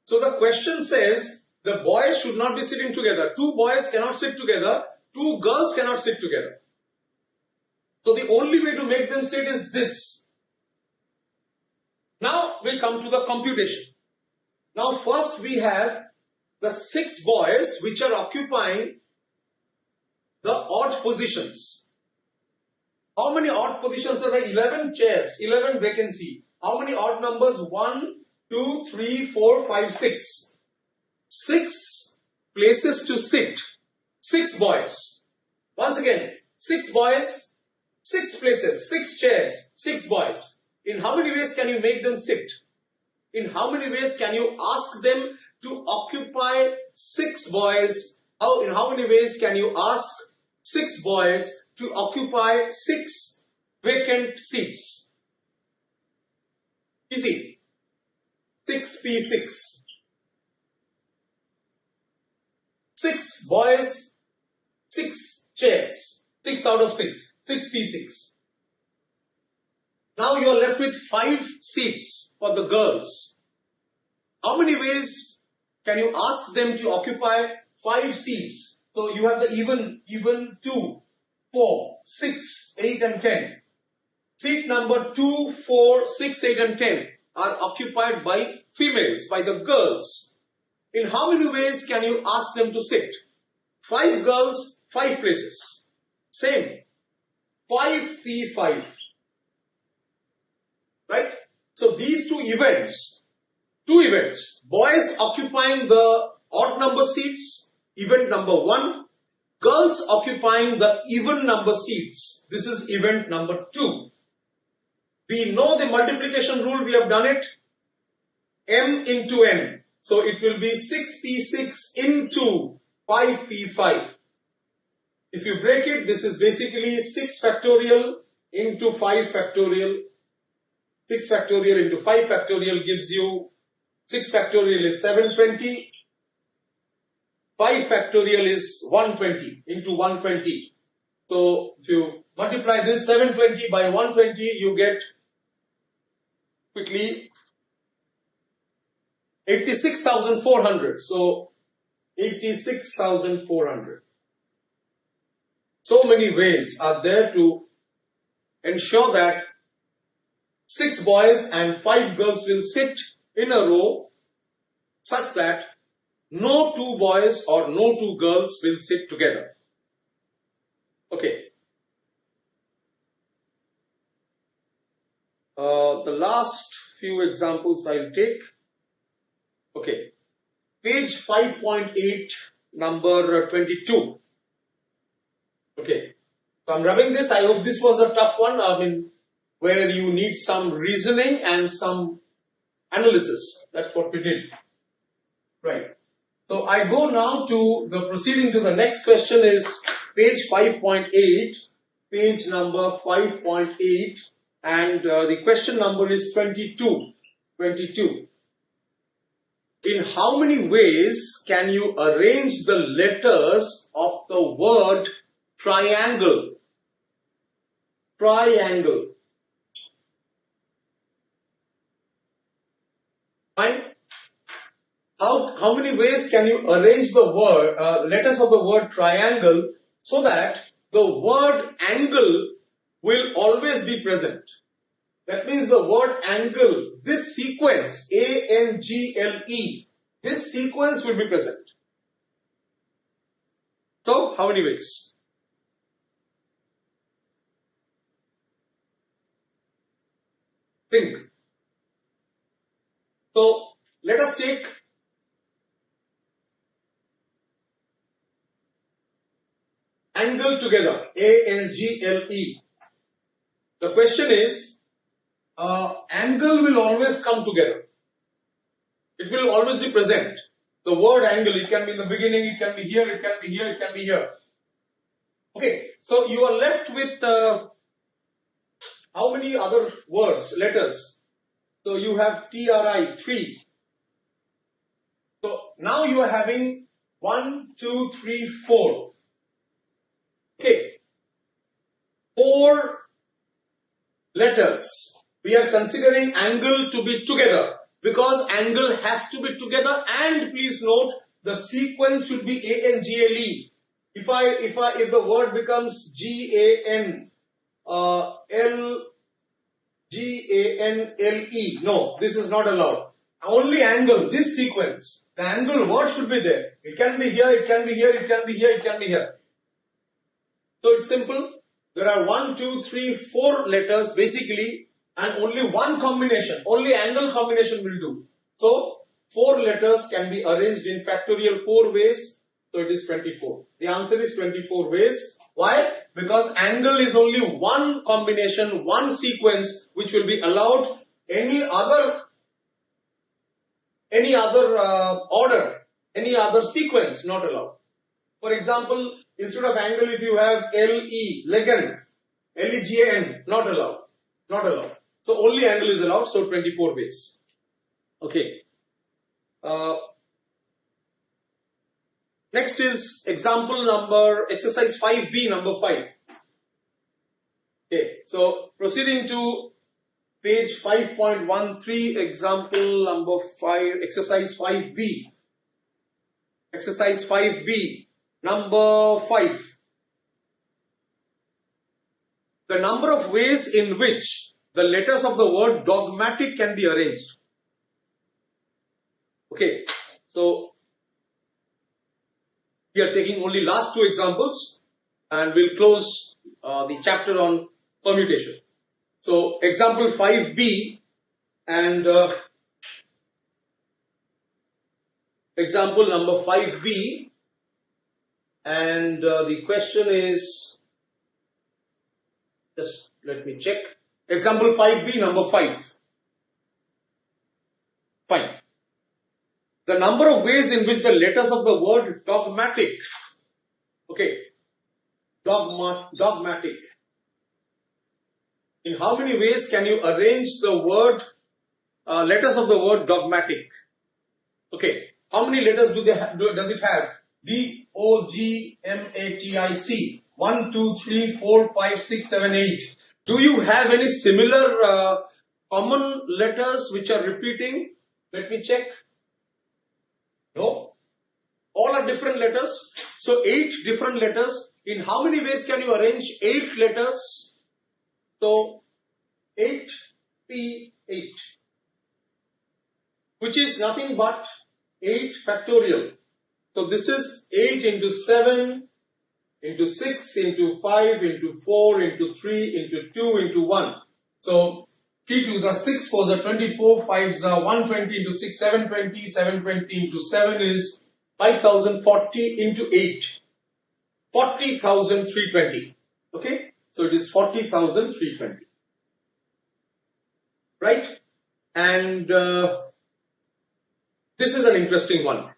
[SPEAKER 1] So the question says the boys should not be sitting together. 2 boys cannot sit together, 2 girls cannot sit together. So the only way to make them sit is this. Now we come to the computation. Now first we have the 6 boys which are occupying the odd positions. How many odd positions are there? 11 chairs, 11 vacancy. How many odd numbers? 1, 2, 3, 4, 5, 6. 6 places to sit. 6 boys. Once again, 6 boys, 6 places, 6 chairs, 6 boys. In how many ways can you make them sit? In how many ways can you ask them to occupy 6 boys? In how many ways can you ask 6 boys to occupy 6 vacant seats? Easy. 6p6. 6 boys, 6 chairs. 6 out of 6. 6p6. Now you are left with 5 seats for the girls. How many ways can you ask them to occupy 5 seats? So you have the even 2, 4, 6, 8 and 10. Seat number 2, 4, 6, 8 and 10 are occupied by females, by the girls. In how many ways can you ask them to sit? 5 girls, 5 places. Same. 5p5. Right? So these two events, boys occupying the odd number seats, event number 1, girls occupying the even number seats, this is event number 2. We know the multiplication rule, we have done it, m into n. So it will be 6p6 into 5p5. If you break it, this is basically 6 factorial into 5 factorial. 6 factorial into 5 factorial gives you 6 factorial is 720. 5 factorial is 120 into 120. So if you multiply this 720 by 120, you get quickly 86,400. So 86,400. So many ways are there to ensure that 6 boys and 5 girls will sit in a row such that no 2 boys or no 2 girls will sit together. Okay. The last few examples I'll take. Okay. Page 5.8, number 22. Okay. So I'm rubbing this. I hope this was a tough one. I mean, where you need some reasoning and some analysis. That's what we did. Right. So I go now to the proceeding to the next question is page 5.8, page number 5.8, and the question number is 22. 22. In how many ways can you arrange the letters of the word triangle? Triangle. Fine. How many ways can you arrange the word letters of the word triangle so that the word angle will always be present? That means the word angle, this sequence A-N-G-L-E, this sequence will be present. So how many ways? Think. So let us take angle together, A-N-G-L-E. The question is, angle will always come together. It will always be present. The word angle, it can be in the beginning, it can be here, it can be here, it can be here. Okay, so you are left with how many other words, letters? So you have TRI, 3. So now you are having 1, 2, 3, 4. Okay, 4 letters. We are considering angle to be together because angle has to be together, and please note the sequence should be A-N-G-L-E. If the word becomes G-A-N-L-G-A-N-L-E, no, this is not allowed. Only angle, this sequence, the angle word should be there. It can be here, it can be here, it can be here, it can be here. So it's simple. There are 1, 2, 3, 4 letters basically, and only one combination, only angle combination will do. So 4 letters can be arranged in factorial 4 ways. So it is 24. The answer is 24 ways. Why? Because angle is only one combination, one sequence which will be allowed. Any other order, any other sequence not allowed. For example, instead of angle, if you have L-E, Legan, L-E-G-A-N, not allowed. Not allowed. So only angle is allowed, so 24 ways. Okay. Next is exercise 5B, number 5. Okay, so proceeding to page 5.13, example number 5, exercise 5B. Exercise 5B, number 5. The number of ways in which the letters of the word dogmatic can be arranged. Okay, so we are taking only last two examples and we'll close the chapter on permutation. So example 5B and example number 5B, and the question is, just let me check. Example 5B, number 5. Fine. The number of ways in which the letters of the word dogmatic, okay, dogmatic. In how many ways can you arrange the word, letters of the word dogmatic? Okay, how many letters does it have? D-O-G-M-A-T-I-C. 1, 2, 3, 4, 5, 6, 7, 8. Do you have any similar common letters which are repeating? Let me check. No. All are different letters. So 8 different letters. In how many ways can you arrange 8 letters? So 8P8, which is nothing but 8 factorial. So this is 8 into 7 into 6 into 5 into 4 into 3 into 2 into 1. So 3 2s are 6, 4s are 24, 5s are 120 into 6, 720, 720 into 7 is 5040 into 8, 40,320. Okay, so it is 40,320. Right? And this is an interesting one.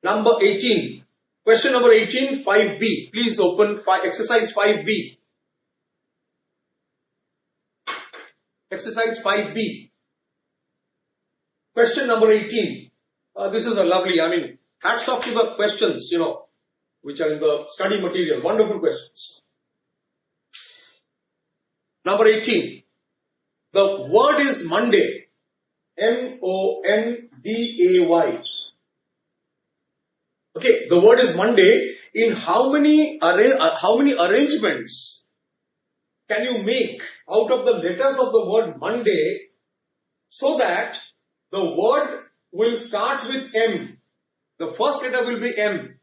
[SPEAKER 1] Number 18. Question number 18, 5B. Please open exercise 5B. Exercise 5B. Question number 18. This is a lovely, hats off to the questions, which are in the study material. Wonderful questions. Number 18. The word is Monday. M-O-N-D-A-Y. Okay, the word is Monday. In how many arrangements can you make out of the letters of the word Monday so that the word will start with M? The first letter will be M,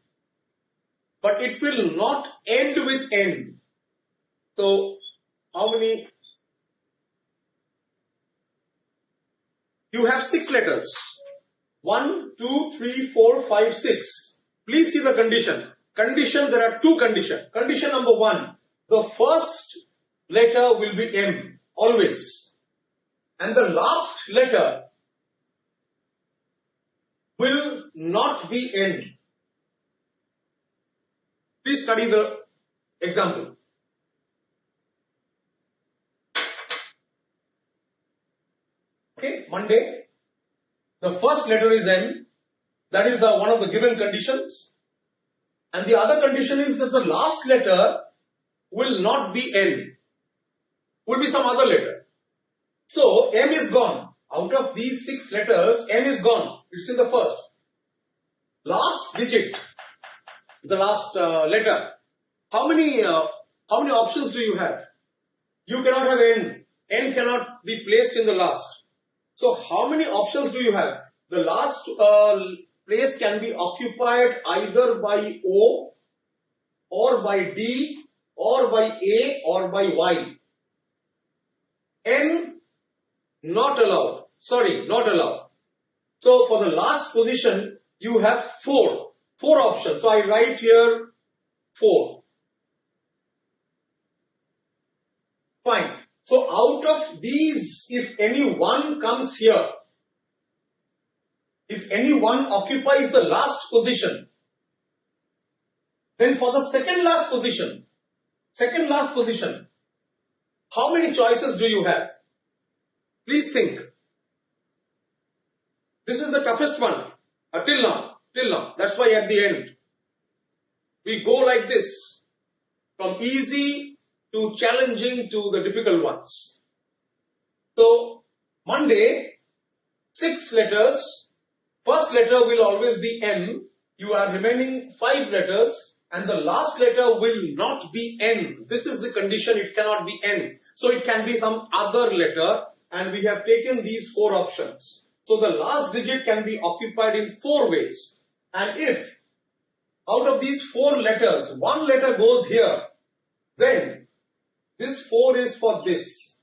[SPEAKER 1] but it will not end with N. So, how many? You have 6 letters. 1, 2, 3, 4, 5, 6. Please see the condition. There are 2 conditions. Condition number 1, the first letter will be M, always. And the last letter will not be N. Please study the example. Okay, Monday. The first letter is M. That is one of the given conditions. And the other condition is that the last letter will not be N. Will be some other letter. So, M is gone. Out of these 6 letters, M is gone. It's in the first. Last digit, the last letter. How many options do you have? You cannot have N. N cannot be placed in the last. So, how many options do you have? The last place can be occupied either by O, or by D, or by A, or by Y. N, not allowed. Sorry, not allowed. So, for the last position, you have 4 options. So, I write here 4. Fine. So, out of these, if any one comes here, if any one occupies the last position, then for the second last position, How many choices do you have? Please think. This is the toughest one till now. That's why at the end we go like this, from easy to challenging to the difficult ones. So Monday, 6 letters. First letter will always be M. You are remaining 5 letters and the last letter will not be N. This is the condition, it cannot be N. So it can be some other letter and we have taken these 4 options. So the last digit can be occupied in 4 ways. And if out of these 4 letters, 1 letter goes here, then this 4 is for this.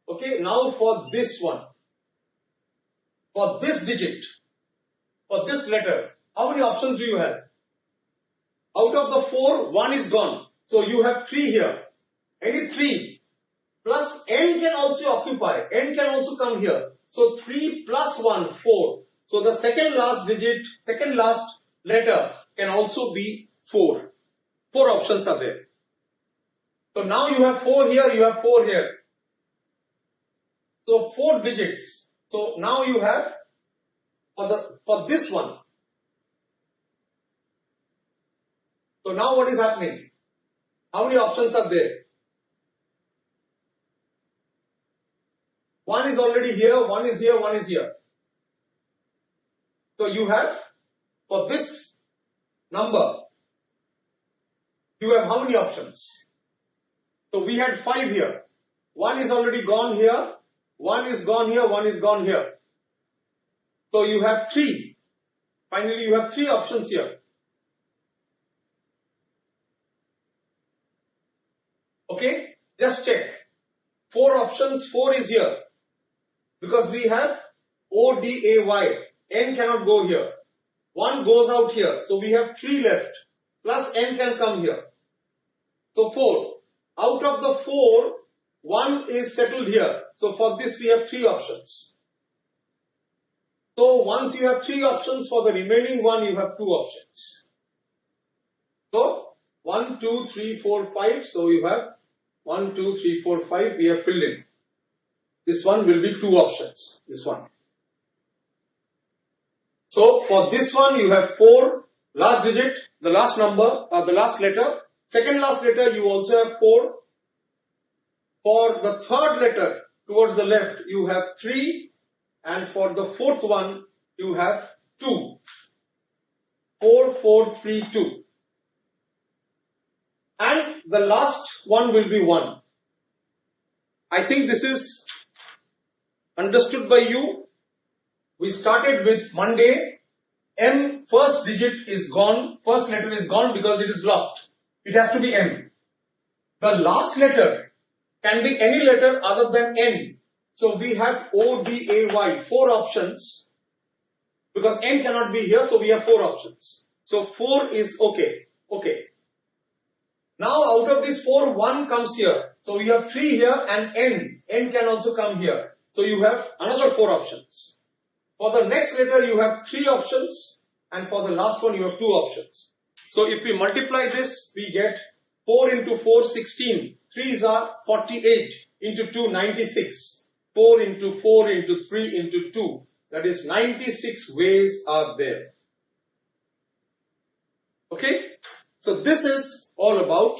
[SPEAKER 1] Okay, now for this one, for this digit, for this letter, how many options do you have? Out of the 4, 1 is gone. So you have 3 here. Any 3 plus N can also occupy. N can also come here. So 3 plus 1, 4. So the second last digit, second last letter can also be 4. 4 options are there. So now you have 4 here, you have 4 here. So 4 digits. So now you have for this one. So now what is happening? How many options are there? 1 is already here, 1 is here, 1 is here. So you have, for this number, you have how many options? So we had 5 here. 1 is already gone here, 1 is gone here, 1 is gone here. So you have 3. Finally you have 3 options here. Okay, just check. 4 options, 4 is here. Because we have ODAY. N cannot go here. 1 goes out here. So we have 3 left. Plus N can come here. So 4. Out of the 4, 1 is settled here. So for this we have 3 options. So once you have 3 options, for the remaining one you have 2 options. So 1, 2, 3, 4, 5. So you have 1, 2, 3, 4, 5. We have filled in. This one will be 2 options. This one. So for this one you have 4. Last digit, the last number, or the last letter. Second last letter you also have 4. For the third letter towards the left you have 3. And for the fourth one you have 2. 4, 4, 3, 2. And the last one will be 1. I think this is understood by you. We started with Monday. M, first digit is gone. First letter is gone because it is locked. It has to be M. The last letter can be any letter other than N. So we have ODAY, 4 options. Because N cannot be here, so we have 4 options. So 4 is okay. Okay. Now out of these 4, 1 comes here. So we have 3 here and N. N can also come here. So you have another 4 options. For the next letter you have 3 options. And for the last one you have 2 options. So if we multiply this, we get 4 into 4, 16. 3s are 48. Into 2, 96. 4 into 4 into 3 into 2. That is 96 ways are there. Okay. So this is all about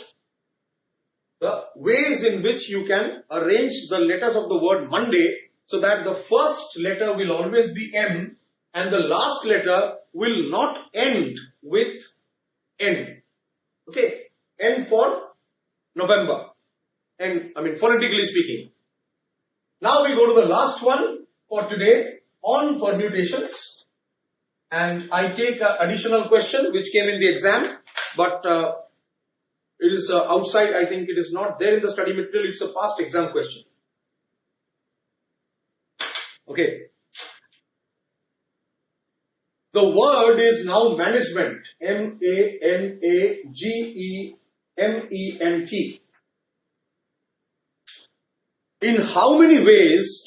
[SPEAKER 1] the ways in which you can arrange the letters of the word Monday so that the first letter will always be M and the last letter will not end with N. Okay. N for November. And I mean phonetically speaking. Now we go to the last one for today on permutations. And I take an additional question which came in the exam, but it is outside. I think it is not there in the study material. It's a past exam question. Okay. The word is now management. M-A-N-A-G-E-M-E-N-T. In how many ways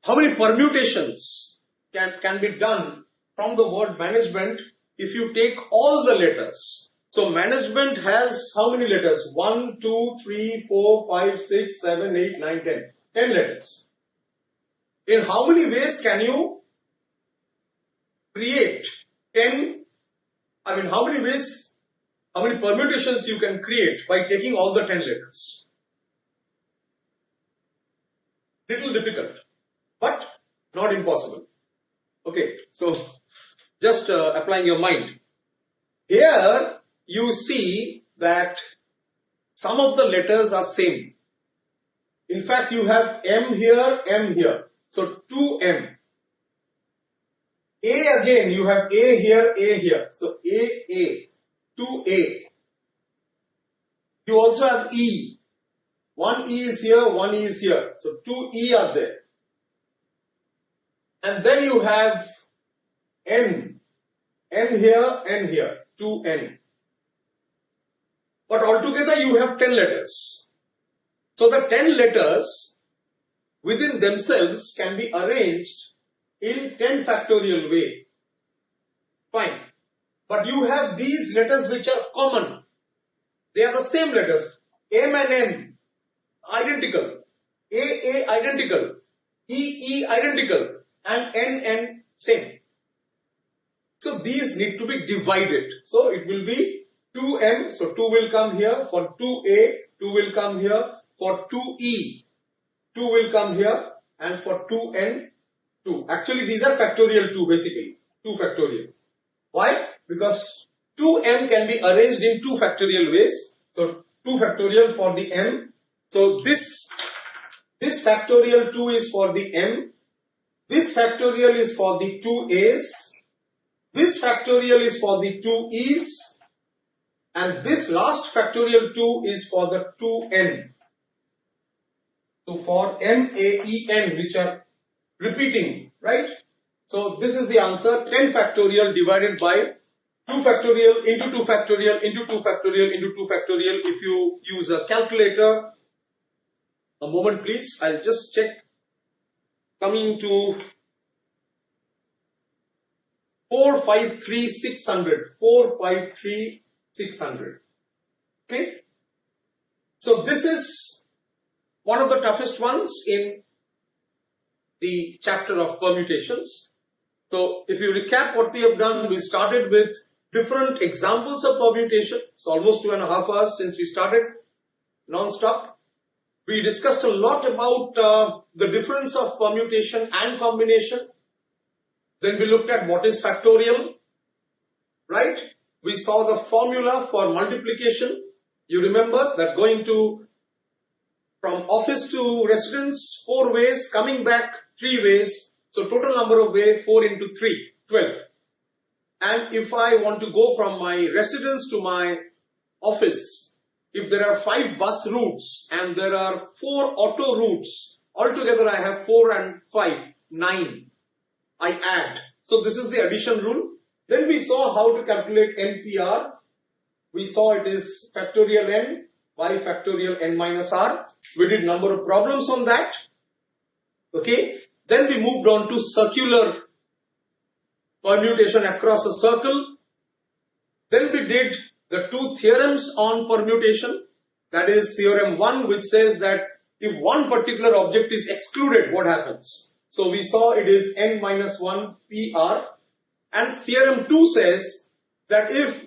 [SPEAKER 1] how many permutations can be done from the word management if you take all the letters? So management has how many letters? 1, 2, 3, 4, 5, 6, 7, 8, 9, 10. 10 letters. In how many ways can you create 10? I mean, how many ways, how many permutations you can create by taking all the 10 letters? Little difficult, but not impossible. Okay, so just applying your mind. Here you see that some of the letters are same. In fact, you have M here. So 2M. A again, you have A here. So A, 2A. You also have E. One E is here, one E is here. So 2E are there. And then you have N. N here, 2N. But altogether you have 10 letters. So the 10 letters within themselves can be arranged in 10 factorial way. Fine. But you have these letters which are common. They are the same letters. M and N, identical. A, identical. E, identical. And N, same. So these need to be divided. So it will be 2M, so 2 will come here. For 2A, 2 will come here. For 2E, 2 will come here. And for 2N, 2. Actually, these are factorial 2 basically. 2 factorial. Why? Because 2M can be arranged in 2 factorial ways. So 2 factorial for the M. So this factorial 2 is for the M. This factorial is for the 2A's. This factorial is for the 2E's. And this last factorial 2 is for the 2N. So for M, A, E, N, which are repeating, right? So this is the answer, 10 factorial divided by 2 factorial into 2 factorial into 2 factorial into 2 factorial. If you use a calculator, a moment please, I'll just check. Coming to 453,600. 453,600. Okay. So this is one of the toughest ones in the chapter of permutations. So if you recap what we have done, we started with different examples of permutation. It's almost 2.5 hours since we started non-stop. We discussed a lot about the difference of permutation and combination. Then we looked at what is factorial, right? We saw the formula for multiplication. You remember that going from office to residence, 4 ways, coming back 3 ways. So total number of ways, 4 into 3, 12. And if I want to go from my residence to my office, if there are 5 bus routes and there are 4 auto routes, altogether I have 4 and 5, 9. I add. So this is the addition rule. Then we saw how to calculate NPR. We saw it is factorial n by factorial n minus r. We did number of problems on that. Okay. Then we moved on to circular permutation across a circle. Then we did the 2 theorems on permutation. That is Theorem 1, which says that if one particular object is excluded, what happens? So we saw it is n minus 1 PR. And Theorem 2 says that if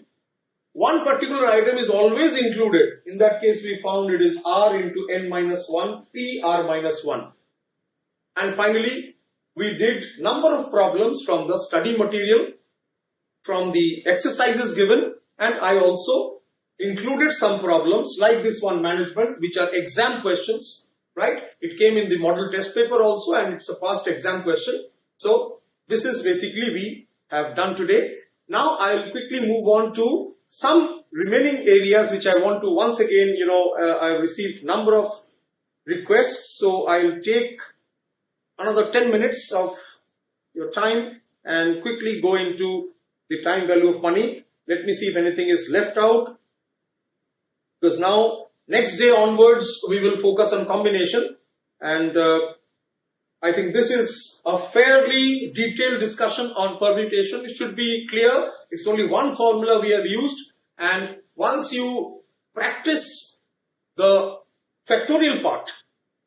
[SPEAKER 1] one particular item is always included, in that case we found it is r into n minus 1 PR minus 1. And finally, we did number of problems from the study material, from the exercises given, and I also included some problems like this one, management, which are exam questions, right? It came in the model test paper also, and it's a past exam question. So this is basically we have done today. Now I will quickly move on to some remaining areas which I want to once again, I received number of requests, so I will take another 10 minutes of your time and quickly go into the time value of money. Let me see if anything is left out, because now next day onwards we will focus on combination, and I think this is a fairly detailed discussion on permutation. It should be clear. It's only one formula we have used. and once you practice the factorial part,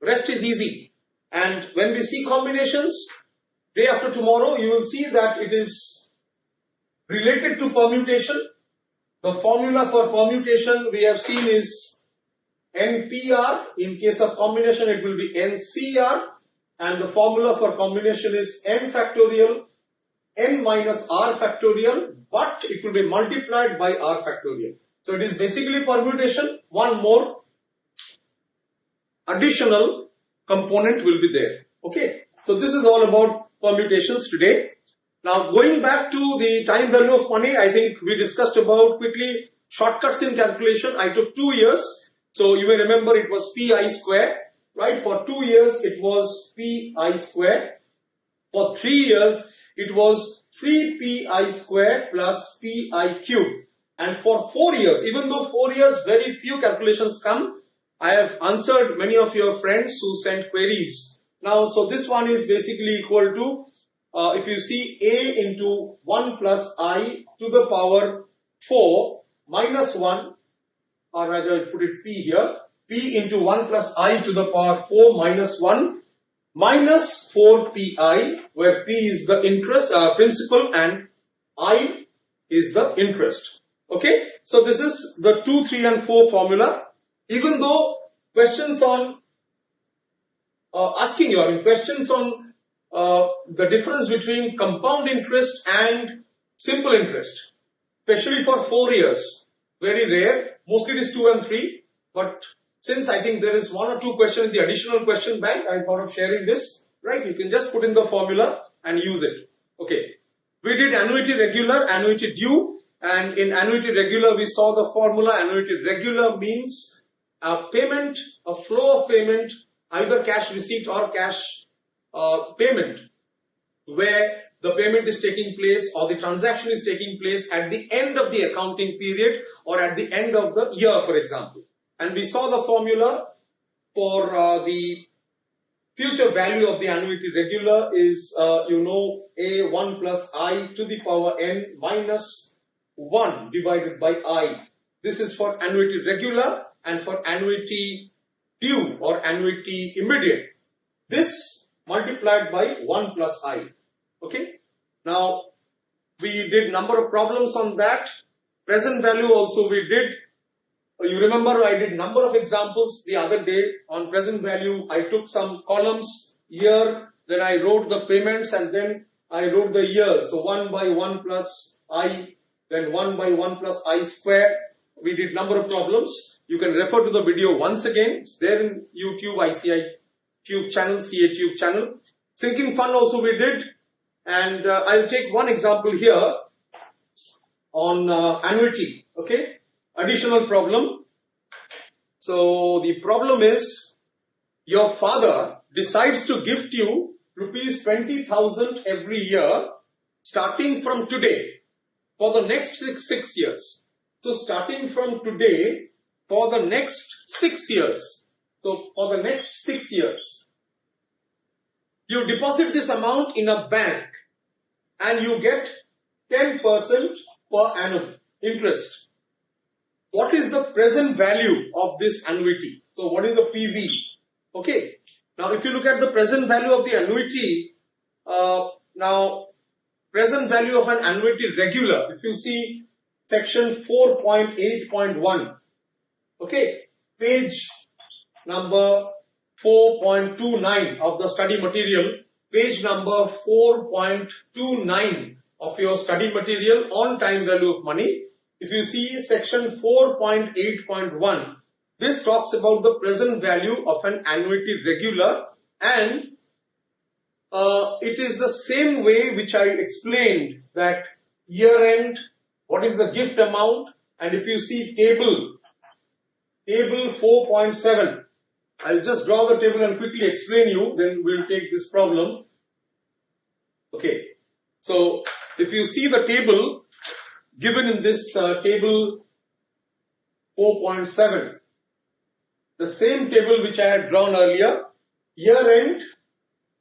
[SPEAKER 1] rest is easy. And when we see combinations, day after tomorrow, you will see that it is related to permutation. The formula for permutation we have seen is NPR. In case of combination, it will be NCR. And the formula for combination is n factorial, n minus r factorial, but it will be multiplied by r factorial. So it is basically permutation. One more additional component will be there. Okay. So this is all about permutations today. Now going back to the time value of money, I think we discussed about quickly shortcuts in calculation. I took 2 years. So you may remember it was pi square, right? For 2 years it was pi square. For 3 years it was 3pi square plus pi cube. And for 4 years, even though 4 years very few calculations come, I have answered many of your friends who sent queries. Now, so this one is basically equal to, if you see a into 1 plus I to the power 4 minus 1, or rather I put it p here, p into 1 plus I to the power 4 minus 1 minus 4 pi, where p is the interest, principal, and I is the interest. Okay, so this is the 2, 3 and 4 formula. Even though questions on questions on the difference between compound interest and simple interest, especially for 4 years, very rare. Mostly it is 2 and 3, but since I think there is 1 or 2 questions in the additional question bank, I thought of sharing this, right? You can just put in the formula and use it. Okay, we did annuity regular, annuity due, and in annuity regular we saw the formula. Annuity regular means a payment, a flow of payment, either cash receipt or cash payment, where the payment is taking place or the transaction is taking place at the end of the accounting period or at the end of the year, for example. And we saw the formula for the future value of the annuity regular is, A1 plus I to the power n minus 1 divided by I. This is for annuity regular. And for annuity due or annuity immediate, this multiplied by 1 plus I. Okay. Now, we did number of problems on that. Present value also we did. You remember I did number of examples the other day on present value. I took some columns, year, then I wrote the payments and then I wrote the year. So 1 by 1 plus I, then 1 by 1 plus I square. We did number of problems. You can refer to the video once again. It's there in YouTube, ICAI Tube channel, CA Tube channel. Sinking fund also we did. And I'll take one example here on annuity. Okay. Additional problem. So the problem is your father decides to gift you rupees 20,000 every year starting from today for the next six years. So starting from today for the next 6 years. So for the next 6 years, you deposit this amount in a bank and you get 10% per annum interest. What is the present value of this annuity? So what is the PV? Okay. Now if you look at the present value of the annuity, now present value of an annuity regular, if you see section 4.8.1, okay, page number 4.29 of the study material, page number 4.29 of your study material on time value of money. If you see section 4.8.1, this talks about the present value of an annuity regular, and it is the same way which I explained that year end, what is the gift amount, and if you see table 4.7, I'll just draw the table and quickly explain you, then we'll take this problem. Okay, so if you see the table given in this table 4.7, the same table which I had drawn earlier, year end,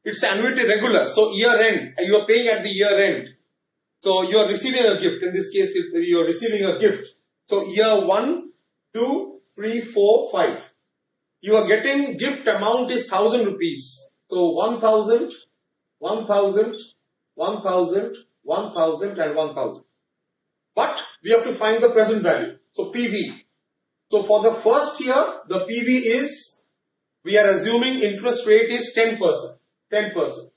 [SPEAKER 1] it's annuity regular, so year end, you are paying at the year end. So you are receiving a gift, in this case you are receiving a gift. So year 1, 2, 3, 4, 5. You are getting gift amount is 1000 rupees. So 1000, 1000, 1000, 1000 and 1000. But we have to find the present value. So PV. So for the first year, the PV is, we are assuming interest rate is 10%. 10%.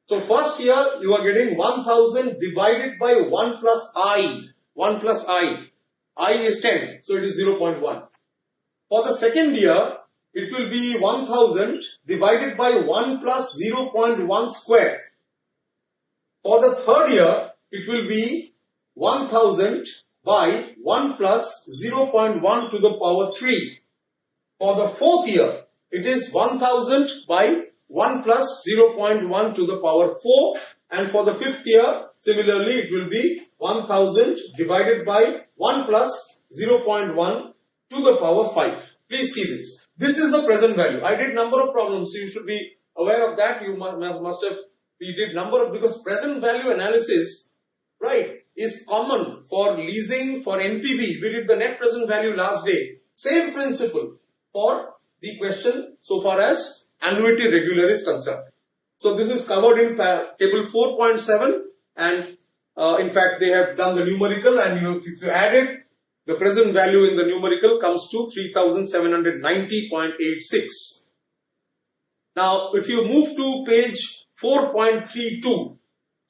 [SPEAKER 1] So first year, you are getting 1000 divided by 1 plus I. 1 plus I. I is 10. So it is 0.1. For the second year, it will be 1000 divided by 1 plus 0.1 square. For the third year, it will be 1000 by 1 plus 0.1 to the power 3. For the fourth year, it is 1000 by 1 plus 0.1 to the power 4. And for the fifth year, similarly, it will be 1000 divided by 1 plus 0.1 to the power 5. Please see this. This is the present value. I did number of problems, so you should be aware of that. You must have, we did number of, because present value analysis, right, is common for leasing, for NPV. We did the net present value last day. Same principle for the question so far as annuity regular is concerned. So this is covered in table 4.7, and in fact they have done the numerical, and if you add it, the present value in the numerical comes to 3790.86. Now if you move to page 4.32,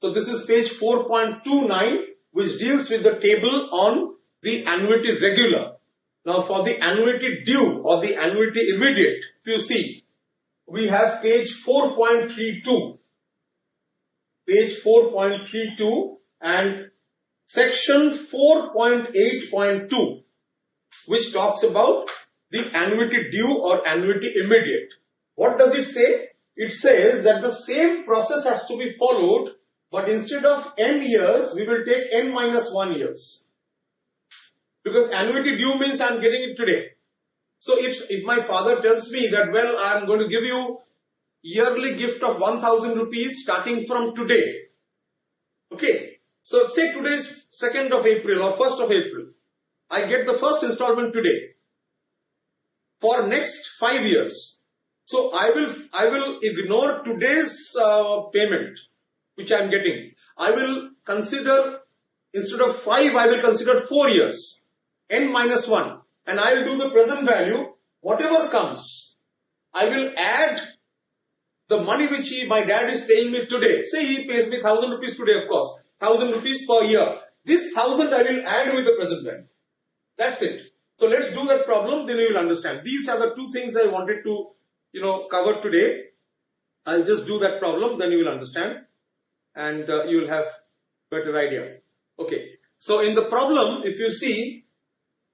[SPEAKER 1] so this is page 4.29, which deals with the table on the annuity regular. Now for the annuity due or the annuity immediate, if you see, we have page 4.32. Page 4.32 and section 4.8.2, which talks about the annuity due or annuity immediate. What does it say? It says that the same process has to be followed, but instead of n years, we will take n minus 1 years. Because annuity due means I am getting it today. So if my father tells me that, well, I am going to give you yearly gift of 1000 rupees starting from today. Okay. So say today is 2nd of April or 1st of April. I get the first installment today for next 5 years. So I will ignore today's payment which I am getting. I will consider, instead of 5, I will consider 4 years. N minus 1. And I will do the present value. Whatever comes, I will add the money which my dad is paying me today. Say he pays me 1000 rupees today, of course. 1000 rupees per year. This 1000 I will add with the present value. That's it. So let's do that problem, then you will understand. These are the two things I wanted to, cover today. I'll just do that problem, then you will understand. And you will have better idea. Okay. So in the problem, if you see,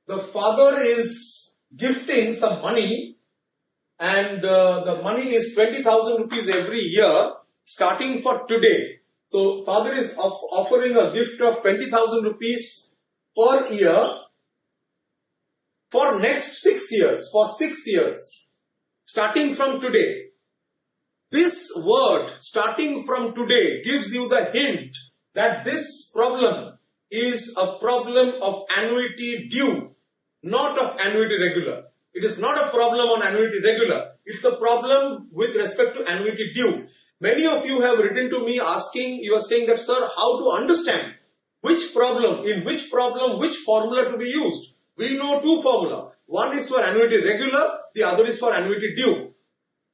[SPEAKER 1] the father is gifting some money, and the money is 20,000 rupees every year starting for today. So father is offering a gift of 20,000 rupees per year for next 6 years, for 6 years, starting from today. This word, starting from today, gives you the hint that this problem is a problem of annuity due, not of annuity regular. It is not a problem on annuity regular. It's a problem with respect to annuity due. Many of you have written to me asking, you are saying that, sir, how to understand which problem, in which problem, which formula to be used. We know two formula. One is for annuity regular, the other is for annuity due.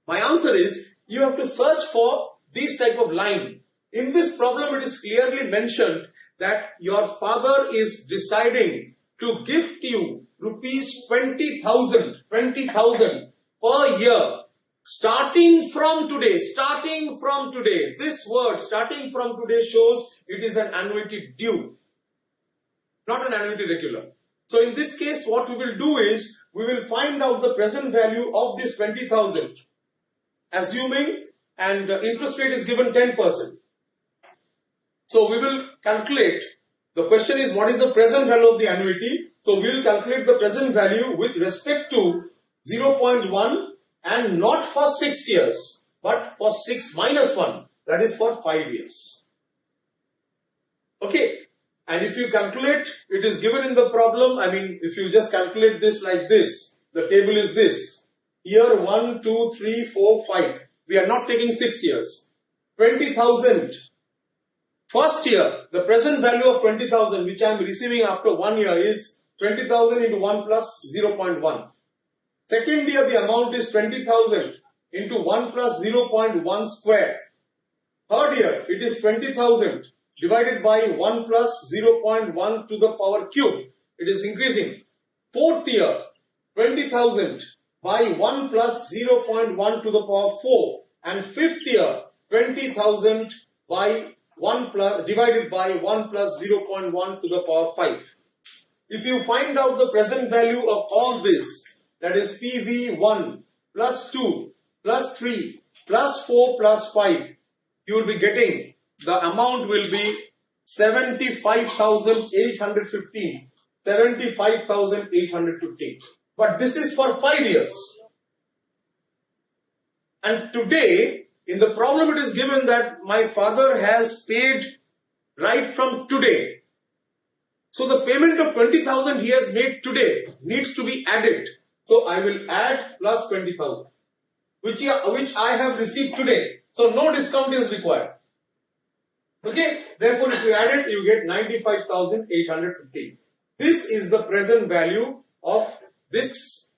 [SPEAKER 1] My answer is, you have to search for this type of line. In this problem, it is clearly mentioned that your father is deciding to gift you rupees 20,000 per year, starting from today. This word, starting from today, shows it is an annuity due, not an annuity regular. So in this case, what we will do is, we will find out the present value of this 20,000, assuming, and interest rate is given 10%. So we will calculate. The question is, what is the present value of the annuity? So we will calculate the present value with respect to 0.1 and not for 6 years, but for 6 minus 1. That is for 5 years. Okay. And if you calculate, it is given in the problem. I mean, if you just calculate this like this, the table is this. Year 1, 2, 3, 4, 5. We are not taking 6 years. 20,000. First year, the present value of 20,000 which I am receiving after 1 year is 20,000 into 1 plus 0.1. Second year, the amount is 20,000 into 1 plus 0.1 square. Third year, it is 20,000 divided by 1 plus 0.1 to the power cube. It is increasing. Fourth year, 20,000 by 1 plus 0.1 to the power 4. And fifth year, 20,000 by 1 plus divided by 1 plus 0.1 to the power 5. If you find out the present value of all this, that is PV1 plus 2 plus 3 plus 4 plus 5, you will be getting, the amount will be 75,815. 75,815. But this is for 5 years. And today, in the problem it is given that my father has paid right from today. So the payment of 20,000 he has made today needs to be added. So I will add plus 20,000, which I have received today. So no discount is required. Okay. Therefore, if you add it, you get 95,815. This is the present value of this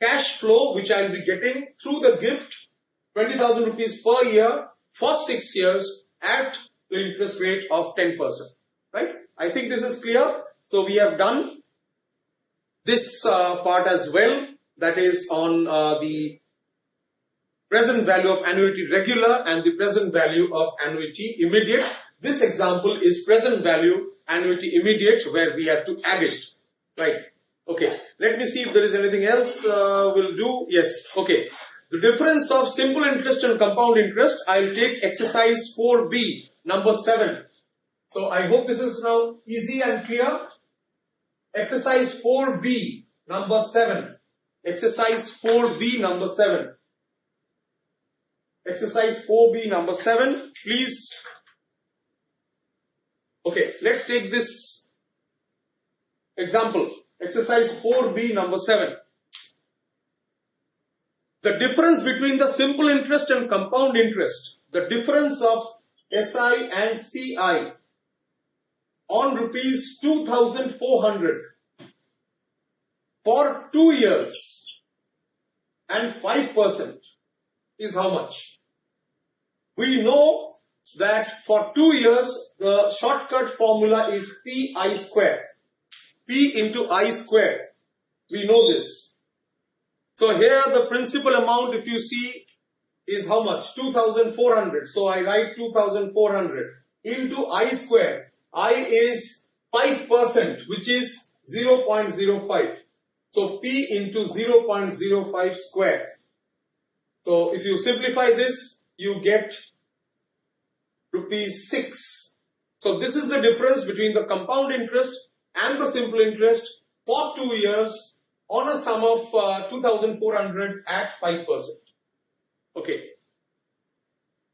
[SPEAKER 1] cash flow which I will be getting through the gift, 20,000 rupees per year for 6 years at the interest rate of 10%. Right? I think this is clear. So we have done this part as well. That is on the present value of annuity regular and the present value of annuity immediate. This example is present value annuity immediate where we have to add it. Right. Okay. Let me see if there is anything else we'll do. Yes. Okay. The difference of simple interest and compound interest. I'll take exercise 4B, number 7. So I hope this is now easy and clear. Exercise 4B, number 7. Exercise 4B, number 7. Exercise 4B, number 7. Please. Okay, let's take this example. Exercise 4B, number 7. The difference between the simple interest and compound interest, the difference of SI and CI on rupees 2,400 for 2 years and 5% is how much? We know that for 2 years the shortcut formula is PI square. P into I square. We know this. So here the principal amount, if you see, is how much? 2,400. So I write 2,400 into I square. I is 5%, which is 0.05. So P into 0.05 square. So if you simplify this, you get rupees 6. So this is the difference between the compound interest and the simple interest for 2 years on a sum of 2,400 at 5%. Okay.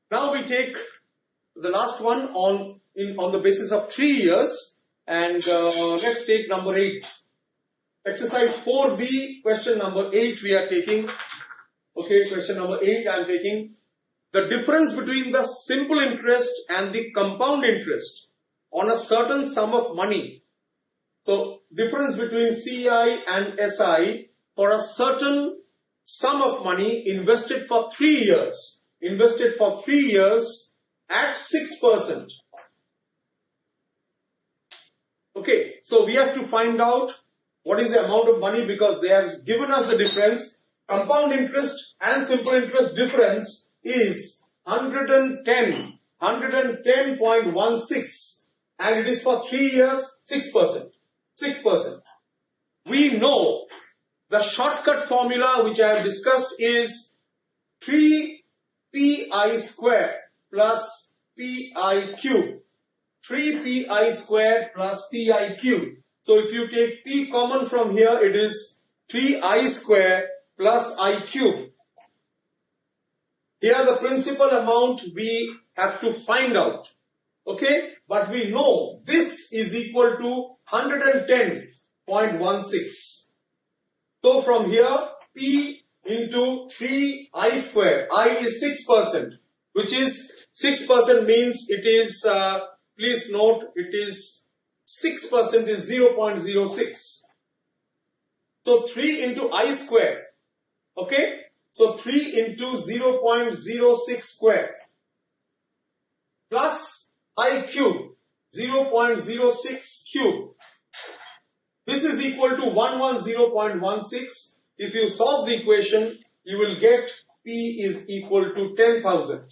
[SPEAKER 1] Now we take the last one on the basis of 3 years, and let's take number 8. Exercise 4B, question number 8 we are taking. Okay, question number 8 I am taking. The difference between the simple interest and the compound interest on a certain sum of money. So, difference between CI and SI for a certain sum of money invested for 3 years. Invested for 3 years at 6%. Okay, so we have to find out what is the amount of money because they have given us the difference. Compound interest and simple interest difference is 110.16 and it is for 3 years 6%. 6%. We know the shortcut formula which I have discussed is 3pi square plus pi cube. 3pi square plus pi cube. So if you take p common from here, it is 3i square plus I cube. Here the principal amount we have to find out. Okay, but we know this is equal to 110.16. So from here, P into 3I square, I is 6%, which is 6% means it is, please note, it is 6% is 0.06. So 3 into I square, okay? So 3 into 0.06 square plus I cube, 0.06 cube. This is equal to 110.16. If you solve the equation, you will get P is equal to 10,000.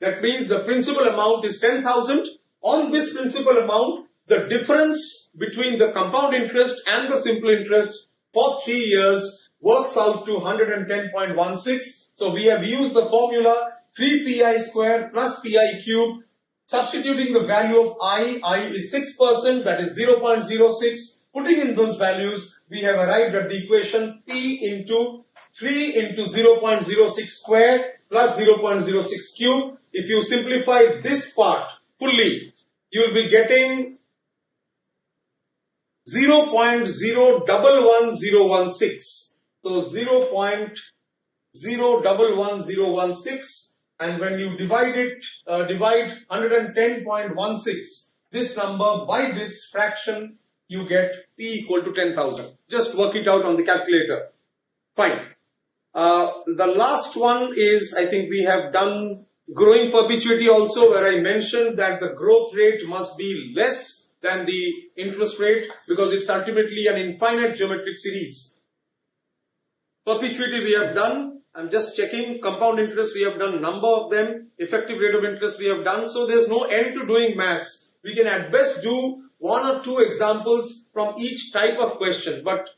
[SPEAKER 1] That means the principal amount is 10,000. On this principal amount, the difference between the compound interest and the simple interest for 3 years works out to 110.16. So we have used the formula 3pi square plus pi cube. Substituting the value of I is 6%, that is 0.06. Putting in those values, we have arrived at the equation P into 3 into 0.06 square plus 0.06 cube. If you simplify this part fully, you will be getting 0.011016. So 0.011016. And when you divide 110.16, this number by this fraction, you get P equal to 10,000. Just work it out on the calculator. Fine. The last one is, I think we have done growing perpetuity also, where I mentioned that the growth rate must be less than the interest rate because it's ultimately an infinite geometric series. Perpetuity we have done. I'm just checking. Compound interest we have done, number of them. Effective rate of interest we have done. So there's no end to doing maths. We can at best do 1 or 2 examples from each type of question. But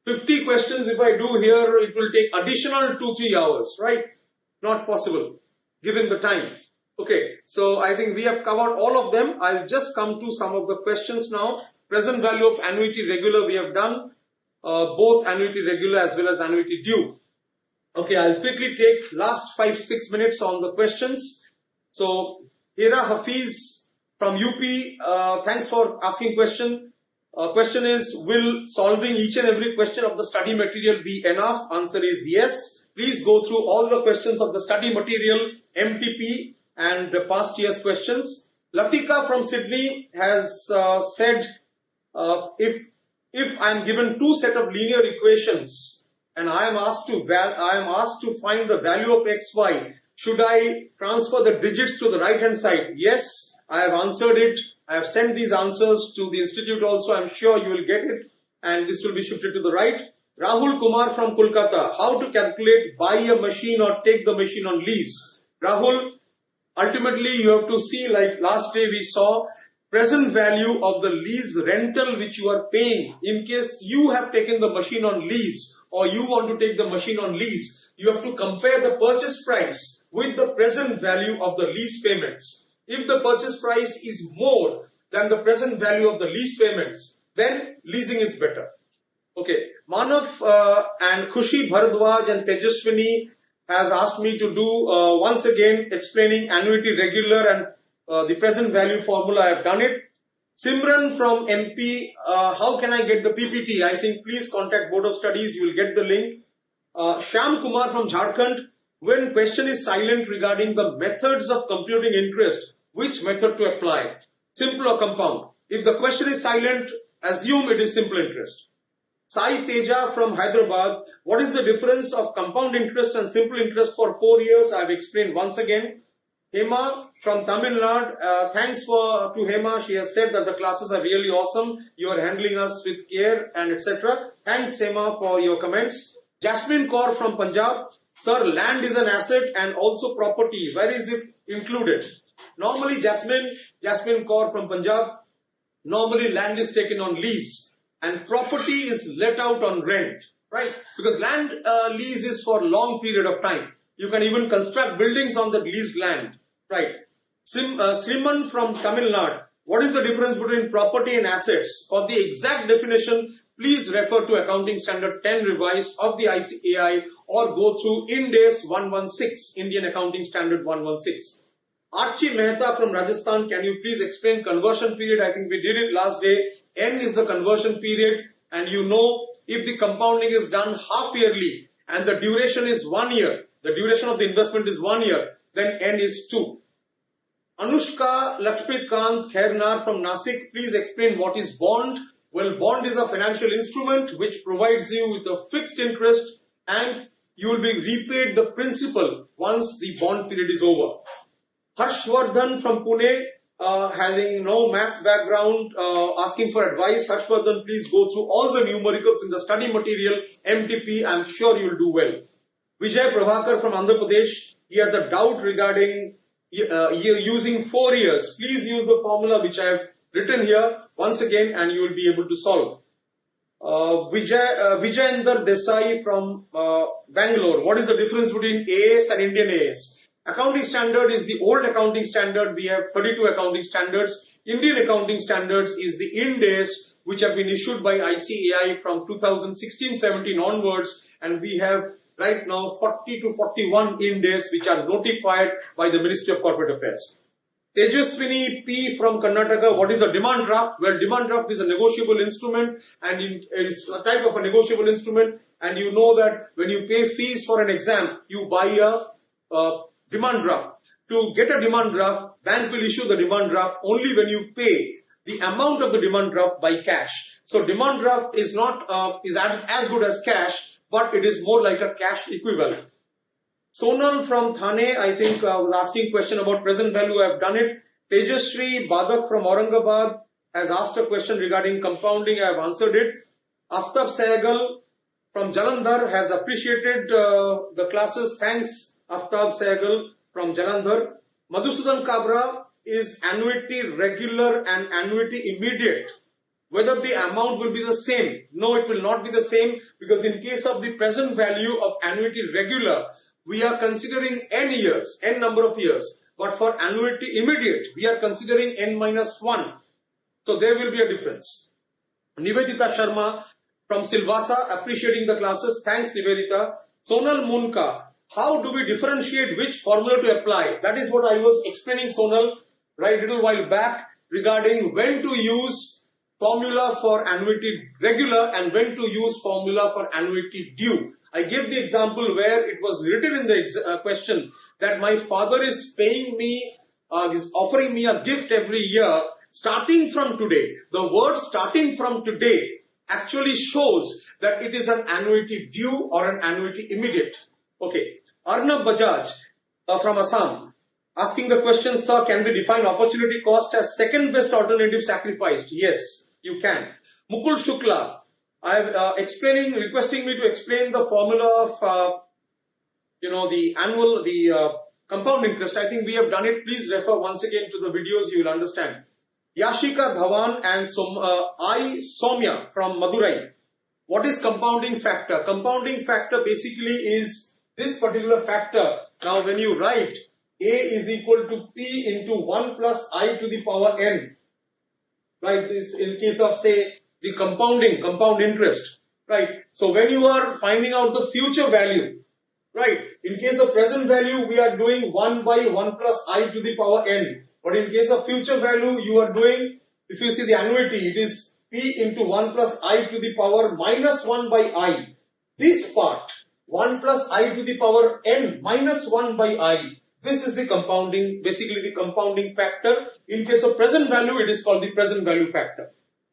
[SPEAKER 1] 50 questions if I do here, it will take additional 2-3 hours, right? Not possible given the time. Okay, so I think we have covered all of them. I'll just come to some of the questions now. Present value of annuity regular we have done. Both annuity regular as well as annuity due. Okay, I'll quickly take last 5-6 minutes on the questions. So, Hira Hafiz from UP, thanks for asking question. Question is, will solving each and every question of the study material be enough? Answer is yes. Please go through all the questions of the study material, MTP and the past year's questions. Latika from Sydney has said, if I am given 2 set of linear equations, and I am asked to find the value of xy, should I transfer the digits to the right hand side? Yes, I have answered it. I have sent these answers to the institute also. I am sure you will get it and this will be shifted to the right. Rahul Kumar from Kolkata, how to calculate buy a machine or take the machine on lease? Rahul, ultimately you have to see, like last day we saw, present value of the lease rental which you are paying. In case you have taken the machine on lease or you want to take the machine on lease, you have to compare the purchase price with the present value of the lease payments. If the purchase price is more than the present value of the lease payments, then leasing is better. Okay, Manav and Khushi Bharadwaj and Tejaswini has asked me to do once again explaining annuity regular and the present value formula. I have done it. Simran from MP, how can I get the PPT? I think please contact Board of Studies, you will get the link. Shyam Kumar from Jharkhand, when question is silent regarding the methods of computing interest, which method to apply? Simple or compound? If the question is silent, assume it is simple interest. Sai Teja from Hyderabad, what is the difference of compound interest and simple interest for 4 years? I have explained once again. Hema from Tamil Nadu, thanks to Hema. She has said that the classes are really awesome. You are handling us with care and etc. Thanks Hema for your comments. Jasmine Kaur from Punjab, sir, land is an asset and also property. Where is it included? Normally, Jasmine Kaur from Punjab, normally land is taken on lease and property is let out on rent, right? Because land lease is for long period of time. You can even construct buildings on the leased land. Right. Sriman from Tamil Nadu. What is the difference between property and assets? For the exact definition, please refer to Accounting Standard 10 revised of the ICAI or go through IND AS 116, Indian Accounting Standard 116. Archie Mehta from Rajasthan, can you please explain conversion period? I think we did it last day. N is the conversion period, and you know if the compounding is done half yearly and the duration is 1 year, the duration of the investment is 1 year, then N is 2. Anushka Lakshmit Kant Khairnar from Nasik, please explain what is bond. Well, bond is a financial instrument which provides you with a fixed interest and you will be repaid the principal once the bond period is over. Harshvardhan from Pune, having no maths background, asking for advice. Harshvardhan, please go through all the numericals in the study material, MTP. I'm sure you'll do well. Vijay Prabhakar from Andhra Pradesh, he has a doubt regarding using 4 years. Please use the formula which I have written here once again and you will be able to solve. Vijayendra Desai from Bangalore, what is the difference between AS and Indian AS? Accounting standard is the old accounting standard. We have 32 accounting standards. Indian accounting standards is the Ind AS which have been issued by ICAI from 2016-17 onwards, and we have right now 40 to 41 Ind AS which are notified by the Ministry of Corporate Affairs. Tejaswini P from Karnataka, what is a demand draft? Well, demand draft is a negotiable instrument and it's a type of a negotiable instrument, and you know that when you pay fees for an exam, you buy a demand draft. To get a demand draft, bank will issue the demand draft only when you pay the amount of the demand draft by cash. So demand draft is not is as good as cash, but it is more like a cash equivalent. Sonal from Thane, I think was asking question about present value. I have done it. Tejashree Badak from Aurangabad has asked a question regarding compounding. I have answered it. Aftab Sehgal from Jalandhar has appreciated the classes. Thanks, Aftab Sehgal from Jalandhar. Madhusudan Kabra is annuity regular and annuity immediate. Whether the amount will be the same? No, it will not be the same, because in case of the present value of annuity regular, we are considering n years, n number of years. But for annuity immediate, we are considering n-1. So there will be a difference. Nivedita Sharma from Silvassa, appreciating the classes. Thanks, Nivedita. Sonal Munka, how do we differentiate which formula to apply? That is what I was explaining, Sonal, right a little while back, regarding when to use formula for annuity regular and when to use formula for annuity due. I gave the example where it was written in the question that my father is paying me, is offering me a gift every year starting from today. The word starting from today actually shows that it is an annuity due or an annuity immediate. Okay. Arnab Bajaj from Assam asking the question, sir, can we define opportunity cost as second best alternative sacrificed? Yes, you can. Mukul Shukla, requesting me to explain the formula of, the compound interest. I think we have done it. Please refer once again to the videos, you will understand. Yashika Dhawan and Soumya from Madurai. What is compounding factor? Compounding factor basically is this particular factor. Now when you write A is equal to P into 1 plus I to the power n, right? This in case of, say, the compound interest, right? So when you are finding out the future value, right? In case of present value, we are doing 1 by 1 plus I to the power n. But in case of future value, you are doing, if you see the annuity, it is P into 1 plus I to the power minus 1 by I. This part, 1 plus I to the power n minus 1 by I. This is the compounding, basically the compounding factor. In case of present value, it is called the present value factor.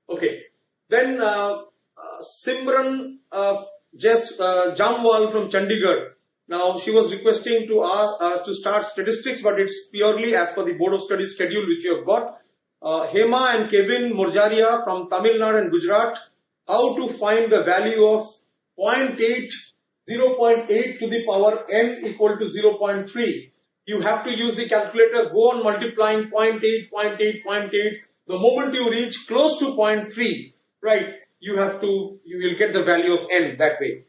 [SPEAKER 1] Okay. Then Simran Jamwal from Chandigarh. Now she was requesting to start statistics, but it's purely as per the Board of Studies schedule which you have got. Hema and Kevin Murjaria from Tamil Nadu and Gujarat. How to find the value of 0.8 to the power n equal to 0.3. You have to use the calculator, go on multiplying 0.8. The moment you reach close to 0.3, right, you will get the value of n that way.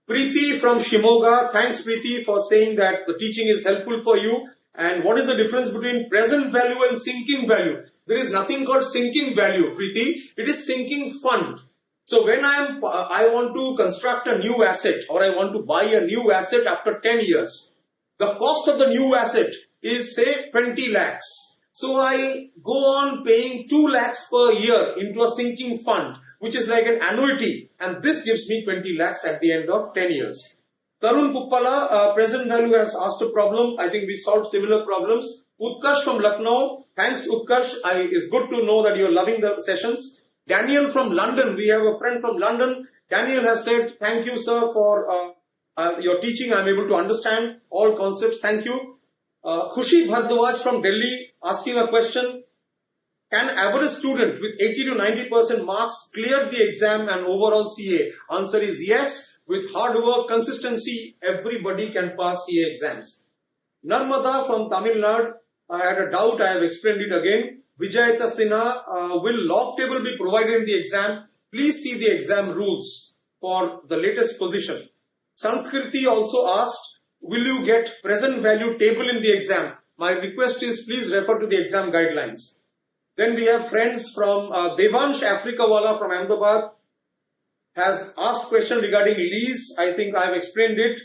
[SPEAKER 1] Preeti from Shimoga, thanks Preeti for saying that the teaching is helpful for you. And what is the difference between present value and sinking value? There is nothing called sinking value, Preeti. It is sinking fund. So when I want to construct a new asset or I want to buy a new asset after 10 years, the cost of the new asset is say 20 lakhs. So I go on paying 2 lakhs per year into a sinking fund, which is like an annuity, and this gives me 20 lakhs at the end of 10 years. Tarun Puppala, present value, has asked a problem. I think we solved similar problems. Utkarsh from Lucknow. Thanks, Utkarsh. It's good to know that you're loving the sessions. Daniel from London. We have a friend from London. Daniel has said, thank you, sir, for your teaching. I'm able to understand all concepts. Thank you. Khushi Bhardwaj from Delhi asking a question. Can average student with 80 to 90% marks clear the exam and overall CA? Answer is yes. With hard work, consistency, everybody can pass CA exams. Narmada from Tamil Nadu. I had a doubt. I have explained it again. Vijayata Sinha, will log table be provided in the exam? Please see the exam rules for the latest position. Sanskriti also asked, will you get present value table in the exam? My request is please refer to the exam guidelines. Then we have friends from Devansh Africawala from Ahmedabad has asked question regarding lease. I think I have explained it.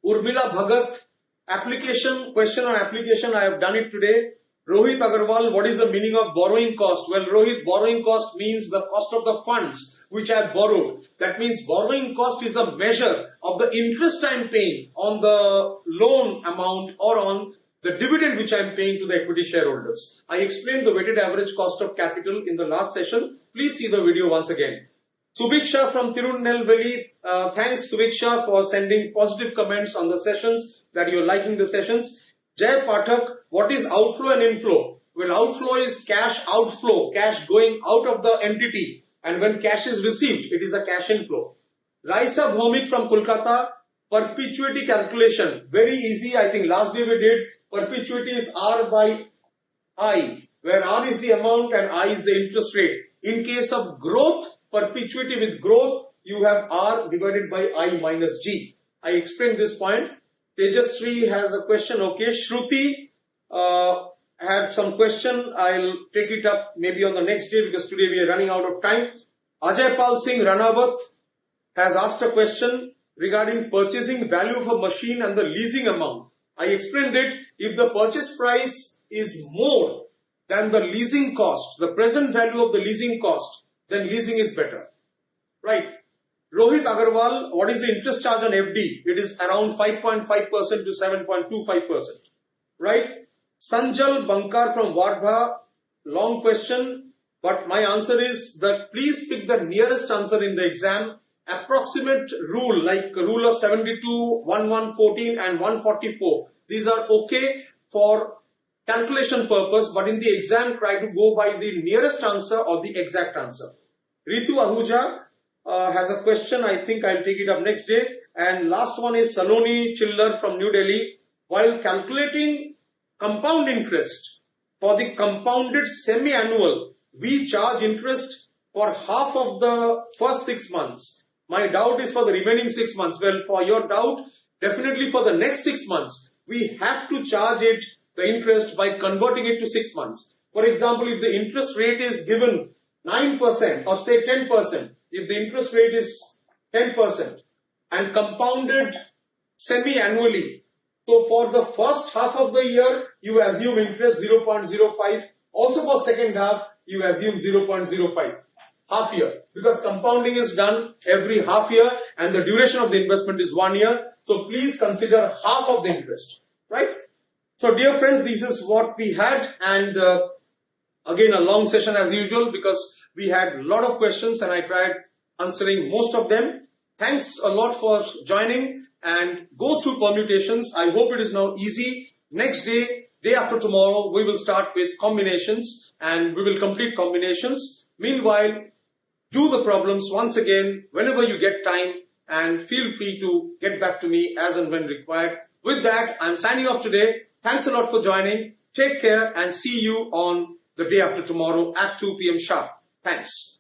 [SPEAKER 1] Urmila Bhagat, question on application. I have done it today. Rohit Agarwal, what is the meaning of borrowing cost? Well, Rohit, borrowing cost means the cost of the funds which I have borrowed. That means borrowing cost is a measure of the interest I am paying on the loan amount or on the dividend which I am paying to the equity shareholders. I explained the weighted average cost of capital in the last session. Please see the video once again. Subiksha from Tirunelveli, thanks Subiksha for sending positive comments on the sessions, that you're liking the sessions. Jay Pathak, what is outflow and inflow? Well, outflow is cash outflow, cash going out of the entity, and when cash is received, it is a cash inflow. Raisa Bhomik from Kolkata, perpetuity calculation, very easy. I think last day we did. Perpetuity is R by I, where R is the amount and I is the interest rate. In case of growth, perpetuity with growth, you have R divided by I minus G. I explained this point. Tejasri has a question. Okay, Shruti had some question. I'll take it up maybe on the next day because today we are running out of time. Ajay Pal Singh Ranawat has asked a question regarding purchasing value of a machine and the leasing amount. I explained it. If the purchase price is more than the leasing cost, the present value of the leasing cost, then leasing is better. Right. Rohit Agarwal, what is the interest charge on FD? It is around 5.5% to 7.25%. Right. Sanjal Bankar from Wardha, long question, but my answer is that please pick the nearest answer in the exam. Approximate rule like rule of 72, 1114 and 144. These are okay for calculation purpose, but in the exam try to go by the nearest answer or the exact answer. Ritu Ahuja has a question. I think I'll take it up next day. And last one is Saloni Chiller from New Delhi. While calculating compound interest for the compounded semi-annual, we charge interest for half of the first 6 months. My doubt is for the remaining 6 months. Well, for your doubt, definitely for the next 6 months, we have to charge it, the interest, by converting it to 6 months. For example, if the interest rate is given 9% or say 10%, if the interest rate is 10% and compounded semi-annually, so for the first half of the year, you assume interest 0.05. Also for second half, you assume 0.05. Half year. Because compounding is done every half year and the duration of the investment is 1 year. So please consider half of the interest. Right? So dear friends, this is what we had, and again a long session as usual because we had a lot of questions and I tried answering most of them. Thanks a lot for joining and go through permutations. I hope it is now easy. Next day, day after tomorrow, we will start with combinations and we will complete combinations. Meanwhile, do the problems once again whenever you get time and feel free to get back to me as and when required. With that, I'm signing off today. Thanks a lot for joining. Take care and see you on the day after tomorrow at 2 p.m. sharp. Thanks.